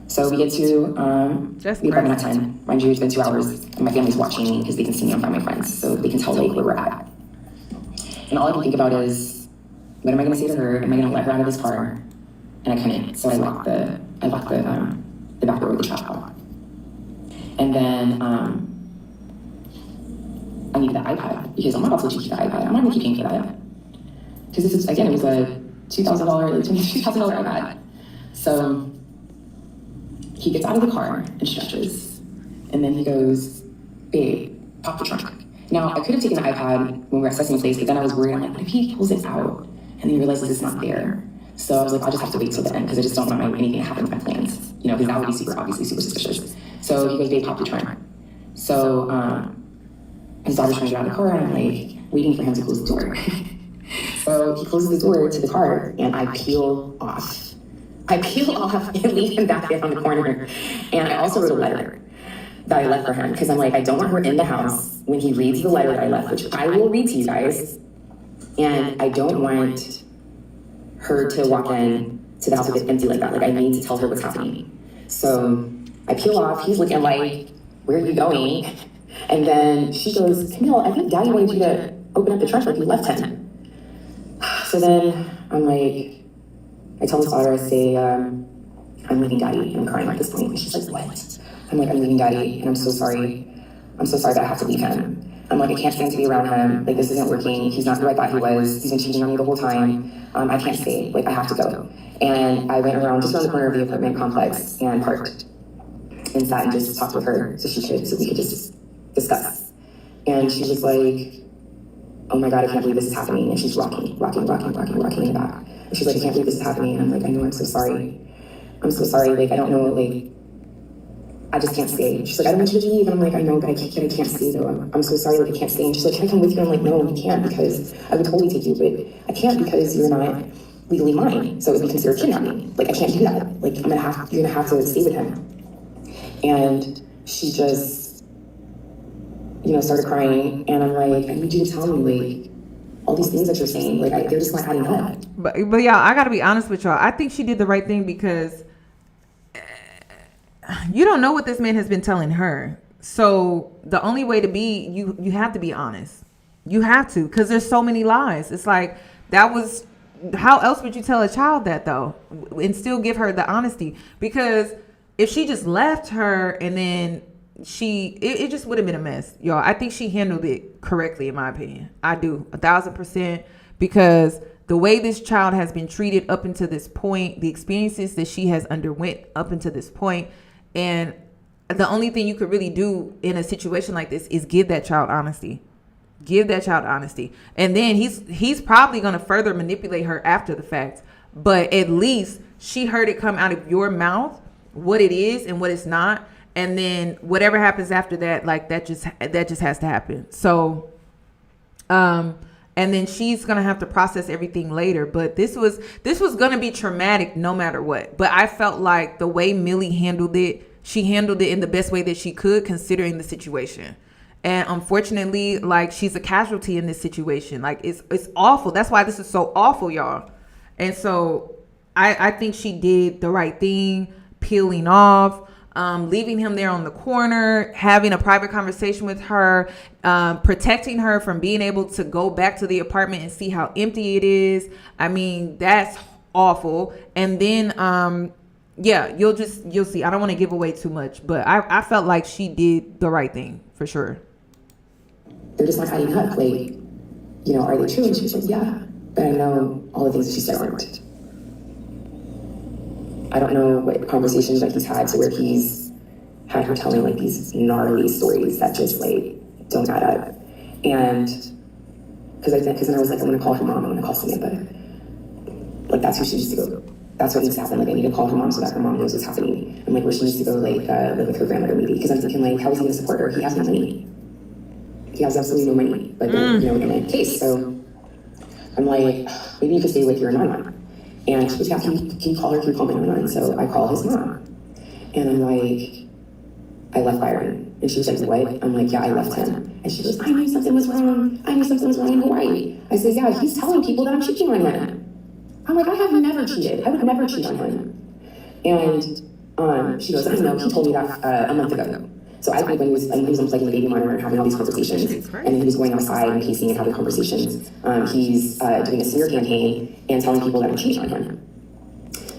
So we get to the apartment at time. Mind you, it's been 2 hours, and my family's watching me because they can see me on my friends, so they can tell like where we're at. And all I can think about is, what am I going to say to her? Am I going to let her out of this car? And I couldn't, so I locked the back door with the trap lock. And then I needed the iPad because I'm not about to keep the iPad. I'm not going to keep paying for that because this is, again, it was a $2,000 iPad. So he gets out of the car and stretches, and then he goes, "Babe, pop the trunk." Now I could have taken the iPad when we were accessing the place, but then I was worried. I'm like, what if he pulls it out and then he realizes it's not there? So I was like, I'll just have to wait till the end because I just don't want anything to happen with my plans, because that would be obviously super suspicious. So he goes, "Babe, pop the trunk." So his daughter's trying to get out of the car, and I'm like waiting for him to close the door. So he closes the door to the car, and I peel off and leave him back there on the corner. And I also wrote a letter that I left for him because I'm like, I don't want her in the house when he reads the letter that I left, which I will read to you guys. And I don't want her to walk in to the house with it empty like that. Like, I need to tell her what's happening. So I peel off. He's looking like, where are you going? And then she goes, "Camille, I think Daddy wanted you to open up the trunk like you left him." So then I'm like, I tell his daughter, I say, "I'm leaving Daddy," and I'm crying at this point. And she's like, "What?" I'm like, "I'm leaving Daddy, and I'm so sorry. I'm so sorry that I have to leave him." I'm like, I can't stand to be around him. Like, this isn't working. He's not who I thought he was. He's been cheating on me the whole time. I can't stay. Like, I have to go. And I went around just around the corner of the apartment complex and parked and sat and just talked with her so we could just discuss. And she was like, "Oh my God, I can't believe this is happening." And she's rocking in the back. And she's like, "I can't believe this is happening." And I'm like, "I know, I'm so sorry. I'm so sorry. Like, I don't know, like, I just can't stay." She's like, "I don't want you to leave." And I'm like, "I know, but I can't stay though. I'm so sorry, like, I can't stay." And she's like, "Can I come with you?" I'm like, "No, you can't, because I would totally take you, but I can't because you're not legally mine. So it would be considered kidnapping. Like, I can't do that. Like, you're gonna have to stay with him." And she just, started crying, and I'm like, "I need you to tell me, like, all these things that you're saying, like, they're just not adding up." But y'all, I gotta be honest with y'all. I think she did the right thing because you don't know what this man has been telling her. So the only way to be, you have to be honest. You have to, because there's so many lies. It's like, how else would you tell a child that though, and still give her the honesty? Because if she just left her and then it just would have been a mess, y'all. I think she handled it correctly, in my opinion. I do, 1,000%, because the way this child has been treated up until this point, the experiences that she has underwent up until this point, and the only thing you could really do in a situation like this is give that child honesty. Give that child honesty. And then he's probably going to further manipulate her after the fact. But at least she heard it come out of your mouth, what it is and what it's not. And then whatever happens after that, like, that just has to happen. So, and then she's going to have to process everything later. But this was going to be traumatic no matter what. But I felt like the way Millie handled it, she handled it in the best way that she could, considering the situation. And unfortunately, like, she's a casualty in this situation. Like, it's awful. That's why this is so awful, y'all. And so I think she did the right thing, peeling off, leaving him there on the corner, having a private conversation with her, protecting her from being able to go back to the apartment and see how empty it is. I mean, that's awful. And then Yeah, you'll see. I don't want to give away too much, but I felt like she did the right thing for sure. They're just not adding up. Like, are they true? And she was like, yeah. But I know all the things that she said aren't. I don't know what conversations that he's had to where he's had her telling like these gnarly stories that just like don't add up. And because then I was like, I'm gonna call her mom, I'm gonna call Samantha. Like that's who she needs to go. That's what needs to happen. Like I need to call her mom so that her mom knows what's happening. And like where she needs to go like live with her grandmother maybe. Because I'm thinking like, how is he gonna support her? He has no money. He has absolutely no money. But in my case, so I'm like, maybe you could stay with your non-mom. And she was like, can you call her? Can you call my non-mom? So I call his mom. And I'm like, I left Byron. And she was like, what? I'm like, yeah, I left him. And she goes, I knew something was wrong. I knew something was wrong in Hawaii. I said, yeah, he's telling people that I'm cheating on him. I'm like, I have never cheated. I would never cheat on him. And she goes, I know, he told me that a month ago. So I think when he was unplugging the baby monitor and having all these conversations, and then he was going outside and pacing and having conversations, he's doing a smear campaign and telling people that I'm cheating on him.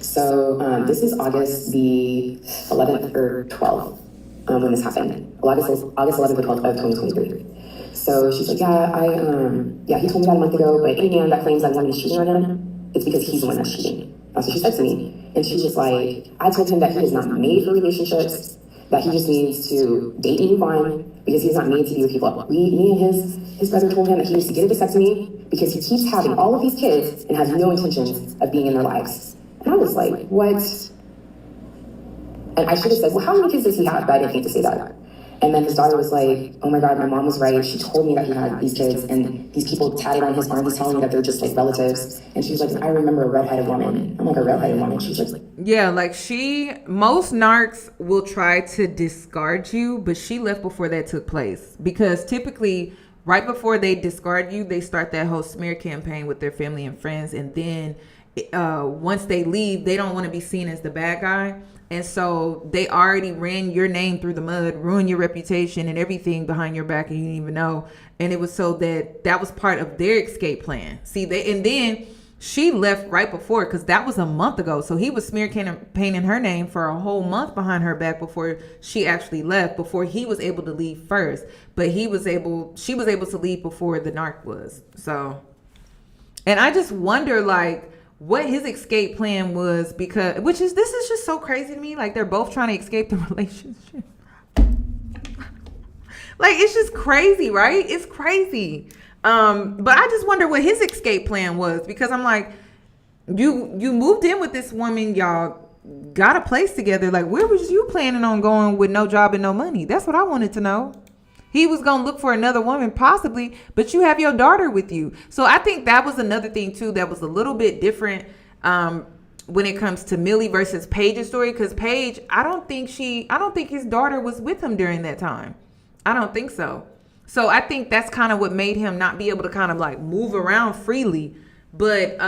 So this is August the 11th or 12th when this happened. August 11th or 12th of 2023. So she's like, yeah, he told me that a month ago, but any man that claims that woman is cheating on him, it's because he's the one that's cheating. That's what she said to me. And she was like, I told him that he is not made for relationships, that he just needs to date and move on because he's not made to be with people. Me and his brother told him that he needs to get a vasectomy because he keeps having all of these kids and has no intentions of being in their lives. And I was like, what? And I should have said, well, how many kids does he have? But I didn't think to say that. And then his daughter was like, oh my God, my mom was right. She told me that he had these kids and these people tatted on his arm. He's telling me that they're just like relatives. And she was like, I remember a redheaded woman. I'm like, a redheaded woman. She's like, yeah, like most narcs will try to discard you, but she left before that took place. Because typically, right before they discard you, they start that whole smear campaign with their family and friends. And then once they leave, they don't want to be seen as the bad guy. And so they already ran your name through the mud, ruined your reputation and everything behind your back, and you didn't even know. And it was so that was part of their escape plan. See, and then she left right before, because that was a month ago. So he was smear campaigning her name for a whole month behind her back before she actually left, before he was able to leave first. But she was able to leave before the narc was. So, and I just wonder, like, what his escape plan was, because this is just so crazy to me. Like, they're both trying to escape the relationship. Like, it's just crazy, right? It's crazy. But I just wonder what his escape plan was, because I'm like, you moved in with this woman, y'all got a place together. Like, where was you planning on going with no job and no money? That's what I wanted to know. He was going to look for another woman possibly, but you have your daughter with you. So I think that was another thing too that was a little bit different when it comes to Millie versus Paige's story, because Paige, I don't think his daughter was with him during that time. I don't think so. So I think that's kind of what made him not be able to kind of like move around freely. But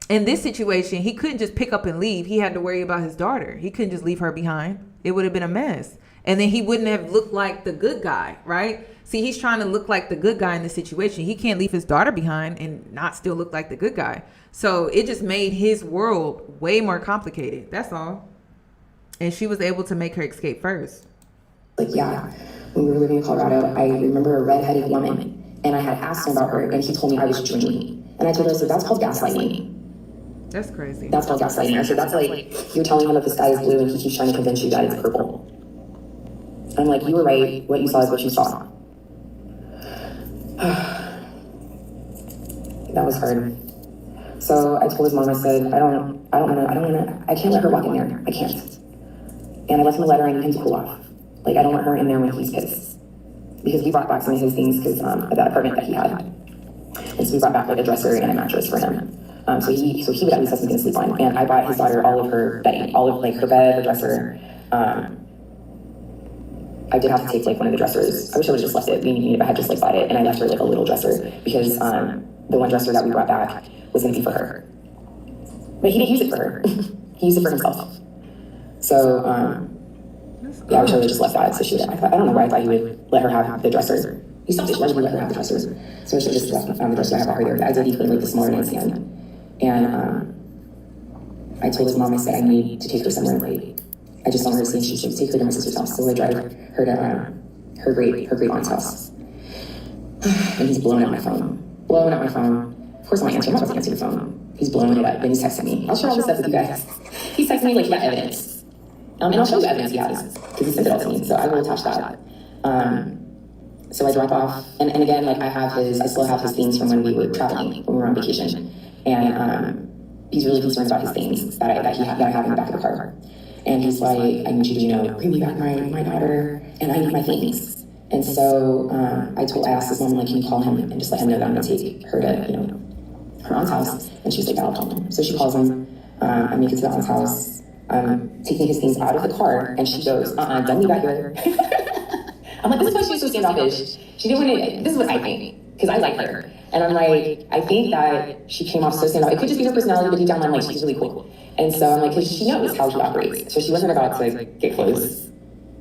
in this situation, he couldn't just pick up and leave. He had to worry about his daughter. He couldn't just leave her behind. It would have been a mess. And then he wouldn't have looked like the good guy, right? See, he's trying to look like the good guy in this situation. He can't leave his daughter behind and not still look like the good guy. So it just made his world way more complicated. That's all. And she was able to make her escape first. like, yeah, when we were living in Colorado, I remember a redheaded woman, and I had asked him about her, and he told me I was dreaming. And I told her, I said, that's called gaslighting. That's crazy. That's called gaslighting. I said, that's like, you're telling him that the sky is blue, and he keeps trying to convince you that it's purple. I'm like, you were right. What you saw is what you saw. That was hard. So I told his mom, I said, I can't let her walk in there. I can't. And I left him a letter. I need him to cool off. Like, I don't want her in there when he's pissed. Because we brought back some of his things because of that apartment that he had. And so we brought back like a dresser and a mattress for him. So he would at least have something to sleep on. And I bought his daughter all of her bedding, all of like her bed, her dresser. I did have to take like one of the dressers. I wish I would have just left it. If I had just like bought it, and I left her like a little dresser because the one dresser that we brought back was going to be for her. But he didn't use it for her. He used it for himself. So yeah, I wish I would have just left that. So I don't know why I thought he would let her have the dresser. He stopped it. Why would he let her have the dresser? So I should have just left the dresser. I have her there. I did eat like the smaller nightstand. And I told his mom, I said, I need to take her somewhere and play. I just want her to see, and she should take her to my sister's house. So I drive her to her great aunt's house. And he's blowing up my phone. Of course, I'm not answering. I'm not supposed to answer the phone. He's blowing it up. Then he's texting me. I'll share all this stuff with you guys. He's texting me like he got evidence. And I'll show you evidence he has, because he sent it all to me. So I will attach that. So I drop off, and again, like I still have his things from when we were traveling, when we were on vacation. And he's really concerned about his things that I have in the back of the car. And he's like, I need you to, bring me back my daughter, and I need my things. And so I asked this woman, like, can you call him and just let him know that I'm gonna take her to, her aunt's house? And she's like, I'll call him. So she calls him, I make it to the aunt's house. I'm taking his things out of the car, and she goes, don't leave that here. I'm like, this is why she was so standoffish. She didn't want to, this is what I think, because I like her. And I'm like, I think that she came off so standoffish. It could just be her personality, but deep down I'm like, she's really cool. And so I'm like, because she knows how she operates. So she wasn't about to get close.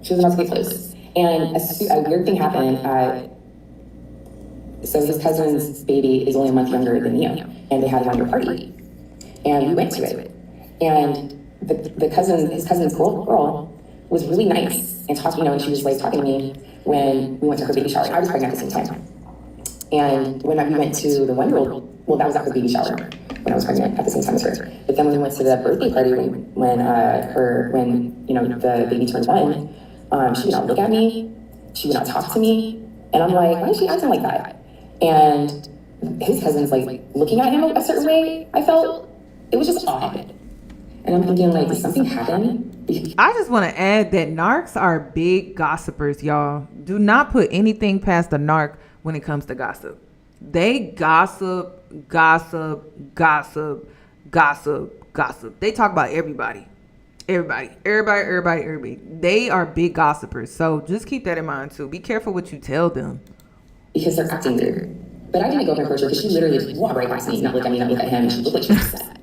She wasn't about to get close. And a weird thing happened. So his cousin's baby is only a month younger than Neo, and they had a younger party. And we went to it. And his cousin's girl was really nice and talked, and she was like talking to me when we went to her baby shower. I was pregnant at the same time. And when we went to the 1-year-old, well, that was at her baby shower when I was pregnant at the same time as her. But then when we went to the birthday party when the baby turned 1, she would not look at me, she would not talk to me, and I'm like, why is she acting like that? And his cousin's like looking at him a certain way. I felt it was just odd. And I'm thinking, like, did something happen? I just want to add that narcs are big gossipers, y'all. Do not put anything past a narc when it comes to gossip. They gossip. They talk about everybody. Everybody. They are big gossipers. So just keep that in mind too. Be careful what you tell them. Because they're acting weird. But I didn't go for her because she literally just walked right past me, not look at me, not look at him. She looked like she was upset.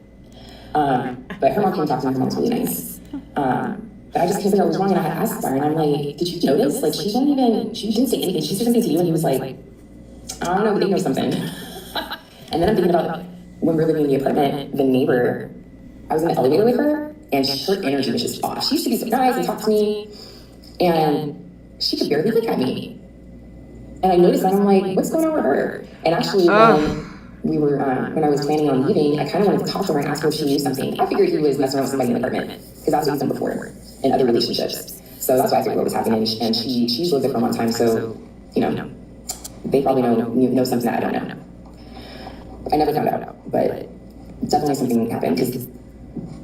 But her mom came and talked to me. Her mom's really nice. But I just couldn't figure out what was wrong, and I had asked her, and I'm like, did you notice? Like, she didn't say anything. She said something to you, and he was like, I don't know, but they know something. And then I'm thinking about when we were living in the apartment, the neighbor, I was in the elevator with her, and her energy was just off. She used to be so nice and talk to me, and she could barely look at me. And I noticed that, I'm like, what's going on with her? And actually, when I was planning on leaving, I kind of wanted to talk to her and ask her if she knew something. I figured he was messing around with somebody in the apartment, because that's what he's done before in other relationships. So that's why I figured what was happening. And she's lived there for a long time, so they probably know something that I don't know. I never found out, but definitely something happened because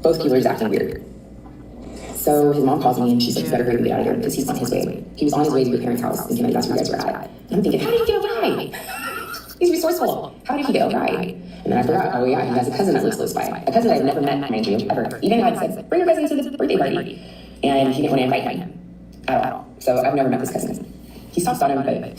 both people are acting weird. So his mom calls me and she's like, you better hurry and get out of here because he's on his way. He was on his way to your parents' house, thinking that's where you guys were at. And I'm thinking, how did he get a ride? He's resourceful. How did he get a ride? And then I forgot, oh yeah, he has a cousin that lives close by. A cousin that I've never met, mind you, ever. Even though I said, bring your cousin to the birthday party. And he didn't want to invite me at all. So I've never met this cousin. He stopped on him, but...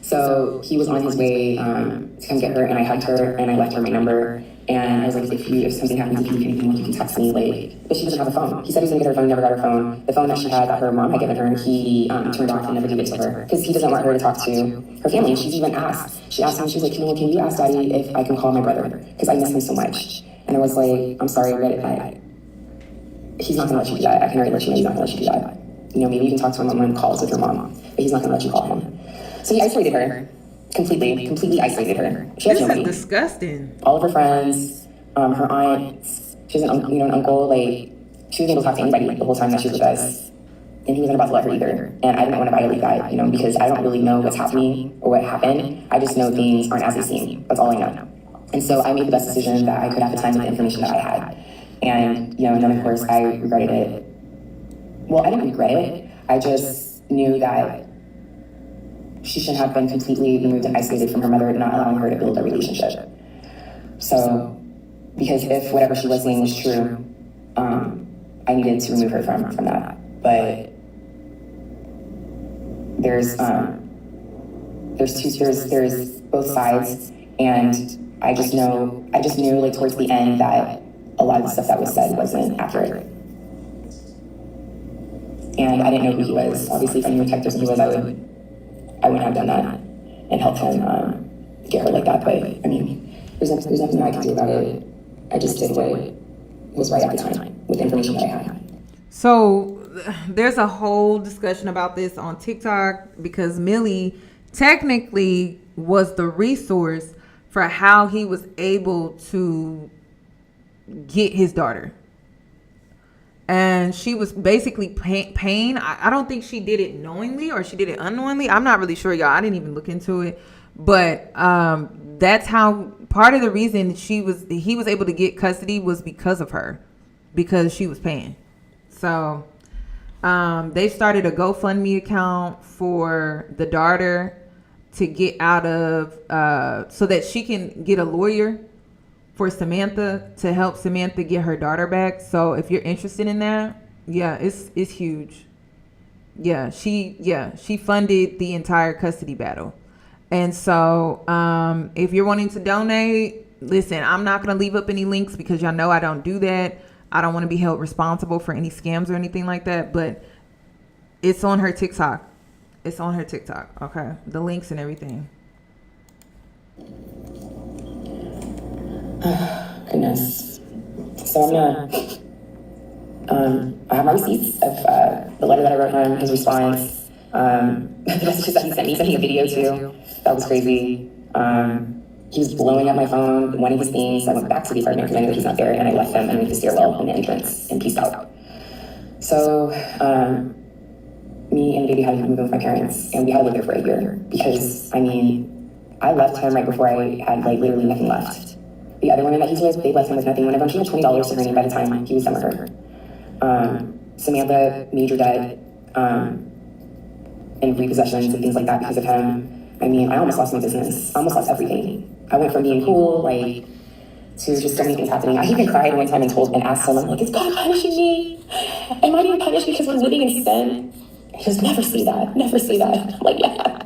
So he was on his way to come get her, and I hugged her, and I left her my number. And I was like, if something happens, if you need anything, you can text me, like, but she doesn't have a phone. He said he was gonna get her phone, never got her phone. The phone that she had that her mom had given her, he turned off and never gave it to her. Because he doesn't want her to talk to her family. She's even asked, she asked him, she was like, can you ask Daddy if I can call my brother? Because I miss him so much. And I was like, I'm sorry, but he's not gonna let you do that. I can already let you know he's not gonna let you do that. Maybe you can talk to him on calls with your mom, but he's not gonna let you call him. So he isolated her, completely isolated her. She has nobody. This is disgusting. All of her friends, her aunts, she has an uncle, like, she wasn't able to talk to anybody the whole time that she was with us. And he wasn't about to let her either. And I didn't want to violate that, because I don't really know what's happening or what happened. I just know things aren't as they seem. That's all I know. And so I made the best decision that I could at the time with the information that I had. And, then of course I regretted it. Well, I didn't regret it. I just knew that she shouldn't have been completely removed and isolated from her mother, not allowing her to build a relationship. So, because if whatever she was saying was true, I needed to remove her from that. But there's both sides, and I just knew like towards the end that a lot of the stuff that was said wasn't accurate. And I didn't know who he was. Obviously, if I knew what type of person he was, I wouldn't have done that and helped him get her like that. But I mean, there's nothing I can do about it. I just did what was right at the time with the information that I had. So there's a whole discussion about this on TikTok because Millie technically was the resource for how he was able to get his daughter. And she was basically paying. I don't think she did it knowingly or she did it unknowingly. I'm not really sure, y'all. I didn't even look into it. But that's how part of the reason he was able to get custody was because of her, because she was paying. So they started a GoFundMe account for the daughter to get out of so that she can get a lawyer for Samantha to help Samantha get her daughter back. So if you're interested in that, yeah, it's huge. Yeah, she funded the entire custody battle. And so if you're wanting to donate, listen, I'm not going to leave up any links because y'all know I don't do that. I don't want to be held responsible for any scams or anything like that, but it's on her TikTok. It's on her TikTok, okay? The links and everything. Goodness. So I'm gonna, I have my receipts of the letter that I wrote him, his response, the messages that he sent me, sent me a video too. That was crazy. He was blowing up my phone, wanting his things. I went back to the apartment because I knew that he's not there, and I left him underneath the stairwell in the entrance and peaced out. So, me and baby had to move in with my parents, and we had to live there for a year because, I mean, I left him right before I had like literally nothing left. The other women that he's with, they left him with nothing. One of them, she had $20 to her name by the time he was done with her. Samantha, major debt, and repossessions and things like that because of him. I mean, I almost lost my business. I almost lost everything. I went from being cool, like, to just so many things happening. I even cried one time and asked someone, like, is God punishing me? Am I being punished because we're living in sin? He goes, never say that. Never say that. I'm like, yeah.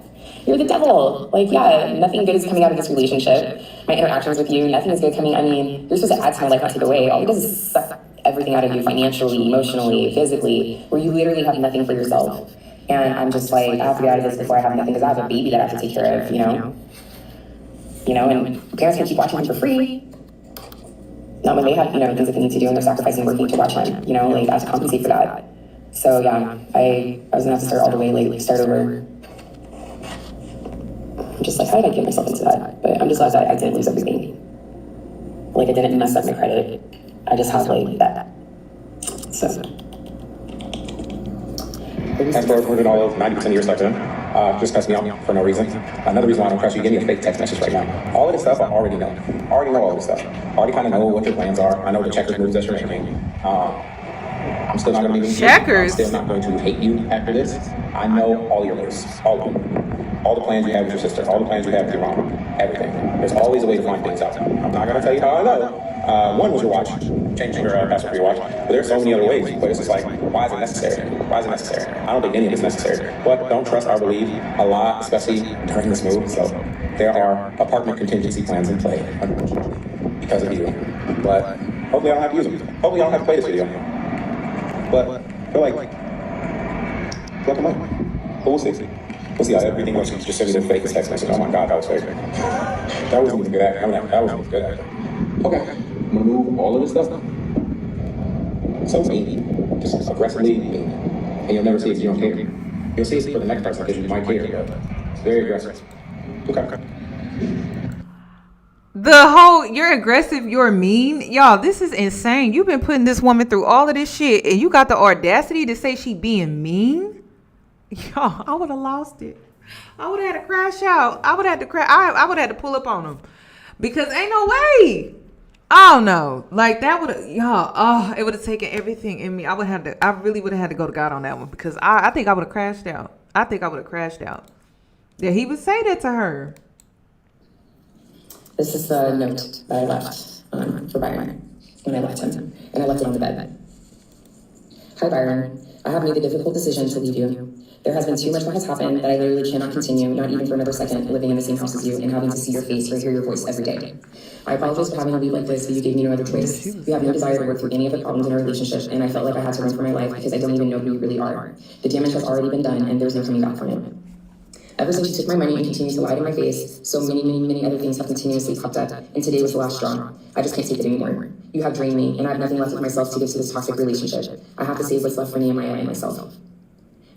You're the devil. Like, yeah, nothing good is coming out of this relationship. My interactions with you, nothing is good coming. I mean, you're supposed to add to my life, not take away. All it does is suck everything out of you financially, emotionally, physically, where you literally have nothing for yourself. And I'm just like, I have to get out of this before I have nothing because I have a baby that I have to take care of, you know? You know, and parents can keep watching him for free. Not when they have, you know, things that they need to do and they're sacrificing working to watch him, you know, like I have to compensate for that. So yeah, I was gonna have to start all the way, like start over. I'm just like, how did I get myself into that? But I'm just glad that I didn't lose everything. Like I didn't mess up my credit. I just have like that. So. Fast forward all of 90% of your stuff to them. Just cuss me out for no reason. Another reason why I don't trust you, give me a fake text message right now. All of this stuff I already know. I already know all this stuff. I already kind of know what your plans are. I know the checkers moves that you're making. I'm still not going to be checkers. I'm still not going to hate you after this. I know all your moves. All of them. All the plans you have with your sister. All the plans you have with your mom. Everything. There's always a way to find things out. I'm not going to tell you how I know. One was your watch, changing your password for your watch. But there's so many other ways. But it's just like, why is it necessary? Why is it necessary? I don't think any of it's necessary. But don't trust or believe a lot, especially during this move. So there are apartment contingency plans in play, unfortunately, because of you. But hopefully I don't have to use them. Hopefully I don't have to play this video. But I feel like I'm like, but we'll see. We'll see how everything goes. Just send me the fake text message. Oh my God, that was fake. That wasn't even good at. That wasn't even good at. Okay, I'm gonna move all of this stuff. So mean, just aggressively mean. And you'll never see it if you don't care. You'll see it for the next person because you might care. It's very aggressive. Okay. The whole, you're aggressive, you're mean. Y'all, this is insane. You've been putting this woman through all of this shit and you got the audacity to say she being mean? Y'all, I would have lost it. I would have had to crash out. I would have had to pull up on them. Because ain't no way. I don't know. Like that would have, y'all, it would have taken everything in me. I really would have had to go to God on that one because I think I would have crashed out. Yeah, he would say that to her. This is the note that I left for Byron when I left him, and I left it on the bed. Hi Byron, I have made the difficult decision to leave you. There has been too much that has happened that I literally cannot continue, not even for another second, living in the same house as you and having to see your face or hear your voice every day. I apologize for having to leave like this, but you gave me no other choice. You have no desire to work through any of the problems in our relationship, and I felt like I had to run for my life because I don't even know who you really are. The damage has already been done, and there's no coming back from it. Ever since you took my money and continued to lie to my face, so many other things have continuously popped up, and today was the last straw. I just can't take it anymore. You have drained me, and I have nothing left of myself to give to this toxic relationship. I have to save what's left for me and myself.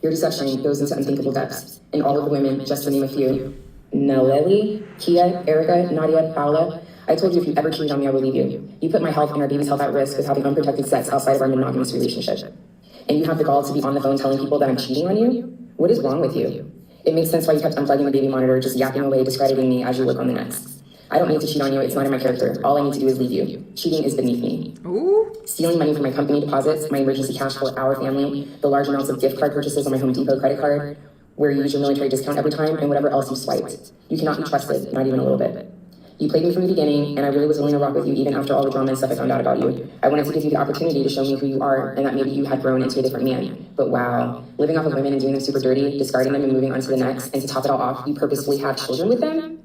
Your deception goes into unthinkable depths, and all of the women, just to name a few, Naleli, Kia, Erica, Nadia, Paula, I told you if you ever cheated on me, I will leave you. You put my health and our baby's health at risk with having unprotected sex outside of our monogamous relationship. And you have the gall to be on the phone telling people that I'm cheating on you? What is wrong with you? It makes sense why you kept unplugging the baby monitor, just yapping away, discrediting me as you work on the next. I don't need to cheat on you, it's not in my character. All I need to do is leave you. Cheating is beneath me. Ooh. Stealing money from my company deposits, my emergency cash for our family, the large amounts of gift card purchases on my Home Depot credit card, where you use your military discount every time, and whatever else you swiped. You cannot be trusted, not even a little bit. You played me from the beginning, and I really was willing to rock with you even after all the drama and stuff I found out about you. I wanted to give you the opportunity to show me who you are, and that maybe you had grown into a different man. But wow, living off of women and doing them super dirty, discarding them and moving on to the next, and to top it all off, you purposefully had children with them?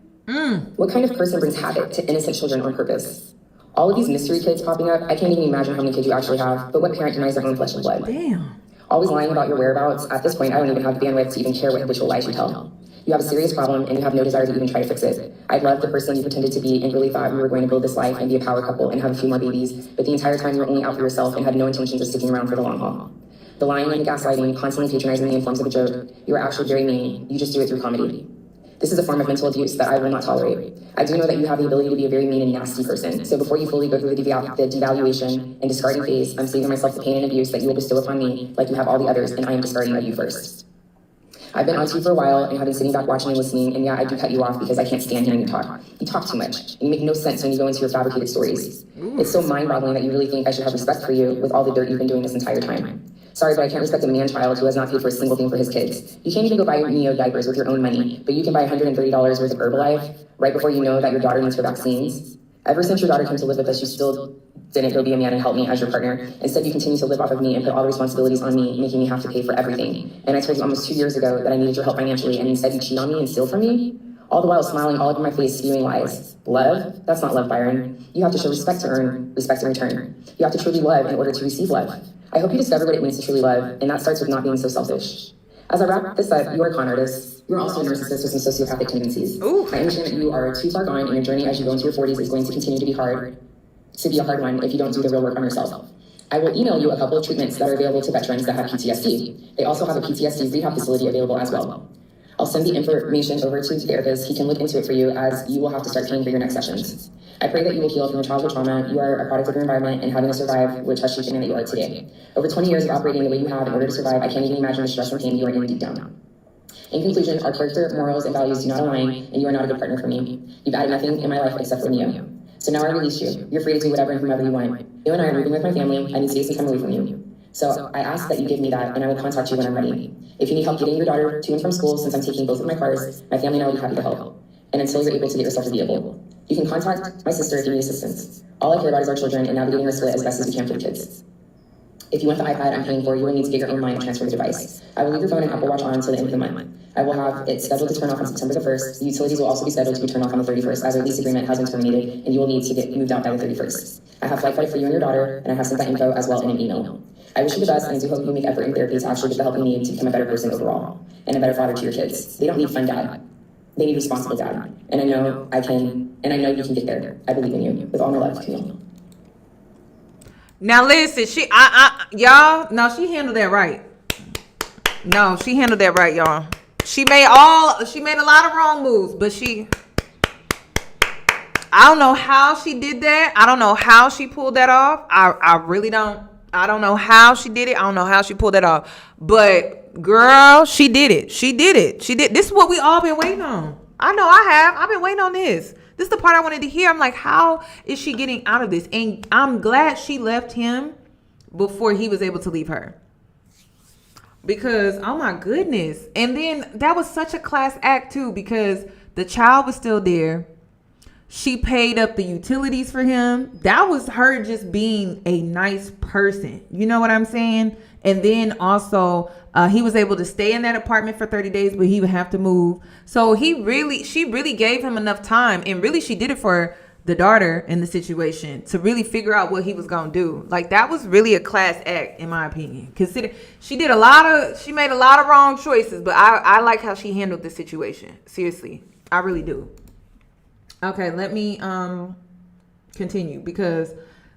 What kind of person brings havoc to innocent children on purpose? All of these mystery kids popping up, I can't even imagine how many kids you actually have, but what parent denies their own flesh and blood? Damn. Always lying about your whereabouts, at this point I don't even have the bandwidth to even care what habitual lies you tell. You have a serious problem and you have no desire to even try to fix it. I loved the person you pretended to be and really thought you were going to build this life and be a power couple and have a few more babies, but the entire time you were only out for yourself and had no intentions of sticking around for the long haul. The lying and the gaslighting, constantly patronizing me in forms of a joke, you are actually very mean. You just do it through comedy. This is a form of mental abuse that I will not tolerate. I do know that you have the ability to be a very mean and nasty person, so before you fully go through the devaluation and discarding phase, I'm saving myself the pain and abuse that you will bestow upon me like you have all the others, and I am discarding of you first. I've been on to you for a while and have been sitting back watching and listening, and yeah, I do cut you off because I can't stand hearing you talk. You talk too much, and you make no sense when you go into your fabricated stories. It's so mind-boggling that you really think I should have respect for you with all the dirt you've been doing this entire time. Sorry, but I can't respect a man-child who has not paid for a single thing for his kids. You can't even go buy your Neo diapers with your own money, but you can buy $130 worth of Herbalife right before you know that your daughter needs her vaccines. Ever since your daughter came to live with us, you still didn't go be a man and help me as your partner. Instead, you continue to live off of me and put all the responsibilities on me, making me have to pay for everything. And I told you almost 2 years ago that I needed your help financially, and instead you cheat on me and steal from me? All the while smiling all over my face, spewing lies. Love? That's not love, Byron. You have to show respect to earn respect in return. You have to truly love in order to receive love. I hope you discover what it means to truly love, and that starts with not being so selfish. As I wrap this up, you are a con artist. You're also a narcissist with some sociopathic tendencies. I understand that you are too far gone, and your journey as you go into your 40s is going to continue to be a hard one if you don't do the real work on yourself. I will email you a couple of treatments that are available to veterans that have PTSD. They also have a PTSD rehab facility available as well. I'll send the information over to the therapist. He can look into it for you, as you will have to start paying for your next sessions. I pray that you will heal from your childhood trauma. You are a product of your environment, and having to survive will touch you in that you are today. Over 20 years of operating the way you have in order to survive, I can't even imagine the stress and pain you are in deep down. In conclusion, our character, morals, and values do not align, and you are not a good partner for me. You've added nothing in my life except for Neo. So now I release you. You're free to do whatever and whomever you want. You and I are moving with my family. I need space and time away from you. So I ask that you give me that, and I will contact you when I'm ready. If you need help getting your daughter to and from school, since I'm taking both of my cars, my family and I will be happy to help. And until you're able to get yourself a vehicle, you can contact my sister if you need assistance. All I care about is our children and navigating our split as best as we can for the kids. If you want the iPad I'm paying for, you will need to get your own line and transfer the device. I will leave your phone and Apple Watch on until the end of the month. I will have it scheduled to turn off on September the 1st. The utilities will also be scheduled to be turned off on the 31st, as our lease agreement has been terminated, and you will need to get moved out by the 31st. I have flight credit for you and your daughter, and I have sent that info as well in an email. I wish you the best, and I do hope you make effort in therapy to actually get the help you need to become a better person overall, and a better father to your kids. They don't need fun dad. They need responsible dad. And I know I can, and I know you can get there. I believe in you. With all my love, Camille. Now listen, y'all, no, she handled that right. No, she handled that right, y'all. She made a lot of wrong moves, but I don't know how she did that. I don't know how she pulled that off. I really don't. I don't know how she did it. I don't know how she pulled that off. But girl, she did it. She did it. This is what we all been waiting on. I know I have. I've been waiting on this. This is the part I wanted to hear. I'm like, how is she getting out of this? And I'm glad she left him before he was able to leave her. Because, oh my goodness. And then that was such a class act too, because the child was still there. She paid up the utilities for him. That was her just being a nice person. You know what I'm saying? And then also, he was able to stay in that apartment for 30 days, but he would have to move. So she really gave him enough time. And really, she did it for the daughter in the situation to really figure out what he was gonna do. Like, that was really a class act, in my opinion. Consider she made a lot of wrong choices, but I like how she handled the situation. Seriously, I really do. Okay, let me continue, because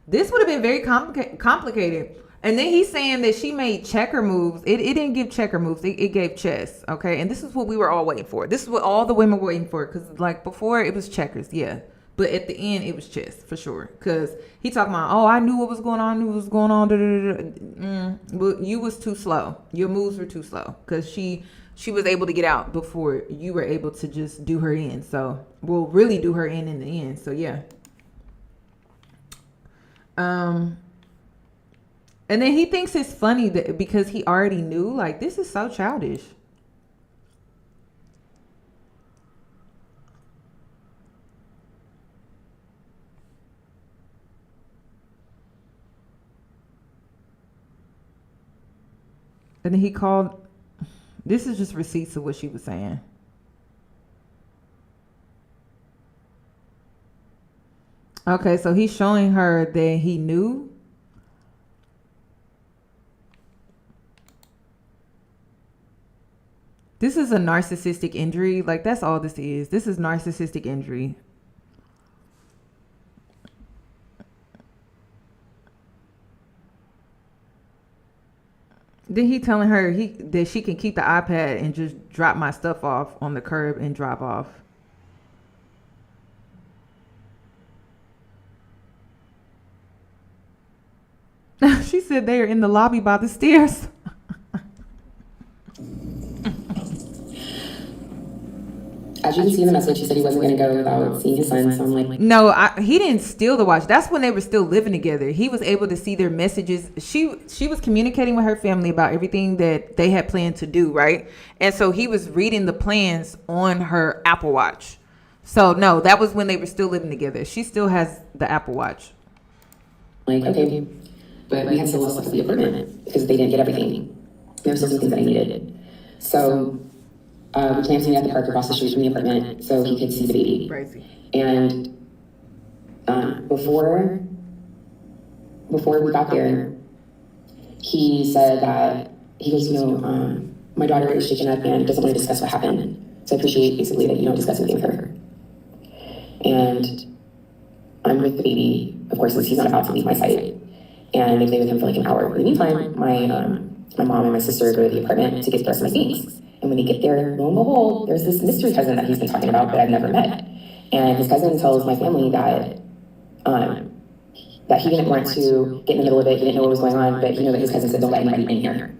this would have been very complicated. And then he's saying that she made checker moves. It didn't give checker moves. It gave chess. Okay, and this is what we were all waiting for. This is what all the women were waiting for, because like before it was checkers, yeah. But at the end, it was chess for sure. Because he talking about, oh, I knew what was going on. But you was too slow. Your moves were too slow. Because she was able to get out before you were able to just do her in. So we'll really do her in the end. So yeah. And then he thinks it's funny that because he already knew. Like, this is so childish. And then he called, this is just receipts of what she was saying. Okay, so he's showing her that he knew. This is a narcissistic injury. Like, that's all this is. This is narcissistic injury. Then he telling her that she can keep the iPad and just drop my stuff off on the curb and drop off. She said they are in the lobby by the stairs. As you can see in the message, he said he wasn't going to go without seeing his son. So I'm like, no, he didn't steal the watch. That's when they were still living together. He was able to see their messages. She was communicating with her family about everything that they had planned to do, right? And so he was reading the plans on her Apple Watch. So no, that was when they were still living together. She still has the Apple Watch. Like, okay, but we had to lost the apartment because they didn't get everything. There were still some things that I needed. So we planned to meet at the park across the street from the apartment so he could see the baby. Crazy. And before we got there, he said that he goes, my daughter is shaken up and doesn't want to discuss what happened. So I appreciate basically that you don't discuss anything with her. And I'm with the baby, of course, since he's not about to leave my sight. And they stay with him for like an hour. In the meantime, my mom and my sister go to the apartment to get the rest of my things. And when they get there, lo and behold, there's this mystery cousin that he's been talking about, but I've never met. And his cousin tells my family that he didn't want to get in the middle of it. He didn't know what was going on, but he knew that his cousin said, don't let anybody in here.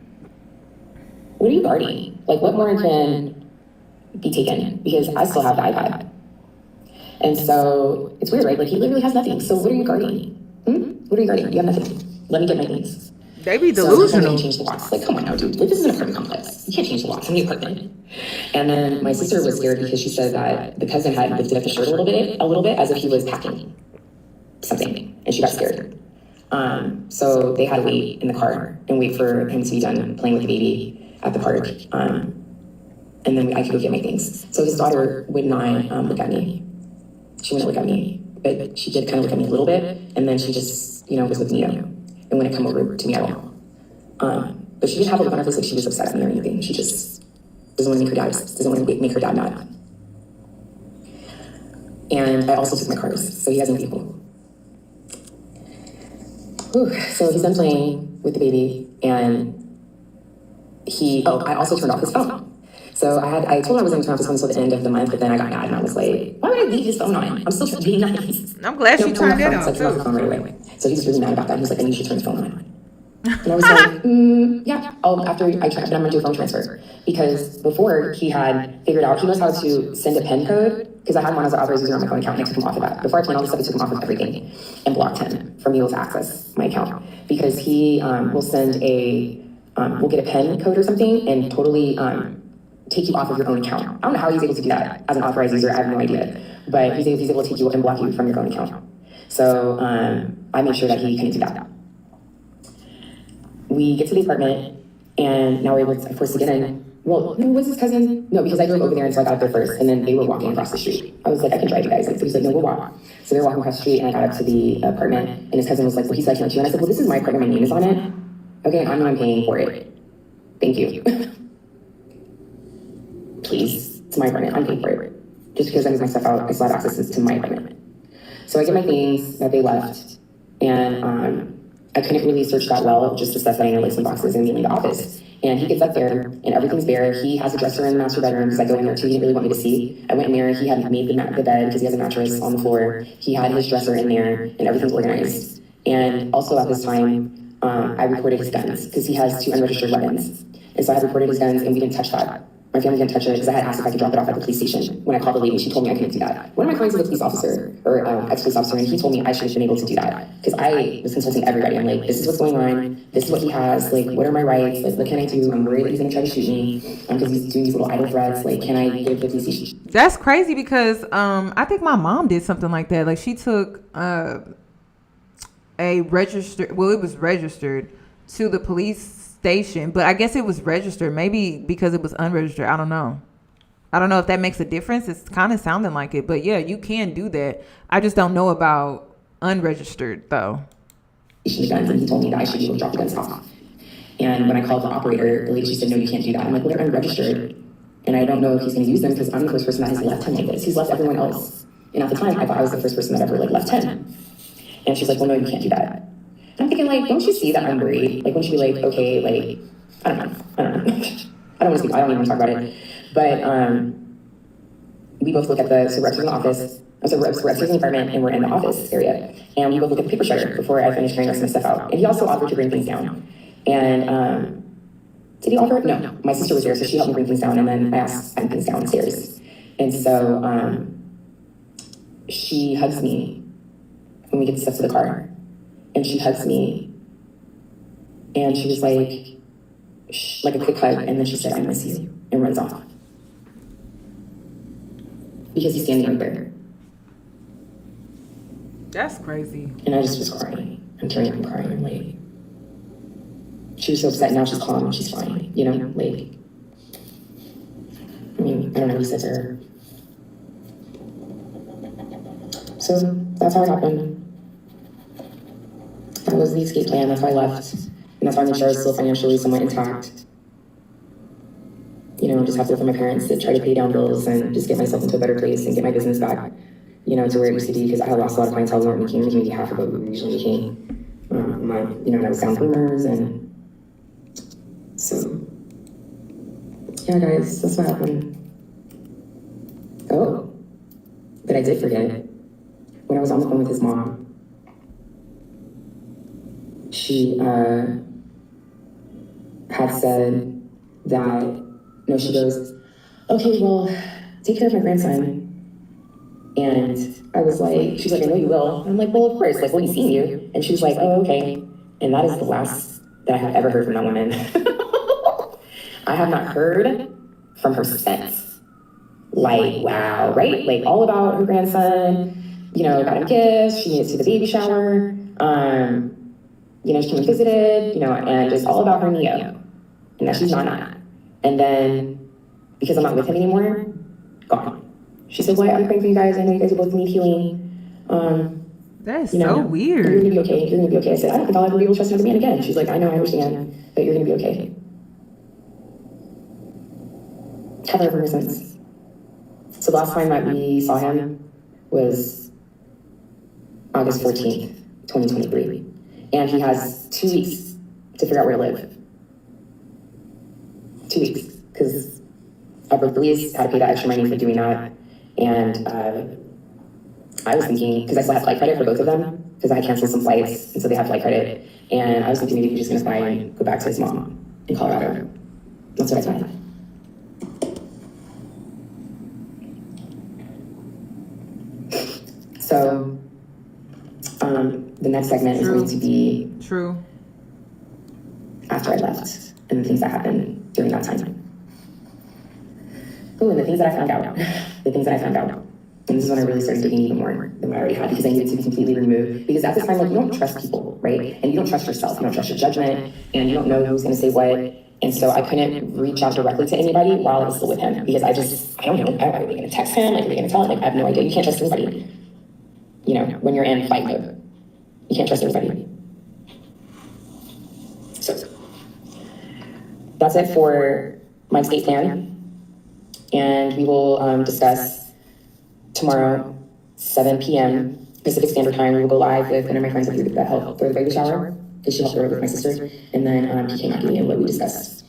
What are you guarding? Like, what more can be taken? Because I still have the iPad. And so it's weird, right? Like, he literally has nothing. So what are you guarding? What are you guarding? You have nothing. Let me get my things. They be delusional. So change the locks. Like, come on now, dude. Like, this is an apartment complex. You can't change the locks in the apartment. And then my sister was scared because she said that the cousin had lifted up the shirt a little bit, as if he was packing something, and she got scared. So they had to wait in the car and wait for him to be done playing with the baby at the park. And then I could go get my things. So his daughter would not look at me. She wouldn't look at me, but she did kind of look at me a little bit, and then she just, was with me and wouldn't come over to me at all. But she didn't have a look on her face like she was upset at me or anything. She just doesn't want to make her dad mad. And I also took my cars, so he has no vehicle. So he's done playing with the baby, and I also turned off his phone. So I told him I was going to turn off his phone until the end of the month, but then I got mad and I was like, why would I leave his phone on? I'm still trying to be nice. I'm glad she turned it off. So I turned off the phone right away. So he was really mad about that. He was like, then you should turn the phone on. And I was like, yeah, after I'm going to do a phone transfer. Because before he had figured out, he knows how to send a PIN code, because I had one as an authorized user on my phone account and I took him off of that. Before I planned all this stuff, I took him off of everything and blocked him from being able to access my account. Because he will send we'll get a PIN code or something and totally take you off of your own account. I don't know how he's able to do that as an authorized user, I have no idea. But he's able to take you and block you from your own account. So I made sure that he couldn't do that. We get to the apartment, and now we're able to, of course, to get in. well, who was his cousin? No, because I drove over there until I got up there first, and then they were walking across the street. I was like, I can drive you guys. So he's like, no, we'll walk. So they're walking across the street, and I got up to the apartment, and his cousin was like, well, he's like, can't you? And I said, well, this is my apartment, my name is on it. Okay, I'm the one paying for it. Thank you. Please, it's my apartment, I'm paying for it. Just because I moved my stuff out, I still have access to my apartment. So I get my things that they left, and I couldn't really search that well, just the stuff that I know, like some boxes and mainly the office. And he gets up there, and everything's bare. He has a dresser in the master bedroom, because I go in there too. He didn't really want me to see. I went in there. He had made the bed, because he has a mattress on the floor. He had his dresser in there, and everything's organized. And also at this time, I reported his guns, because he has 2 unregistered weapons. And so I had reported his guns, and we didn't touch that. My family didn't touch it, because I had asked if I could drop it off at the police station. When I called the lady, she told me I couldn't do that. One of my clients is a police officer, or ex-police officer, and he told me I should have been able to do that. Because I was consulting everybody. I'm like, this is what's going on. This is what he has. Like, what are my rights? Like, what can I do? I'm worried that he's going to try to shoot me, because he's doing these little idle threats. Like, can I give the police station? That's crazy, because I think my mom did something like that. Like, she took a registered, well, it was registered to the police station, but I guess it was registered, maybe because it was unregistered. I don't know if that makes a difference. It's kind of sounding like it, but yeah, you can do that. I just don't know about unregistered though. Guns, and he told me that I should be able to drop the guns off. And when I called the operator, the lady, she said, no, you can't do that. I'm like, well, they're unregistered, and I don't know if he's going to use them, because I'm the first person that has left him like this. He's left everyone else, and at the time I thought I was the first person that ever like left him. And she's like, well, no, you can't do that. And I'm thinking, like, don't you see that I'm worried? Like, wouldn't you be like, okay, like, I don't know. I don't want to speak, I don't even want to talk about it. But we both look at so we're upstairs in the office. So we're upstairs in the apartment, and we're in the office area. And we both look at the paper shredder before I finish carrying the rest of my stuff out. And he also offered to bring things down. And did he offer it? No. My sister was there, so she helped me bring things down. And then I asked to bring things downstairs. And so she hugs me when we get the stuff to the car. And she hugs me, and she was like a quick hug, and then she said, I miss you, and runs off. Because he's standing right there. That's crazy. And I just was crying. I'm tearing up and crying. I'm like, she was so upset. Now she's calm and she's fine. You know, like, I mean, I don't know what he said to her. So that's how it happened. That was the escape plan. That's why I left. And that's why I made sure I was still financially somewhat intact. You know, just have to live with my parents to try to pay down bills and just get myself into a better place and get my business back, you know, to where it used to be, because I had lost a lot of clientele who weren't making maybe half of what we were usually making. You know, and I was down boomers, and so, yeah, guys, that's what happened. Oh, but I did forget. When I was on the phone with his mom, she had said that, no, she goes, okay, well, take care of my grandson. And I was like, she's like, I know you will. And I'm like, well, of course, like, well, he's seen you. And she's like, oh, okay. And that is the last that I have ever heard from that woman. I have not heard from her since. Like, wow, right? Like, all about her grandson, you know, got him gifts, she needed to see the baby shower, you know, she came and visited, you know, and just all about her Neo, and that she's not. And then, because I'm not with him anymore, gone. She said, well, I'm praying for you guys. I know you guys will both need healing. That is you know, so weird. You're going to be okay. You're going to be okay. I said, I don't think I'll ever be able to trust another man again. She's like, I know, I understand, but you're going to be okay. Haven't heard from her since. So the last time that we saw him was August 14th, 2023. And he has 2 weeks to figure out where to live. 2 weeks, because I broke the lease, had to pay that extra money for doing that. And I was thinking, because I still had flight credit for both of them, because I had canceled some flights, and so they had flight credit. And I was thinking maybe he's just going to fly and go back to his mom in Colorado. That's what I thought. So, the next segment is going to be after I left and the things that happened during that time. Oh, and the things that I found out. And this is when I really started digging even more than what I already had, because I needed to be completely removed. Because at this time, like, you don't trust people, right? And you don't trust yourself. You don't trust your judgment, and you don't know who's going to say what. And so I couldn't reach out directly to anybody while I was still with him because I don't know. Are they going to text him? Like, are they going to tell him? Like, I have no idea. You can't trust anybody. You know, when you're in fight mode, you can't trust anybody. So that's it for my escape plan. And we will discuss tomorrow, 7 p.m. Pacific Standard Time. We will go live with one of my friends that helped throw the baby shower. Because she helped her with my sister. And then he came out to me and what we discussed.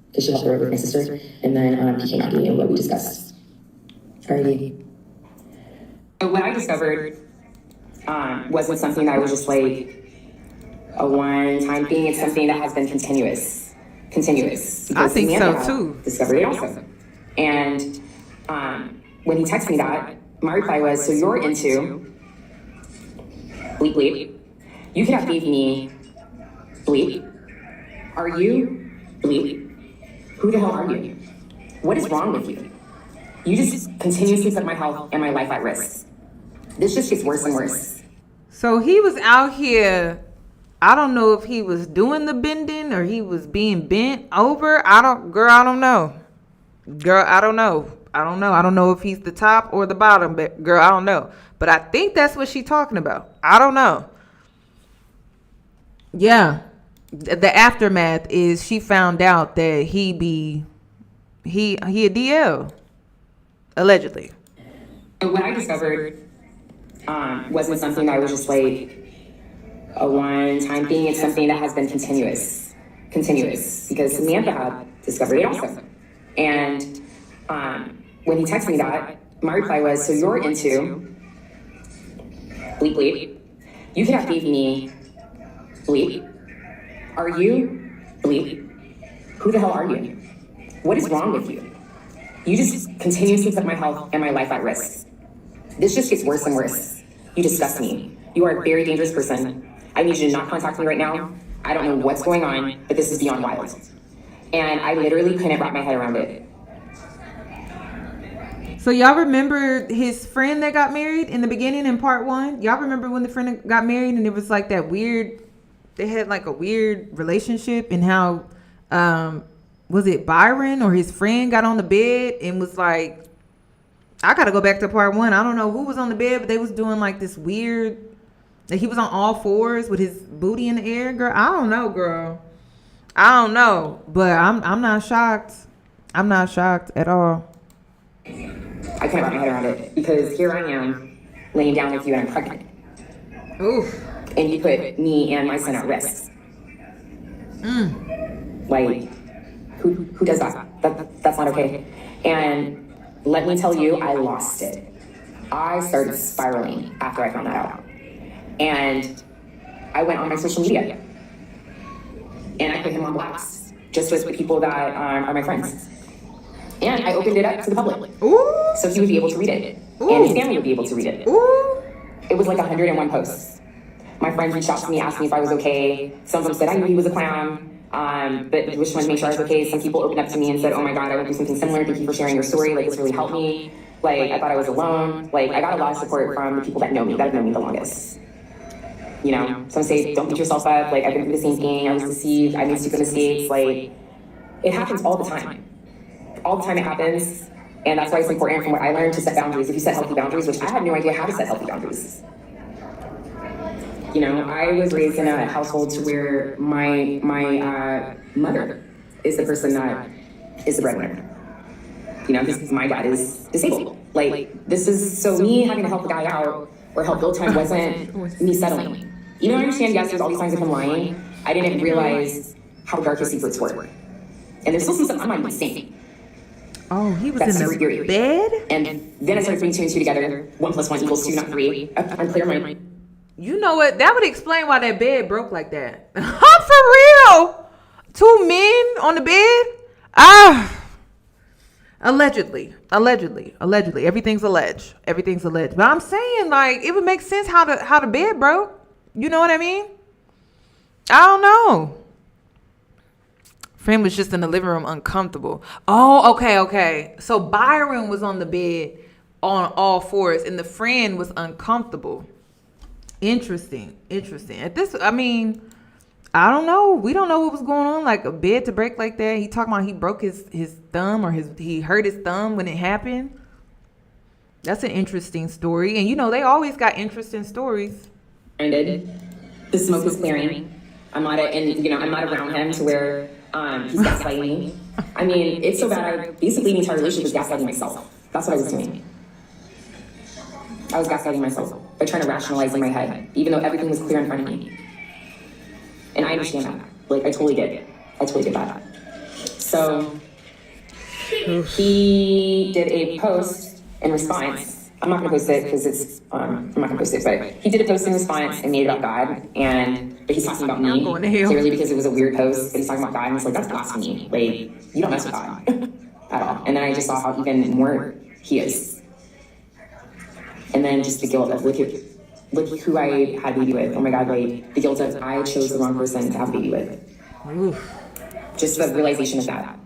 Because she helped her with my sister. And then he came out to me and what we discussed. Alrighty. But what I discovered wasn't something that was just like a one-time thing. It's something that has been continuous. I think so too. Discovered it also. And when he texted me that, my reply was, so you're into bleep bleep. You could have gave me bleep. Are you bleep? Who the hell are you? What is wrong with you? You just continuously put my health and my life at risk. This just gets worse and worse. So he was out here. I don't know if he was doing the bending or he was being bent over. I don't know. Girl, I don't know. I don't know if he's the top or the bottom, but girl, I don't know. But I think that's what she's talking about. I don't know. Yeah. The aftermath is she found out that he a DL. Allegedly. What I discovered wasn't something that was just like a one-time thing. It's something that has been continuous. Because Samantha had discovered it also. And when he texted me that, my reply was, so you're into bleep bleep. You could have gave me bleep. Are you bleep? Who the hell are you? What is wrong with you? You just continuously put my health and my life at risk. This just gets worse and worse. You disgust me. You are a very dangerous person. I need you to not contact me right now. I don't know what's going on, but this is beyond wild. And I literally couldn't wrap my head around it. So y'all remember his friend that got married in the beginning in part 1? Y'all remember when the friend got married and it was like that weird, they had like a weird relationship, and how, was it Byron or his friend got on the bed and was like, I gotta go back to part 1. I don't know who was on the bed, but they was doing like this weird, like he was on all fours with his booty in the air. Girl, I don't know, girl. I don't know, but I'm not shocked. I'm not shocked at all. I can't wrap my head around it because here I am laying down with you and I'm pregnant. Oof. And you put me and my son at risk. Like, who does that? That's not okay. And let me tell you, I lost it. I started spiraling after I found that out. And I went on my social media and I put him on blast, just with people that are my friends. And I opened it up to the public. Ooh. So he would be able to read it. Ooh. And his family would be able to read it. Ooh. It was like 101 posts. My friends reached out to me, asked me if I was okay. Some of them said I knew he was a clown, but just wanted to make sure I was okay. Some people opened up to me and said, oh my God, I went through something similar. Thank you for sharing your story. Like, it's really helped me. Like, I thought I was alone. Like, I got a lot of support from the people that know me, that have known me the longest. You know, some say, don't beat yourself up. Like, I've been through the same thing. I was deceived. I made stupid mistakes. Like, it happens all the time. All the time it happens. And that's why it's important from what I learned to set boundaries. If you set healthy boundaries, which I had no idea how to set healthy boundaries. You know, I was raised in a household to where my mother is the person that is the breadwinner. You know, because my dad is disabled. Like, this is, so me having to help a guy out or help build time wasn't me settling. You know, I understand, yes, there's all these signs of him lying. I didn't realize how dark his secrets were. And there's still some stuff I'm not even saying. Oh, he was in the bed? And then I started putting 2 and 2 together. 1 + 1 = 2, not 3. I'm clear in my mind. You know what? That would explain why that bed broke like that. For real? 2 men on the bed? Allegedly. Everything's alleged. But I'm saying, like, it would make sense how the bed broke. You know what I mean? I don't know. Friend was just in the living room uncomfortable. Oh, okay. So Byron was on the bed on all fours and the friend was uncomfortable. Interesting. At this, I mean, I don't know. We don't know what was going on. Like a bed to break like that. He talking about he broke his thumb or he hurt his thumb when it happened. That's an interesting story. And you know, they always got interesting stories. The smoke is clearing. I'm not around him to where he's gaslighting me. I mean, it's so bad. Basically, the entire relationship was gaslighting myself. That's what I was doing. I was gaslighting myself by trying to rationalize in my head, even though everything was clear in front of me. And I understand that. Like, I totally get it. I totally get that. So, he did a post in response. I'm not going to post it because it's, I'm not going to post it, but he did a post in response and made it about God. But he's talking about me, clearly because it was a weird post, but he's talking about God, and it's like, that's blasphemy. Like, you don't mess with God at all. And then I just saw how even more he is. And then just the guilt of, look who I had a baby with. Oh my God, like, the guilt of I chose the wrong person to have a baby with. Oof. Just the realization of that.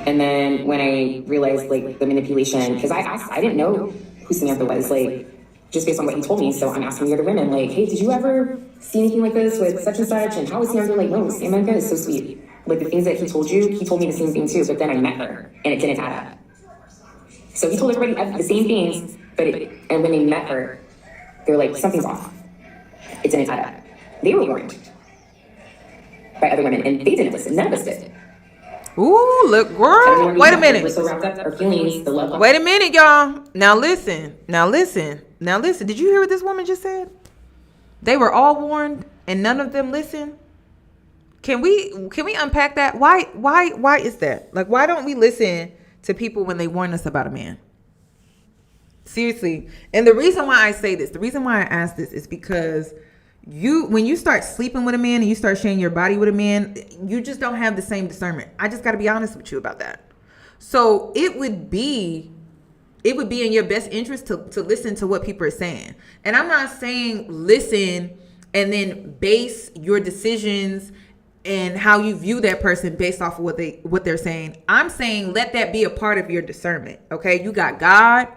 And then when I realized, like, the manipulation, because I didn't know who Samantha was, like, just based on what he told me. So I'm asking the other women, like, hey, did you ever see anything like this with such and such? And how is Samantha? Like, no, Samantha is so sweet. Like, the things that he told you, he told me the same thing too, but then I met her, and it didn't add up. So he told everybody the same things, and when they met her, they were like, something's off. It didn't add up. They were warned by other women, and they didn't listen. None of us did. Ooh, look, girl. Wait a minute. Wait a minute, y'all. Now listen. Did you hear what this woman just said? They were all warned, and none of them listened. Can we unpack that? Why is that? Like, why don't we listen to people when they warn us about a man? Seriously. And the reason why I say this, the reason why I ask this is because when you start sleeping with a man and you start sharing your body with a man, you just don't have the same discernment. I just got to be honest with you about that. So it would be in your best interest to listen to what people are saying. And I'm not saying listen and then base your decisions and how you view that person based off of what they're saying. I'm saying let that be a part of your discernment. Okay, you got God,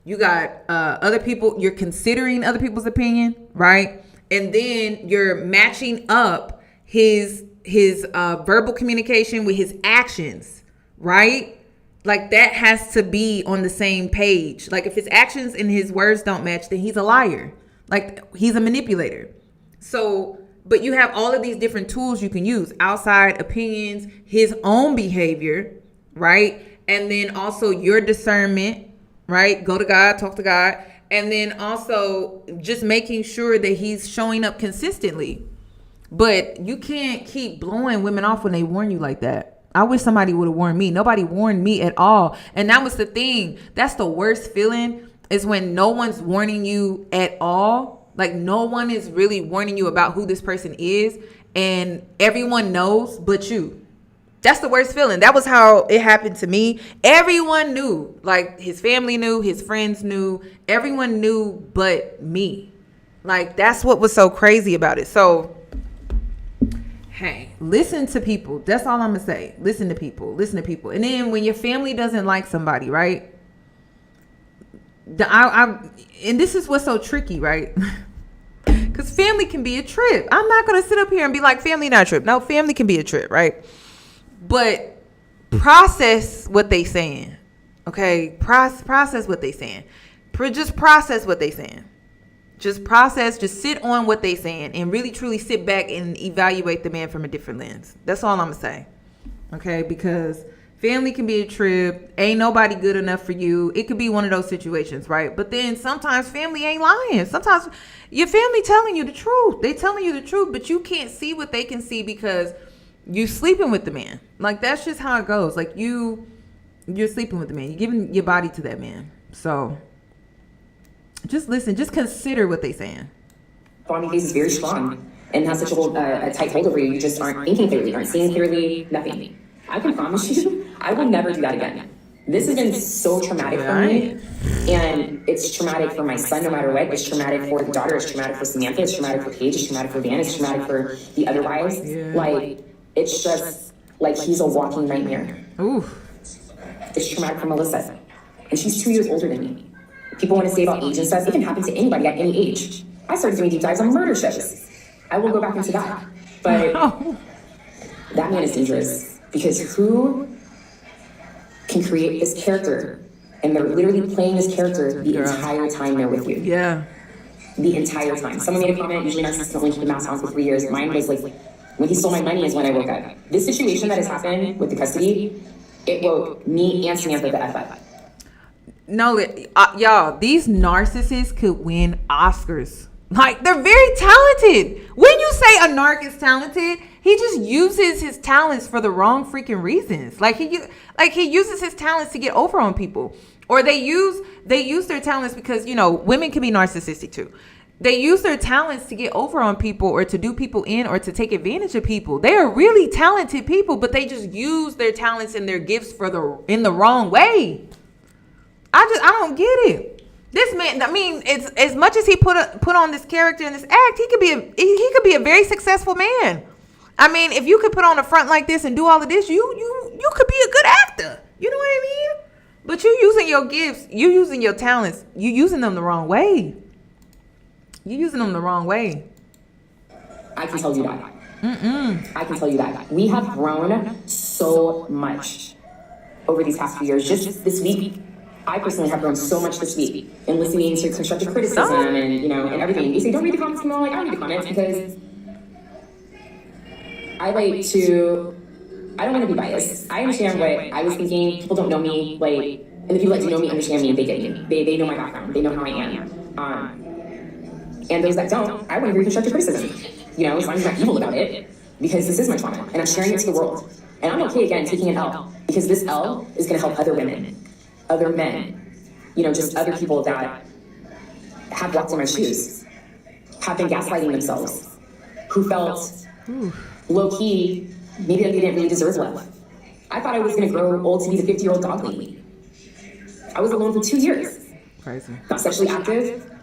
you got other people. You're considering other people's opinion, right? And then you're matching up his verbal communication with his actions, right? Like that has to be on the same page. Like if his actions and his words don't match, then he's a liar. Like he's a manipulator. So, but you have all of these different tools you can use: outside opinions, his own behavior, right? And then also your discernment, right? Go to God, talk to God. And then also just making sure that he's showing up consistently. But you can't keep blowing women off when they warn you like that. I wish somebody would have warned me. Nobody warned me at all. And that was the thing. That's the worst feeling, is when no one's warning you at all. Like no one is really warning you about who this person is. And everyone knows but you. That's the worst feeling. That was how it happened to me. Everyone knew. Like his family knew, his friends knew, everyone knew but me. Like that's what was so crazy about it. So, hey, listen to people. That's all I'm gonna say. Listen to people. And then when your family doesn't like somebody, right? And this is what's so tricky, right? Because family can be a trip. I'm not gonna sit up here and be like, family not a trip. No, family can be a trip, right? But process what they saying, okay? Process what they saying. Just process what they saying. Just sit on what they saying and really truly sit back and evaluate the man from a different lens. That's all I'm gonna say, okay? Because family can be a trip. Ain't nobody good enough for you. It could be one of those situations, right? But then sometimes family ain't lying. Sometimes your family telling you the truth. They telling you the truth, but you can't see what they can see because you sleeping with the man. Like that's just how it goes. Like you're sleeping with the man. You're giving your body to that man. So just listen. Just consider what they're saying. Bonding face is very strong and has such a tight hold over you. You just aren't thinking clearly, aren't seeing clearly, nothing. I can promise you, I will never do that again. This has been so traumatic for me. And it's traumatic for my son, no matter what. It's traumatic for the daughter. It's traumatic for Samantha. It's traumatic for Paige. It's traumatic for Van. It's traumatic for the other wives. Yeah. Like, it's just like he's a walking nightmare. Oof. It's traumatic for Melissa. And she's 2 years older than me. People want to say about age and stuff. It can happen to anybody at any age. I started doing deep dives on murder shows. I will go back into that. But that man is dangerous because who can create this character and they're literally playing this character the entire time they're with you? Yeah. The entire time. Someone made a comment, usually narcissists don't keep the mask on for 3 years. Mine was like, when he stole my money is when I woke up. This situation that has happened with the custody, it woke me and Samantha the F up. No, y'all, these narcissists could win Oscars. Like, they're very talented. When you say a narc is talented, he just uses his talents for the wrong freaking reasons. Like he uses his talents to get over on people. Or they use their talents because, you know, women can be narcissistic too. They use their talents to get over on people or to do people in or to take advantage of people. They are really talented people, but they just use their talents and their gifts in the wrong way. I don't get it. This man, I mean, it's as much as he put on this character in this act, he could be a very successful man. I mean, if you could put on a front like this and do all of this, you could be a good actor. You know what I mean? But you using your gifts, you using your talents, you using them the wrong way. You're using them the wrong way. I can tell you that. I can tell you that. We have grown so much over these past few years. Just this week, I personally have grown so much this week in listening to constructive criticism and, you know, and everything. You say, don't read the comments. No, like, I don't read the comments because I don't want to be biased. I understand what I was thinking. People don't know me, like, and the people that do know me understand me and they get me. They know my background. They know how I am. And those that don't, I want to hear constructive criticism. You know, so I'm not evil about it because this is my trauma and I'm sharing it to the world. And I'm okay, again, taking an L because this L is going to help other women, other men, you know, just other people that have walked in my shoes, have been gaslighting themselves, who felt low-key, maybe that they didn't really deserve love. I thought I was going to grow old to be the 50-year-old dog lady. I was alone for 2 years. Crazy. Not sexually active.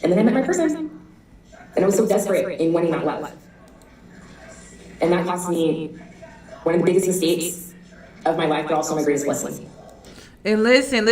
And then I met my person. And I was so desperate in wanting that love. And that cost me one of the biggest mistakes of my life, but also my greatest blessing. And listen.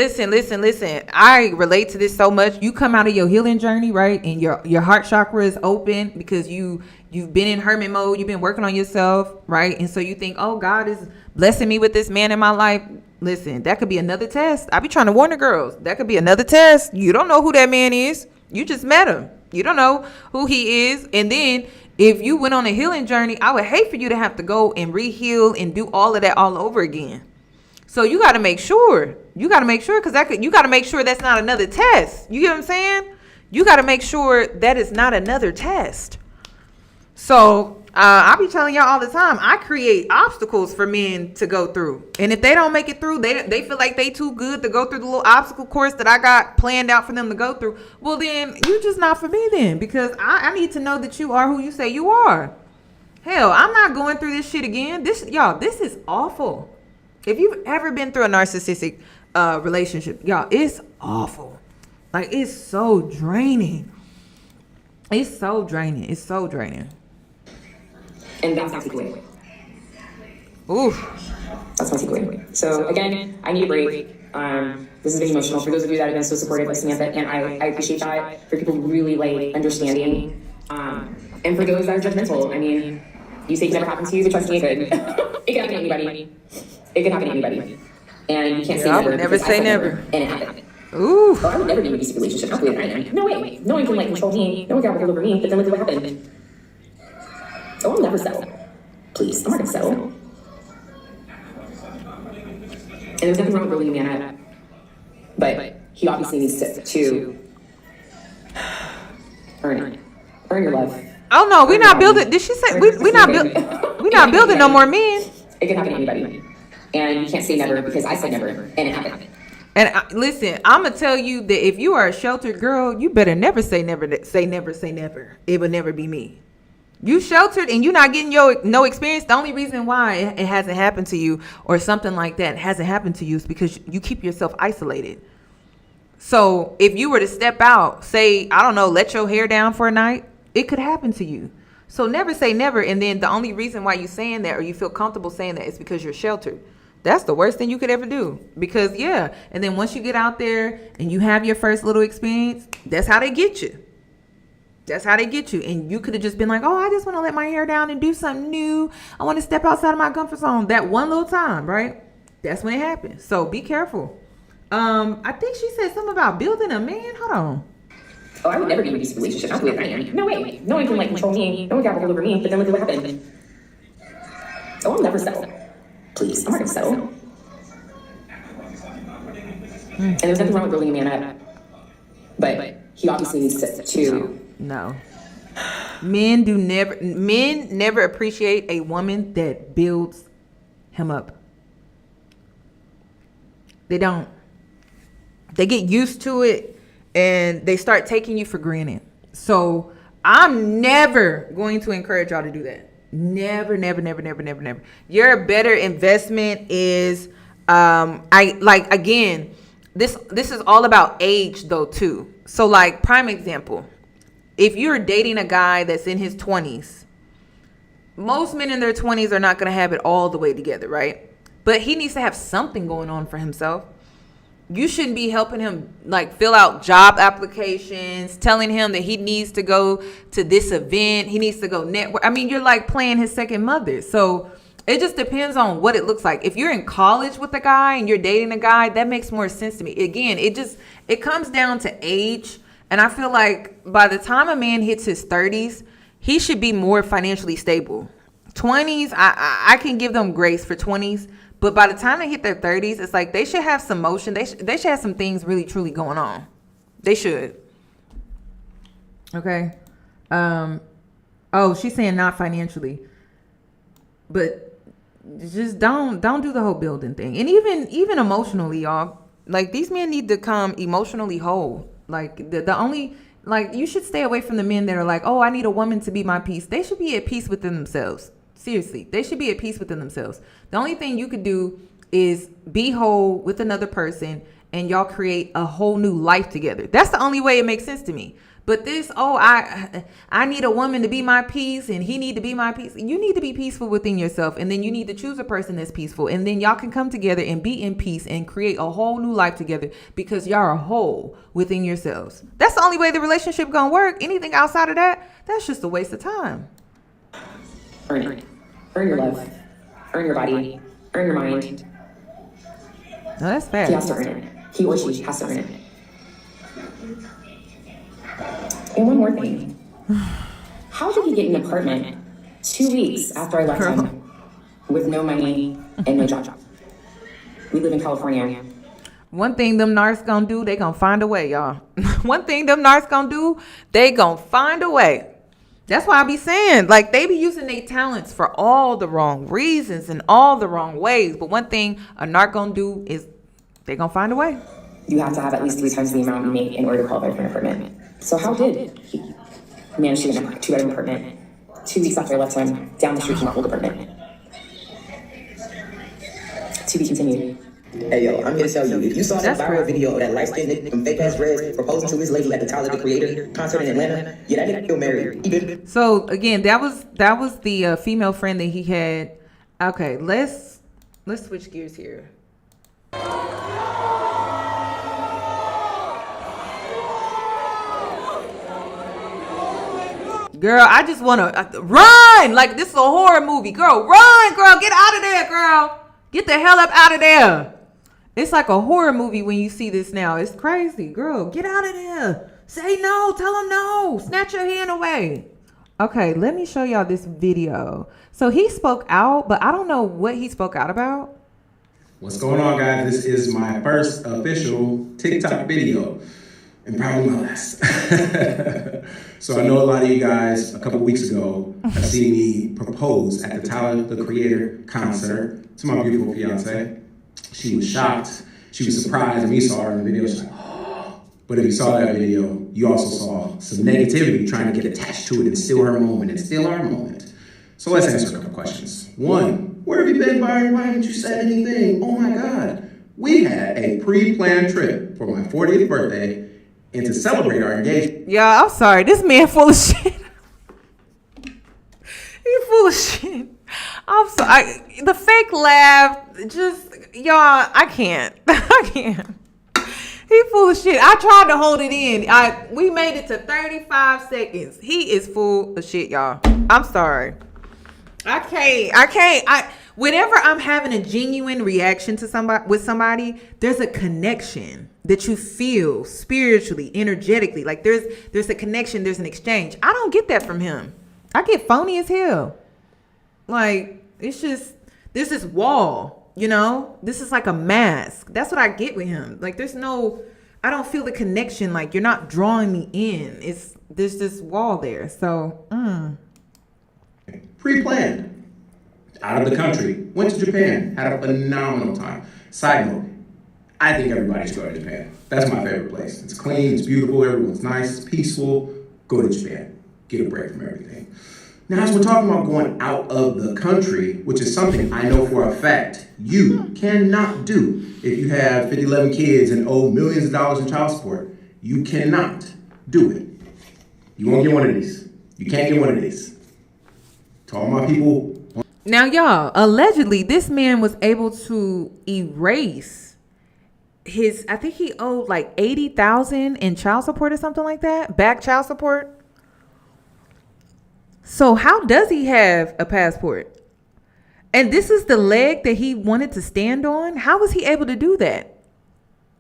I relate to this so much. You come out of your healing journey, right? And your heart chakra is open because you've been in hermit mode. You've been working on yourself, right? And so you think, oh, God is blessing me with this man in my life. Listen, that could be another test. I be trying to warn the girls. That could be another test. You don't know who that man is. You just met him. You don't know who he is. And then if you went on a healing journey, I would hate for you to have to go and re-heal and do all of that all over again. So you got to make sure. You got to make sure because you got to make sure that's not another test. You get what I'm saying? You got to make sure that is not another test. So I be telling y'all all the time, I create obstacles for men to go through. And if they don't make it through, they feel like they too good to go through the little obstacle course that I got planned out for them to go through. Well, then you just not for me then because I need to know that you are who you say you are. Hell, I'm not going through this shit again. This is awful. If you've ever been through a narcissistic relationship, y'all, it's awful. Like, it's so draining. It's so draining. And that's my takeaway. Oof. That's my takeaway. So again, I need a break. This is very emotional for those of you that have been so supportive of Samantha, and I appreciate that. For people really like understanding, and for those that are judgmental, I mean, you say it never happened to you, but trust me, it could. It can happen to anybody. It can happen to anybody. And you can't say never. Never say never. And it happened. Ooh. Oh, I would never be in a abusive relationship. How believe I am. No way. No one can like control me. No one can hold over me. But then look at what happened. Oh, I'll never settle. Please, I'm not gonna settle. And there's nothing wrong with building a man up. But he obviously needs to earn it. Earn your love. Oh no, we're not building. Did she say we not building? We're not building no more men. It can happen to anybody. And you can't say never because I said never, and it happened. And listen, I'm gonna tell you that if you are a sheltered girl, you better never say never. Say never. Say never. It would never be me. You sheltered and you're not getting no experience. The only reason why it hasn't happened to you or something like that hasn't happened to you is because you keep yourself isolated. So if you were to step out, say, I don't know, let your hair down for a night, it could happen to you. So never say never. And then the only reason why you're saying that or you feel comfortable saying that is because you're sheltered. That's the worst thing you could ever do. Because, yeah. And then once you get out there and you have your first little experience, that's how they get you. That's how they get you. And you could have just been like, oh, I just want to let my hair down and do something new. I want to step outside of my comfort zone. That one little time, right? That's when it happens. So be careful. I think she said something about building a man. Hold on. Oh, I would never be in a abusive relationship. That's the way I am. No way. No one can like control me. No one can have a hold over me. But then look at what happened. Oh, I'll never settle. Please, I'm not gonna settle. And there's nothing wrong with building a man up. But he obviously needs to. No. Men never appreciate a woman that builds him up. They don't. They get used to it and they start taking you for granted. So I'm never going to encourage y'all to do that. Never. Your better investment is again, this is all about age though too. So like prime example, if you're dating a guy that's in his 20s, most men in their 20s are not going to have it all the way together, right? But he needs to have something going on for himself. You shouldn't be helping him like fill out job applications, telling him that he needs to go to this event. He needs to go network. I mean, you're like playing his second mother. So it just depends on what it looks like. If you're in college with a guy and you're dating a guy, that makes more sense to me. Again, it comes down to age. And I feel like by the time a man hits his 30s, he should be more financially stable. 20s, I can give them grace for 20s. But by the time they hit their 30s, it's like they should have some motion. They should have some things really, truly going on. They should. Okay. Oh, she's saying not financially. But just don't do the whole building thing. And even emotionally, y'all. Like, these men need to come emotionally whole. Like, the only... Like, you should stay away from the men that are like, oh, I need a woman to be my peace. They should be at peace within themselves. Seriously, they should be at peace within themselves. The only thing you could do is be whole with another person and y'all create a whole new life together. That's the only way it makes sense to me. But this, I need a woman to be my peace and he need to be my peace. You need to be peaceful within yourself, and then you need to choose a person that's peaceful, and then y'all can come together and be in peace and create a whole new life together because y'all are whole within yourselves. That's the only way the relationship gonna work. Anything outside of that, that's just a waste of time. Earn it. Earn your love. Earn your body. Earn your mind. No, that's fair. He has to earn it. He or she has to earn it. And one more thing. How did he get an apartment 2 weeks after I left him with no money and no job? We live in California. One thing them narcs gonna do, they gonna find a way, y'all. One thing them narcs gonna do, they gonna find a way. That's why I be saying, like, they be using their talents for all the wrong reasons and all the wrong ways. But one thing a narc gonna do is they gonna find a way. You have to have at least 3 times the amount you make in order to qualify for an apartment. So how did he manage to get a 2-bedroom apartment 2 weeks after I left him down the street from our old apartment? To be continued. Hey yo, I'm here to tell you, if you saw that viral video of that light-skinned nigga from Fake Ass Dreads proposing to his lady at the Tyler the Creator concert in Atlanta, yeah, that nigga still married. So again, that was the female friend that he had. Okay, let's switch gears here. Girl, I just want to run. Like, this is a horror movie. Girl, run, girl. Get out of there, girl. Get the hell up out of there. It's like a horror movie when you see this now. It's crazy. Girl, get out of there. Say no. Tell him no. Snatch your hand away. Okay, let me show y'all this video. So he spoke out, but I don't know what he spoke out about. What's going on, guys? This is my first official TikTok video, and probably my last. So I know a lot of you guys a couple weeks ago have seen me propose at the Tyler the Creator concert to my beautiful fiance. She was shocked. She was surprised. And we saw her in the video. She's like, oh. But if you saw that video, you also saw some negativity trying to get attached to it and steal her moment and steal our moment. So let's answer a couple questions. One, where have you been, Byron? Why haven't you said anything? Oh my God. We had a pre-planned trip for my 40th birthday and to celebrate our engagement. Yeah, I'm sorry. This man full of shit. He full of shit. I'm sorry. The fake laugh, just, y'all, I can't. I can't. He full of shit. I tried to hold it in. We made it to 35 seconds. He is full of shit, y'all. I'm sorry. I can't. Whenever I'm having a genuine reaction to somebody, there's a connection that you feel spiritually, energetically. Like there's a connection, there's an exchange. I don't get that from him. I get phony as hell. Like, it's just, there's this wall, you know? This is like a mask. That's what I get with him. Like, I don't feel the connection. Like, you're not drawing me in. There's this wall there. So, Pre-planned. Out of the country. Went to Japan. Had a phenomenal time. Side note, I think everybody should go to Japan. That's my favorite place. It's clean, it's beautiful, everyone's nice, it's peaceful. Go to Japan. Get a break from everything. Now, as we're talking about going out of the country, which is something I know for a fact you cannot do if you have 50, 11 kids and owe millions of dollars in child support. You cannot do it. You won't get one of these. You can't get one of these. To all my people. now, y'all, allegedly, this man was able to erase I think he owed like $80,000 in child support or something like that. Back child support. So how does he have a passport? And this is the leg that he wanted to stand on. How was he able to do that?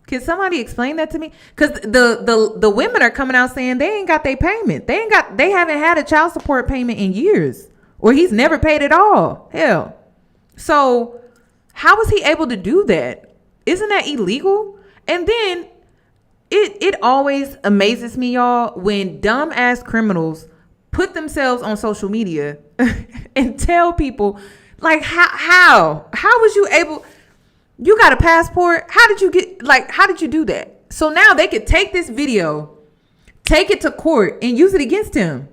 Can somebody explain that to me? Because the women are coming out saying they ain't got their payment. They haven't had a child support payment in years, or he's never paid at all. Hell. So how was he able to do that? Isn't that illegal? And then it always amazes me, y'all, when dumb ass criminals put themselves on social media and tell people, like, how was you able, you got a passport? How did you do that? So now they could take this video, take it to court and use it against him.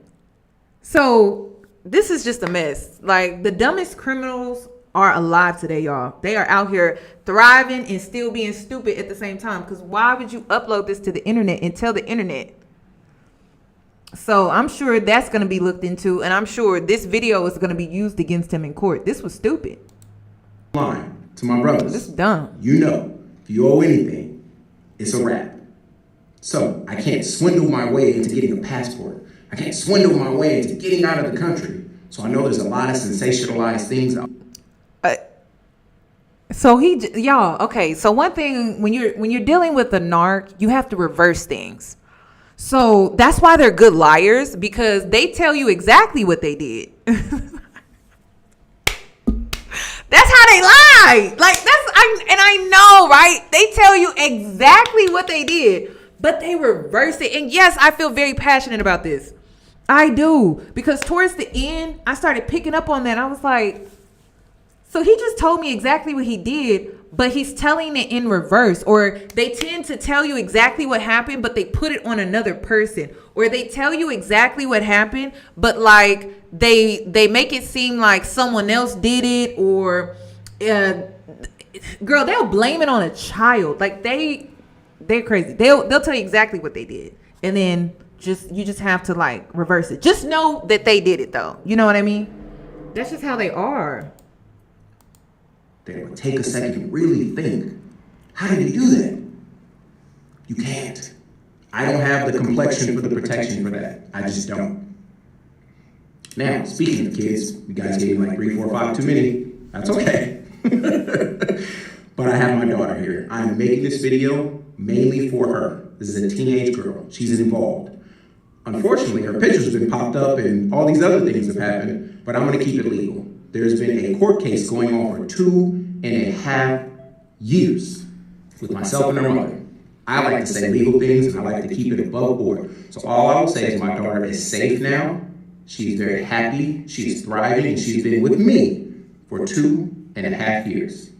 So this is just a mess. Like, the dumbest criminals are alive today, y'all. They are out here thriving and still being stupid at the same time. Because why would you upload this to the internet and tell the internet? So I'm sure that's going to be looked into, and I'm sure this video is going to be used against him in court. This was stupid. Line to my brothers. This is dumb. You know, if you owe anything, it's a wrap. So I can't swindle my way into getting a passport. I can't swindle my way into getting out of the country. So I know there's a lot of sensationalized things. So y'all, okay. So one thing, when you're dealing with a narc, you have to reverse things. So that's why they're good liars, because they tell you exactly what they did. That's how they lie. Like, I know, right? They tell you exactly what they did, but they reverse it. And yes, I feel very passionate about this. I do, because towards the end, I started picking up on that. I was like, so he just told me exactly what he did, but he's telling it in reverse. Or they tend to tell you exactly what happened, but they put it on another person. Or they tell you exactly what happened, but like they make it seem like someone else did it. Or girl, they'll blame it on a child. Like they're crazy. They'll tell you exactly what they did, and then you just have to like reverse it. Just know that they did it, though. You know what I mean? That's just how they are. They would take a second and really think, how did he do that? You can't. I don't have the complexion for the protection for that. I just don't. Now, speaking of kids, you guys gave me like 3, 4, 5 too many. That's okay. But I have my daughter here. I'm making this video mainly for her. This is a teenage girl. She's involved. Unfortunately, her pictures have been popped up and all these other things have happened, but I'm going to keep it legal. There's been a court case going on for 2.5 years with myself and her mother. I like to say legal things, and I like to keep it above board. So all I will say is my daughter is safe now. She's very happy. She's thriving, and she's been with me for 2.5 years.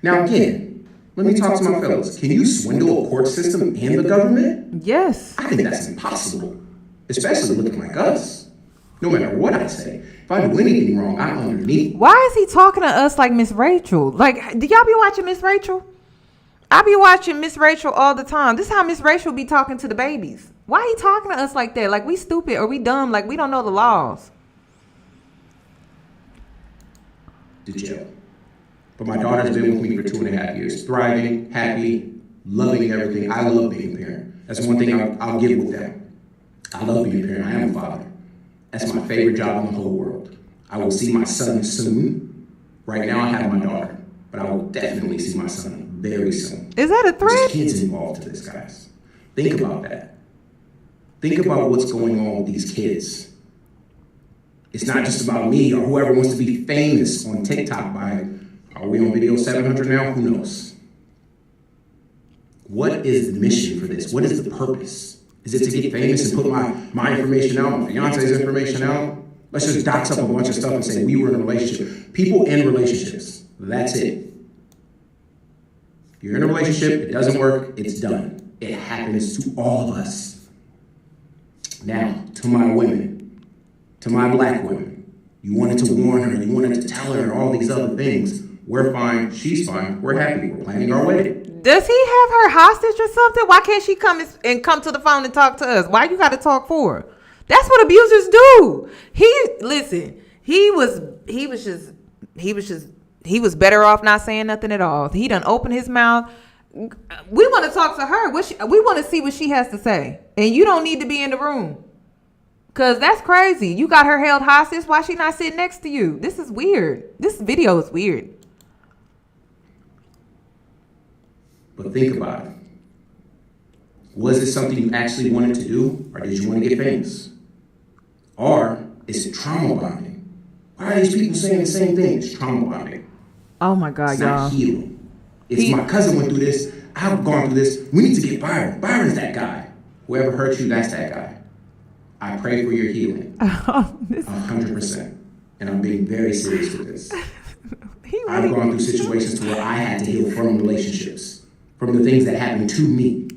Now again, let me talk to my fellows. Can you swindle a court system and the government? Yes. I think that's impossible, especially looking like us. No matter what I say, if I do anything wrong, I'm underneath. Why is he talking to us like Miss Rachel? Like, do y'all be watching Miss Rachel? I be watching Miss Rachel all the time. This is how Miss Rachel be talking to the babies. Why he talking to us like that? Like we stupid or we dumb? Like we don't know the laws. To jail. But my daughter's been with me for 2.5 years, thriving, happy, loving everything. I love being a parent. That's one thing I'll give with that. I love being a parent. I am a father. That's my favorite job in the whole world. I will see my son soon. Right now I have my daughter, but I will definitely see my son very soon. Is that a threat? There's kids involved in this, guys. Think about that. Think about what's going on with these kids. It's not just about me or whoever wants to be famous on TikTok by, are we on video 700 now? Who knows? What is the mission for this? What is the purpose? Is it to get famous and put my information out, my fiance's information out? Let's just dox up a bunch of stuff and say we were in a relationship. People in relationships, that's it. You're in a relationship, it doesn't work, it's done. It happens to all of us. Now, to my women, to my black women, you wanted to warn her, you wanted to tell her all these other things. We're fine, she's fine, we're happy, we're planning our wedding. Does he have her hostage or something? Why can't she come to the phone and talk to us? Why you got to talk for her? That's what abusers do. He was better off not saying nothing at all. He done opened his mouth. We want to talk to her. We want to see what she has to say. And you don't need to be in the room. Because that's crazy. You got her held hostage. Why she not sitting next to you? This is weird. This video is weird. But think about it. Was it something you actually wanted to do? Or did you want to get famous? Or is it trauma bonding? Why are these people saying the same thing? It's trauma bonding. Oh my God, it's y'all. not healing. It's my cousin went through this. I've gone through this. We need to get Byron. Byron's that guy. Whoever hurt you, that's that guy. I pray for your healing. 100%. And I'm being very serious with this. I've gone through situations to where I had to heal from relationships, from the things that happened to me.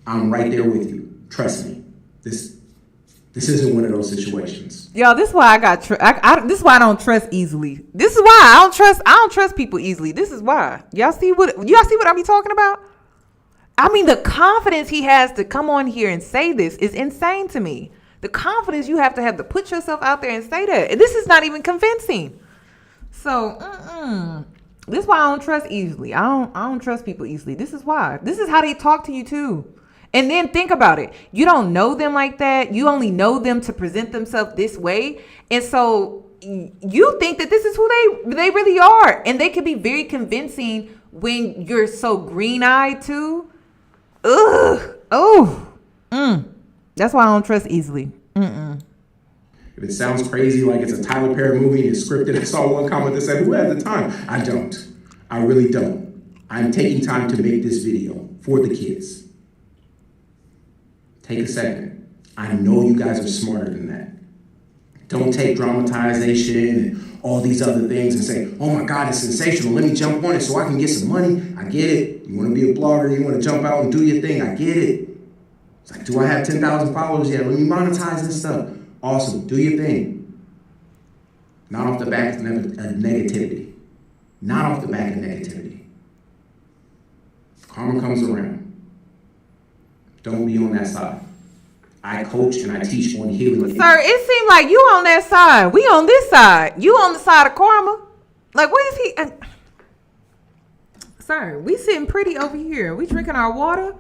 I'm right there with you. Trust me. This isn't one of those situations. Y'all, this is why this is why I don't trust easily. This is why I don't trust people easily. This is why. Y'all see what I be talking about? I mean, the confidence he has to come on here and say this is insane to me. The confidence you have to put yourself out there and say that. And this is not even convincing. So, this is why I don't trust easily. I don't trust people easily. This is why. This is how they talk to you too. And then think about it. You don't know them like that. You only know them to present themselves this way. And so you think that this is who they really are. And they can be very convincing when you're so green-eyed too. Ugh. Oh. That's why I don't trust easily. If it sounds crazy like it's a Tyler Perry movie and it's scripted, I saw one comment that said, who had the time? I don't. I really don't. I'm taking time to make this video for the kids. Take a second. I know you guys are smarter than that. Don't take dramatization and all these other things and say, oh my God, it's sensational. Let me jump on it so I can get some money. I get it. You want to be a blogger. You want to jump out and do your thing. I get it. It's like, do I have 10,000 followers yet? Let me monetize this stuff. Awesome. Do your thing. Not off the back of negativity. Not off the back of negativity. Karma comes around. Don't be on that side. I coach and I teach on healing. Sir, it seems like you on that side. We on this side. You on the side of karma. Like, what is he? Sir, we sitting pretty over here. We drinking our water.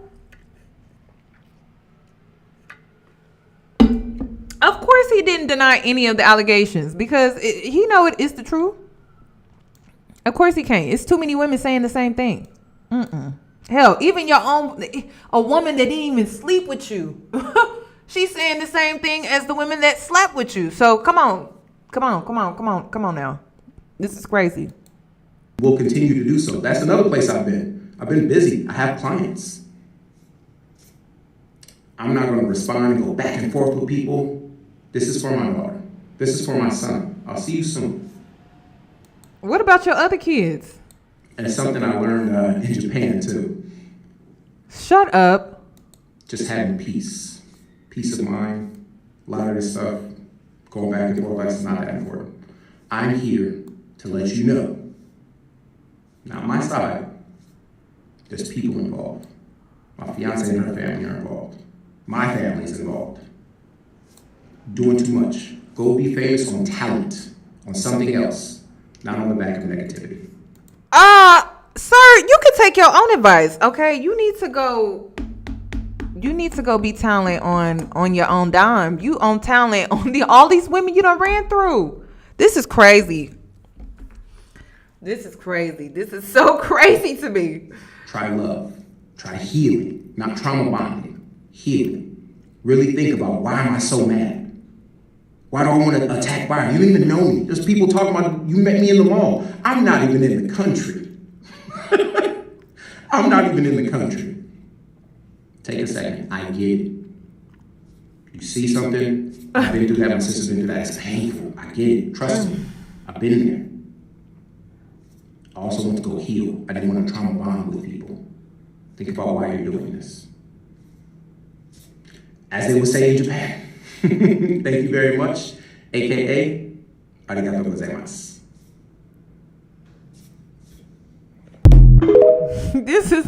Of course he didn't deny any of the allegations because he know it's the truth. Of course he can't. It's too many women saying the same thing. Hell, even a woman that didn't even sleep with you. She's saying the same thing as the women that slept with you. So come on now. This is crazy. We'll continue to do so. That's another place I've been. I've been busy. I have clients. I'm not going to respond and go back and forth with people. This is for my daughter. This is for my son. I'll see you soon. What about your other kids? And it's something I learned in Japan too. Shut up. Just having peace. Peace of mind. A lot of this stuff, going back and forth, that's not that important. I'm here to let you know, not my side, there's people involved. My fiance and her family are involved. My family's involved. Doing too much. Go be famous on talent, on something else, not on the back of negativity. Sir, you can take your own advice, okay? You need to go be talent on your own dime. You own talent on all these women you done ran through. This is crazy. This is crazy. This is so crazy to me. Try love. Try healing. Not trauma bonding. Healing. Really think about, why am I so mad? Why do I want to attack Byron? You don't even know me. There's people talking about, you met me in the mall. I'm not even in the country. I'm not even in the country. Take a second. I get it. You see something? I've been through that. My sister's been through that. It's painful. I get it. Trust me. I've been there. I also want to go heal. I didn't want to trauma bond with people. Think about why you're doing this. As they would say in Japan. Thank you very much. AKA, arigatou gozaimasu. This is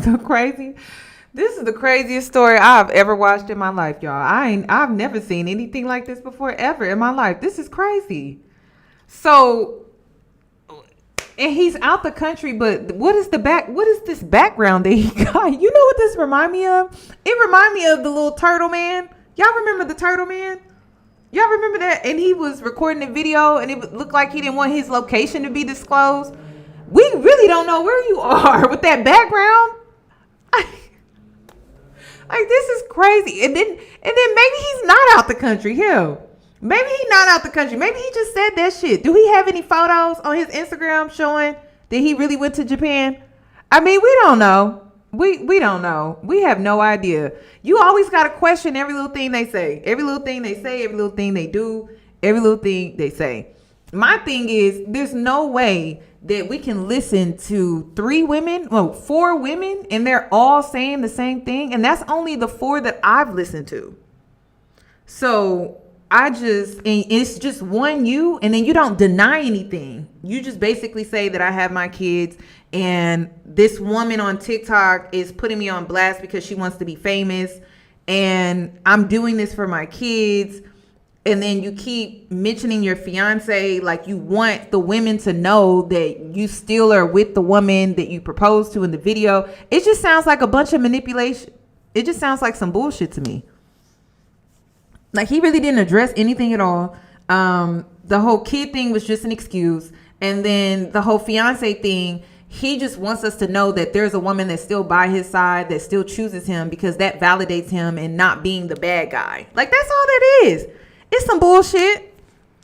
the craziest story I've ever watched in my life, y'all. I've never seen anything like this before ever in my life. This is crazy. So, and he's out the country, but what is this background that he got? You know what this remind me of? It remind me of the little turtle man. Y'all remember the turtle man? Y'all remember that? And he was recording a video and it looked like he didn't want his location to be disclosed. We really don't know where you are with that background. Like, this is crazy. And then maybe he's not out the country. Hell, maybe he's not out the country. Maybe he just said that shit. Do he have any photos on his Instagram showing that he really went to Japan? I mean, we don't know. We don't know. We have no idea. You always got to question every little thing they say. Every little thing they say, every little thing they do, every little thing they say. My thing is, there's no way that we can listen to 4 women, and they're all saying the same thing. And that's only the 4 that I've listened to. So and it's just one you, and then you don't deny anything. You just basically say that I have my kids, and this woman on TikTok is putting me on blast because she wants to be famous, and I'm doing this for my kids. And then you keep mentioning your fiance, like you want the women to know that you still are with the woman that you proposed to in the video. It just sounds like a bunch of manipulation. It just sounds like some bullshit to me. Like, he really didn't address anything at all. The whole kid thing was just an excuse. And then the whole fiance thing, he just wants us to know that there's a woman that's still by his side, that still chooses him, because that validates him and not being the bad guy. Like, that's all that is. It's some bullshit.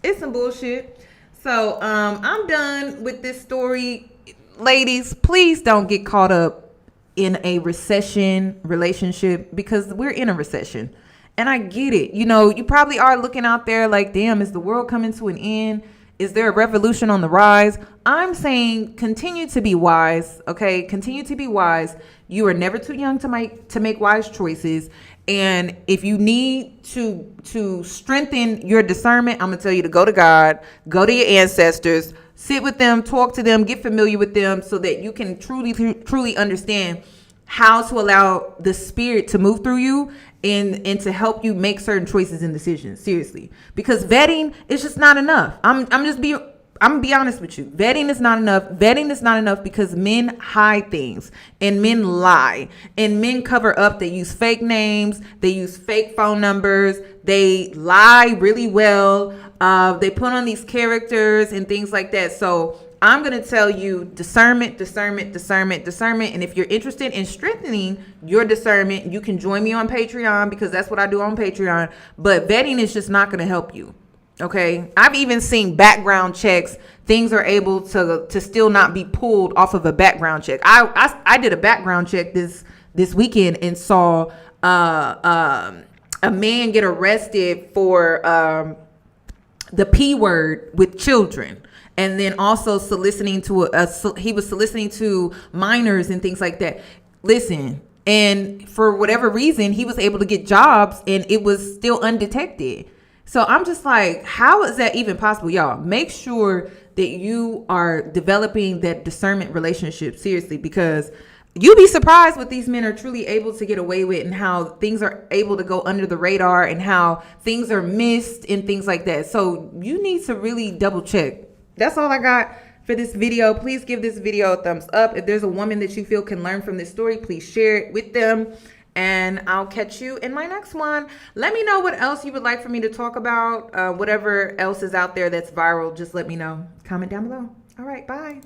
It's some bullshit. So I'm done with this story. Ladies, please don't get caught up in a recession relationship, because we're in a recession. And I get it. You know, you probably are looking out there like, damn, is the world coming to an end? Is there a revolution on the rise? I'm saying continue to be wise, okay? Continue to be wise. You are never too young to make wise choices. And if you need to strengthen your discernment, I'm going to tell you to go to God, go to your ancestors, sit with them, talk to them, get familiar with them, so that you can truly understand how to allow the spirit to move through you and to help you make certain choices and decisions. Seriously, because vetting is just not enough. I'm gonna be honest with you. Vetting is not enough. Vetting is not enough because men hide things and men lie and men cover up. They use fake names. They use fake phone numbers. They lie really well. They put on these characters and things like that. So I'm going to tell you discernment. And if you're interested in strengthening your discernment, you can join me on Patreon, because that's what I do on Patreon. But vetting is just not going to help you. Okay. I've even seen background checks. Things are able to still not be pulled off of a background check. I did a background check this weekend and saw a man get arrested for the P word with children. And then also soliciting he was soliciting to minors and things like that. Listen, and for whatever reason, he was able to get jobs and it was still undetected. So I'm just like, how is that even possible? Y'all, make sure that you are developing that discernment relationship seriously, because you'll be surprised what these men are truly able to get away with, and how things are able to go under the radar, and how things are missed and things like that. So you need to really double check. That's all I got. for this video. Please give this video a thumbs up. If there's a woman that you feel can learn from this story, please share it with them. And I'll catch you in my next one. Let me know what else you would like for me to talk about. Whatever else is out there that's viral, just let me know. Comment down below. All right, bye.